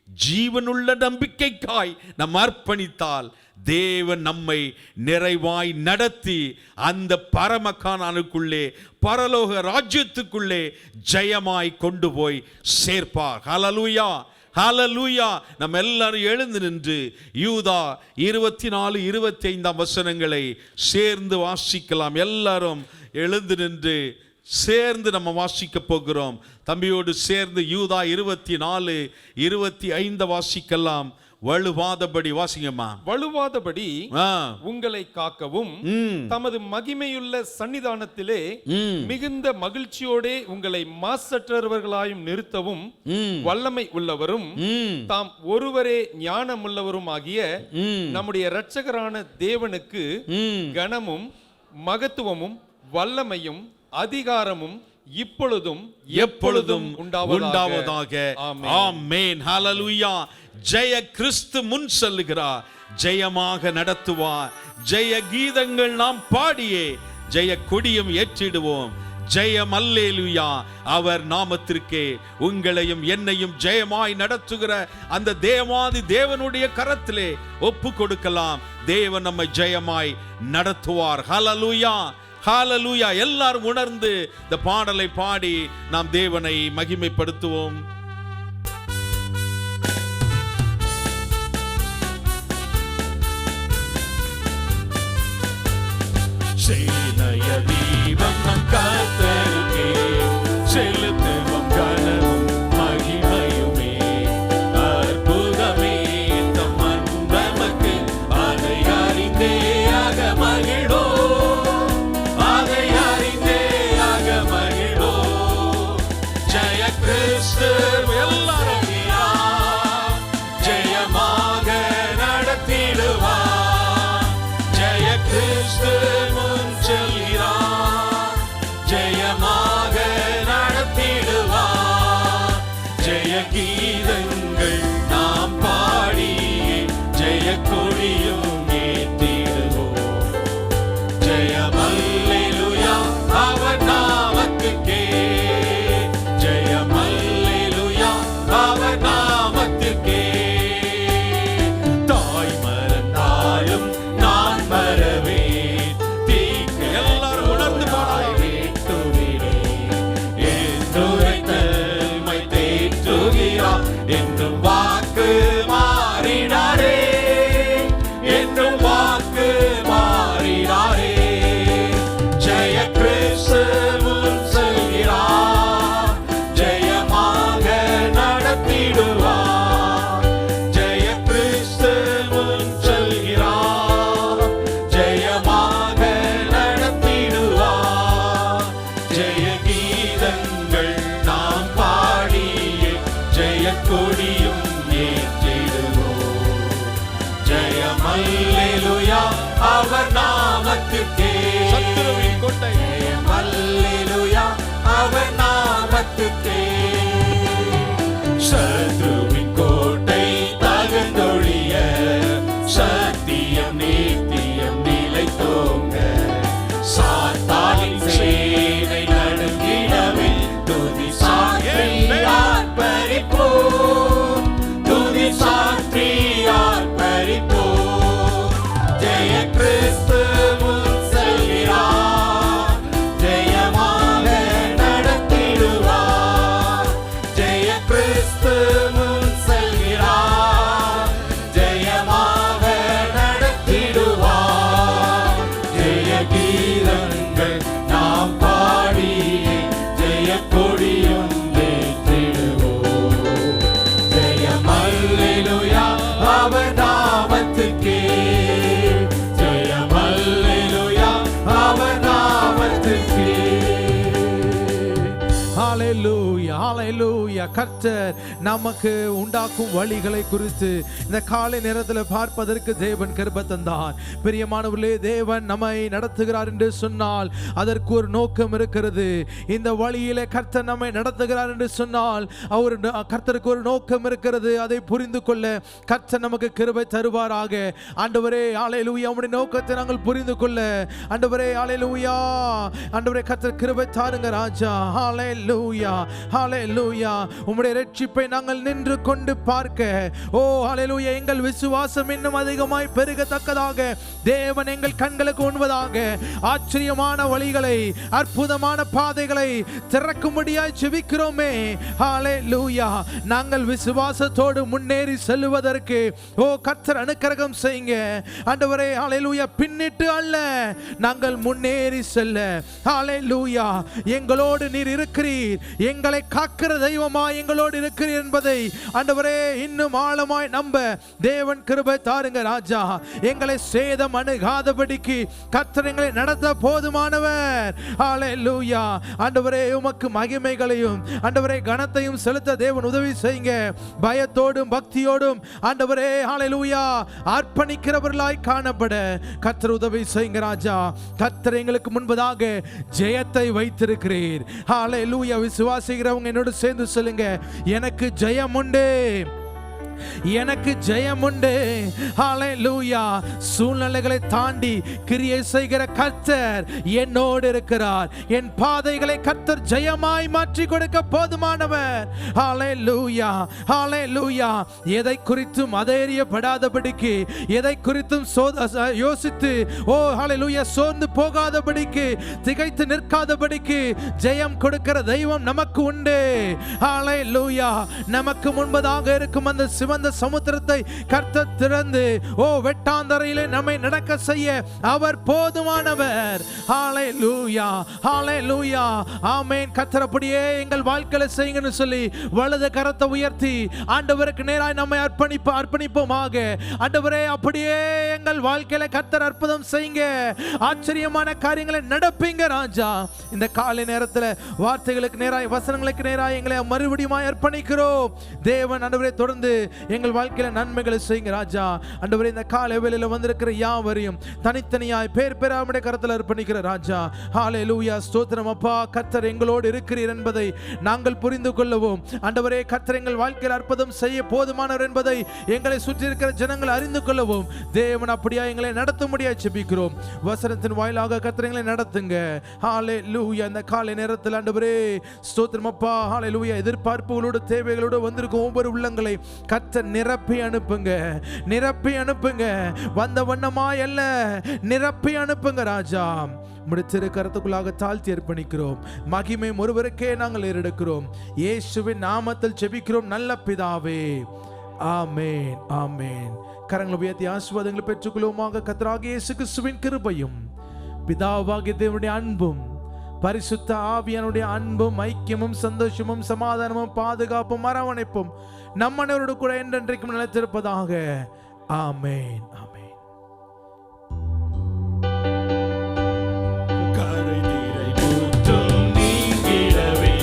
ஜீவனுள்ள நம்பிக்கைக்காய் நாம் அர்ப்பணித்தால் தேவன் நம்மை நிறைவாய் நடத்தி அந்த பரம கானானுக்குள்ளே, பரலோக ராஜ்யத்துக்குள்ளே ஜெயமாய் கொண்டு போய் சேர்ப்பார். ஹல்லேலூயா, ஹல்லேலூயா. நம்ம எல்லாரும் எழுந்து நின்று யூதா 24-25 வசனங்களை சேர்ந்து வாசிக்கலாம். எல்லாரும் எழுந்து நின்று சேர்ந்து நம்ம வாசிக்க போகிறோம். தம்பியோடு சேர்ந்து யூதா 24-25 வாசிக்கலாம். வலுவாதபடி வாசிங்கம்மா. வலுவாதபடி உங்களை காக்கவும் தமது மகிமையுள்ள சன்னிதானத்திலே மிகுந்த மகிழ்ச்சியோடே உங்களை மாசற்றவர்களாயும் நிறுத்தவும் வல்லமை உள்ளவரும் தாம் ஒருவரே ஞானமுள்ளவரும் ஆகிய நம்முடைய இரட்சகரான தேவனுக்கு கனமும் மகத்துவமும் வல்லமையும் அதிகாரமும் இப்பொழுதும் எப்பொழுதும் உண்டாவதாக. ஆமென். ஹல்லேலூயா. ஜெய கிறிஸ்து முன் செல்லுகிறார், ஜெயமாக நடத்துவார். ஜெய கீதங்கள் நாம் பாடியே ஜெய கொடியும் ஏற்றிடுவோம். ஜெயம் அல்லேலூயா. அவர் நாமத்திற்கே உங்களையும் என்னையும் ஜெயமாய் நடத்துகிற அந்த தேவாதி தேவனுடைய கரத்திலே ஒப்பு கொடுக்கலாம். தேவன் நம்மை ஜெயமாய் நடத்துவார். ஹல்லேலூயா, ஹல்லேலூயா. எல்லாரும் உணர்ந்து இந்த பாடலை பாடி நாம் தேவனை மகிமைப்படுத்துவோம். சேனைய தீபம் நம் கர்த்தருக்கே செலுத்துவோம் கனமும் மகிமையுமே. அற்புதமே தம் அன்பமக்கு அதை அறிந்தே ஆக மகிழோ, அதை அறிந்தே ஆக மகிழோ. ஜெய கிறிஸ்து எல்லாரும் ஜெயமாக நடத்திடுவார். ஜெய கிறிஸ்து நாமத்துக்கே சத்ருவின் கோட்டை தகர்ந்தொழிய சத்தியம் நித்தியம் நிலைத்தோங்க சாத்தானின் சேனை நடுங்கிடவே துதி சாற்றி ஆர்ப்பரிப்போம் துதி சாற்றி ஆர்ப்பரிப்போம் ஜெய கிறிஸ்து முன் செல்கிறார் ஜெயமாக நடத்திடுவார் ஜெய கிறிஸ்து முன் செல்கிறார் ஜெயமாக நடத்திடுவார் ஜெய கீதங்கள் நாம் பாடி ஜெய கொடியும் ஏற்றிடுவோம் ஜெயம் அல்லேலூயா அவர் நாமத்துக்கே ஜெயம் அல்லேலூயா அவர் நாமத்துக்கே ஹalleluya ஹalleluya கர்த்தர் நமக்கு உண்டாக்கும் வழிகளை குறித்து இந்த காலை நேரத்தில் பார்ப்பதற்கு தேவன் கிருபை தந்தார். பிரியமானவர்களே, தேவன் நம்மை நடத்துகிறார் என்று சொன்னால் அதற்கு ஒரு நோக்கம் இருக்கிறது. இந்த வழியிலே கர்த்தர் நம்மை நடத்துகிறார் என்று சொன்னால் கர்த்தருக்கு ஒரு நோக்கம் இருக்கிறது. அதை புரிந்து கொள்ள கர்த்தர் நமக்கு கிருபை தருவாராக. ஆண்டவரே ஹalleluya, உம்முடைய நோக்கத்தை நாங்கள் புரிந்து கொள்ள ஆண்டவரே ஹalleluya, ஆண்டவரே கர்த்தர் கிருபை தாருங்க ராஜா. ஹalleluya ஹalleluya, உம்முடைய இரட்சிப்பை நாங்கள் நின்று கொண்டு பார்க்க ஓ ஹalleluya, எங்கள் விசுவாசம் இன்னும் அதிகமாய் பெருகத்தக்கதாக தேவன் எங்கள் கண்களுக்கு உண்பதாக ஆச்சரியமான வழிகளை அற்புதமான பாதைகளை திறக்கும்படியாய் ஜெபிக்கிறோமே. ஹalleluya, நாங்கள் விசுவாசத்தோடு முன்னேறி செல்வதற்கு ஓ கர்த்தர் அனுக்கிரகம் செய்யுங்க ஆண்டவரே. ஹalleluya, பின்னிட்டு அல்ல, நாங்கள் முன்னேறி செல்ல ஹalleluya, எங்களோடு நீர் இருக்கிறீர், எங்களை காக்கிற தெய்வமா எங்களோடு இருக்கிறீர் என்பதை ஆண்டவரே இன்னும் ஆழமாய் நம்ப தேவன் கிருபை தாருங்க ராஜா. எங்களை சேதம் அணுகாதபடிக்கு கர்த்தர் எங்களை நடத்த போதுமானவர். ஹalleluya, ஆண்டவரே உமக்கு மகிமைகளையும் ஆண்டவரே கனத்தையும் செலுத்த தேவன் உதவி செய்யுங்க. பயத்தோடும் பக்தியோடும் ஆண்டவரே ஹalleluya அர்ப்பணிக்கிறவர்களாய் காணப்பட கர்த்தர் உதவி செய்யுங்க ராஜா. கர்த்தர் எங்களுக்கு முன்பதாக ஜெயத்தை வைத்திருக்கிறீர். ஹalleluya, விசுவாசிக்கிறவங்க என்னோடு சேர்ந்து சொல்லுங்க, எனக்கு ஜெயம் உண்டு, எனக்கு ஜெயம் உண்டு. ஹalleluya, சூழ்நிலைகளை தாண்டி கிரியை செய்கிற கர்த்தர் என்னோடு இருக்கிறார். என் பாதைகளை கர்த்தர் ஜெயமாய் மாற்றி கொடுக்க போதுமானவர். ஹalleluya ஹalleluya, எதை குறித்தும் அதேரியப்படாதபடிக்கு, எதை குறித்தும் யோசித்து ஓ ஹalleluya சோர்ந்து போகாதபடிக்கு, திகைத்து நிற்காதபடிக்கு ஜெயம் கொடுக்கிற தெய்வம் நமக்கு உண்டு. ஹalleluya, நமக்கு முன்பதாக இருக்கும் அந்த சிவந்த சமுத்திரத்தை கர்த்தர் திறந்து ஓ வெட்டாந்தரையிலே நம்மை நடக்க செய்ய அவர் போதுமானவர். ஹalleluya ஹalleluya, ஆமென். கர்த்தர் அப்படியே எங்கள் வாழ்க்கையில செய்யுங்கன்னு சொல்லி வலது கரத்தை உயர்த்தி ஆண்டவருக்கு நேராய் நம்மை அர்ப்பணிப்போமாக. ஆண்டவரே, அப்படியே எங்கள் வாழ்க்கையில கர்த்தர் அற்புதம் செய்யுங்க, ஆச்சரியமான காரியங்களை நடப்பீங்க ராஜா. இந்த காலை நேரத்தில் வார்த்தைகளுக்கு நேராய் வசனங்களுக்கு நேராய் எங்களை மறுபடியும் அர்ப்பணிக்கிறோம் தேவன். ஆண்டவரே, தொடர்ந்து எங்கள் வாழ்க்கையில நன்மைகளை செய்யுங்க ராஜா. ஆண்டவரே, இந்த காலை வேளையில வந்திருக்கிற யாவரையும் தனித்தனியாய் பேர் பேராமுடைய கரத்தில் அர்ப்பணிக்கிற ராஜா. ஹalleluya, ஸ்தோத்திரம் அப்பா. கர்த்தர் எங்களோடு இருக்கிறீர் என்பதை நாங்கள் புரிந்து கொள்ளவும் ஆண்டவரே, கர்த்தர் எங்கள் வாழ்க்கையில் அற்புதம் செய்ய போதுமானவர் என்பதை எங்களை சுற்றி இருக்கிற ஜனங்கள் அறிந்து கொள்ளவும் தேவன் அப்படியா எங்களை நடத்தும்படியா ஜெபிக்கிறோம். வசனத்தின் வாயிலாக கர்த்தர் எங்களை நடத்துங்க. ஹalleluya, இந்த காலை நேரத்தில் ஆண்டவரே ஸ்தோத்திரம் அப்பா. ஹalleluya, எதிர்பார்ப்புகளோடு தேவைகளோடு வந்திருக்கும் ஒவ்வொரு உள்ளங்களை கர்த்தர் நிரப்பி அனுப்புங்க, நிரப்பி அனுப்புங்க. வந்த வண்ணமாய் அல்ல, நிரப்பி அனுப்புங்க ராஜா. முடித்திரு கருத்துக்குள்ளாக தாழ்த்தி அர்ப்பணிக்கிறோம். மகிமை ஒருவருக்கே நாங்கள் ஏறெடுக்கிறோம். இயேசுவின் நாமத்தில் ஜெபிக்கிறோம் நல்ல பிதாவே, ஆமென் ஆமென். கரங்களை உயர்த்தி ஆசீர்வாதங்களை பெற்றுக்கொள்வோமாக. கர்த்தராகிய இயேசு கிறிஸ்துவின் கிருபையும் பிதாவாகிய தேவனுடைய அன்பும் பரிசுத்த ஆவியானுடைய அன்பும் ஐக்கியமும் சந்தோஷமும் சமாதானமும் பாதுகாப்பும் அரவணைப்பும் நம்ம அனைவரோடு கூட என்றென்றைக்கும் நிலைத்திருப்பதாக. ஆமென் ஆமென். கரை நீரை ஊற்றும் நீங்கிடவே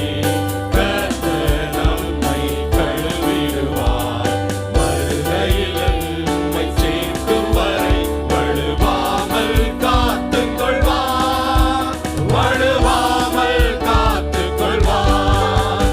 கர்த்தர் நம்மை கழுவிடுவார். வருகையில் நம்மை சேர்க்கும் வரை வழுவாமல் காத்துக் கொள்வார், வழுவாமல் காத்துக் கொள்வார்.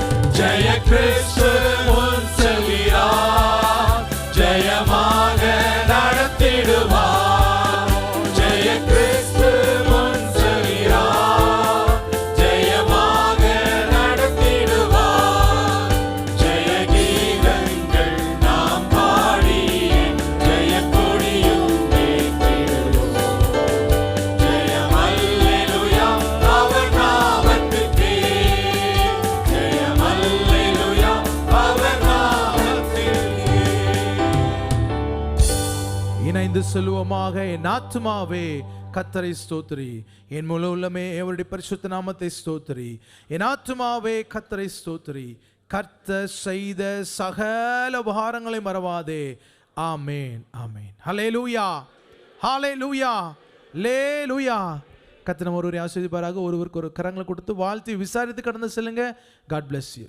சொல்லுவோமாக, என் ஆத்துமாவே கர்த்தரை ஸ்தோத்திரி, என் முழு உள்ளமே அவருடைய பரிசுத்த நாமத்தை ஸ்தோத்திரி. என் ஆத்துமாவே கர்த்தரை ஸ்தோத்திரி, கர்த்தர் செய்த சகல உபகாரங்களை மறவாதே. ஆமேன், ஆமேன். ஹல்லேலூயா, ஹல்லேலூயா, லேலூயா. கர்த்தர் நம்ம ஒருவரை ஆசீர்வதிப்பாராக. ஒருவருக்கு ஒரு கரங்களை கொடுத்து வாழ்த்தி விசாரித்து கடந்து செல்லுங்க. God bless you.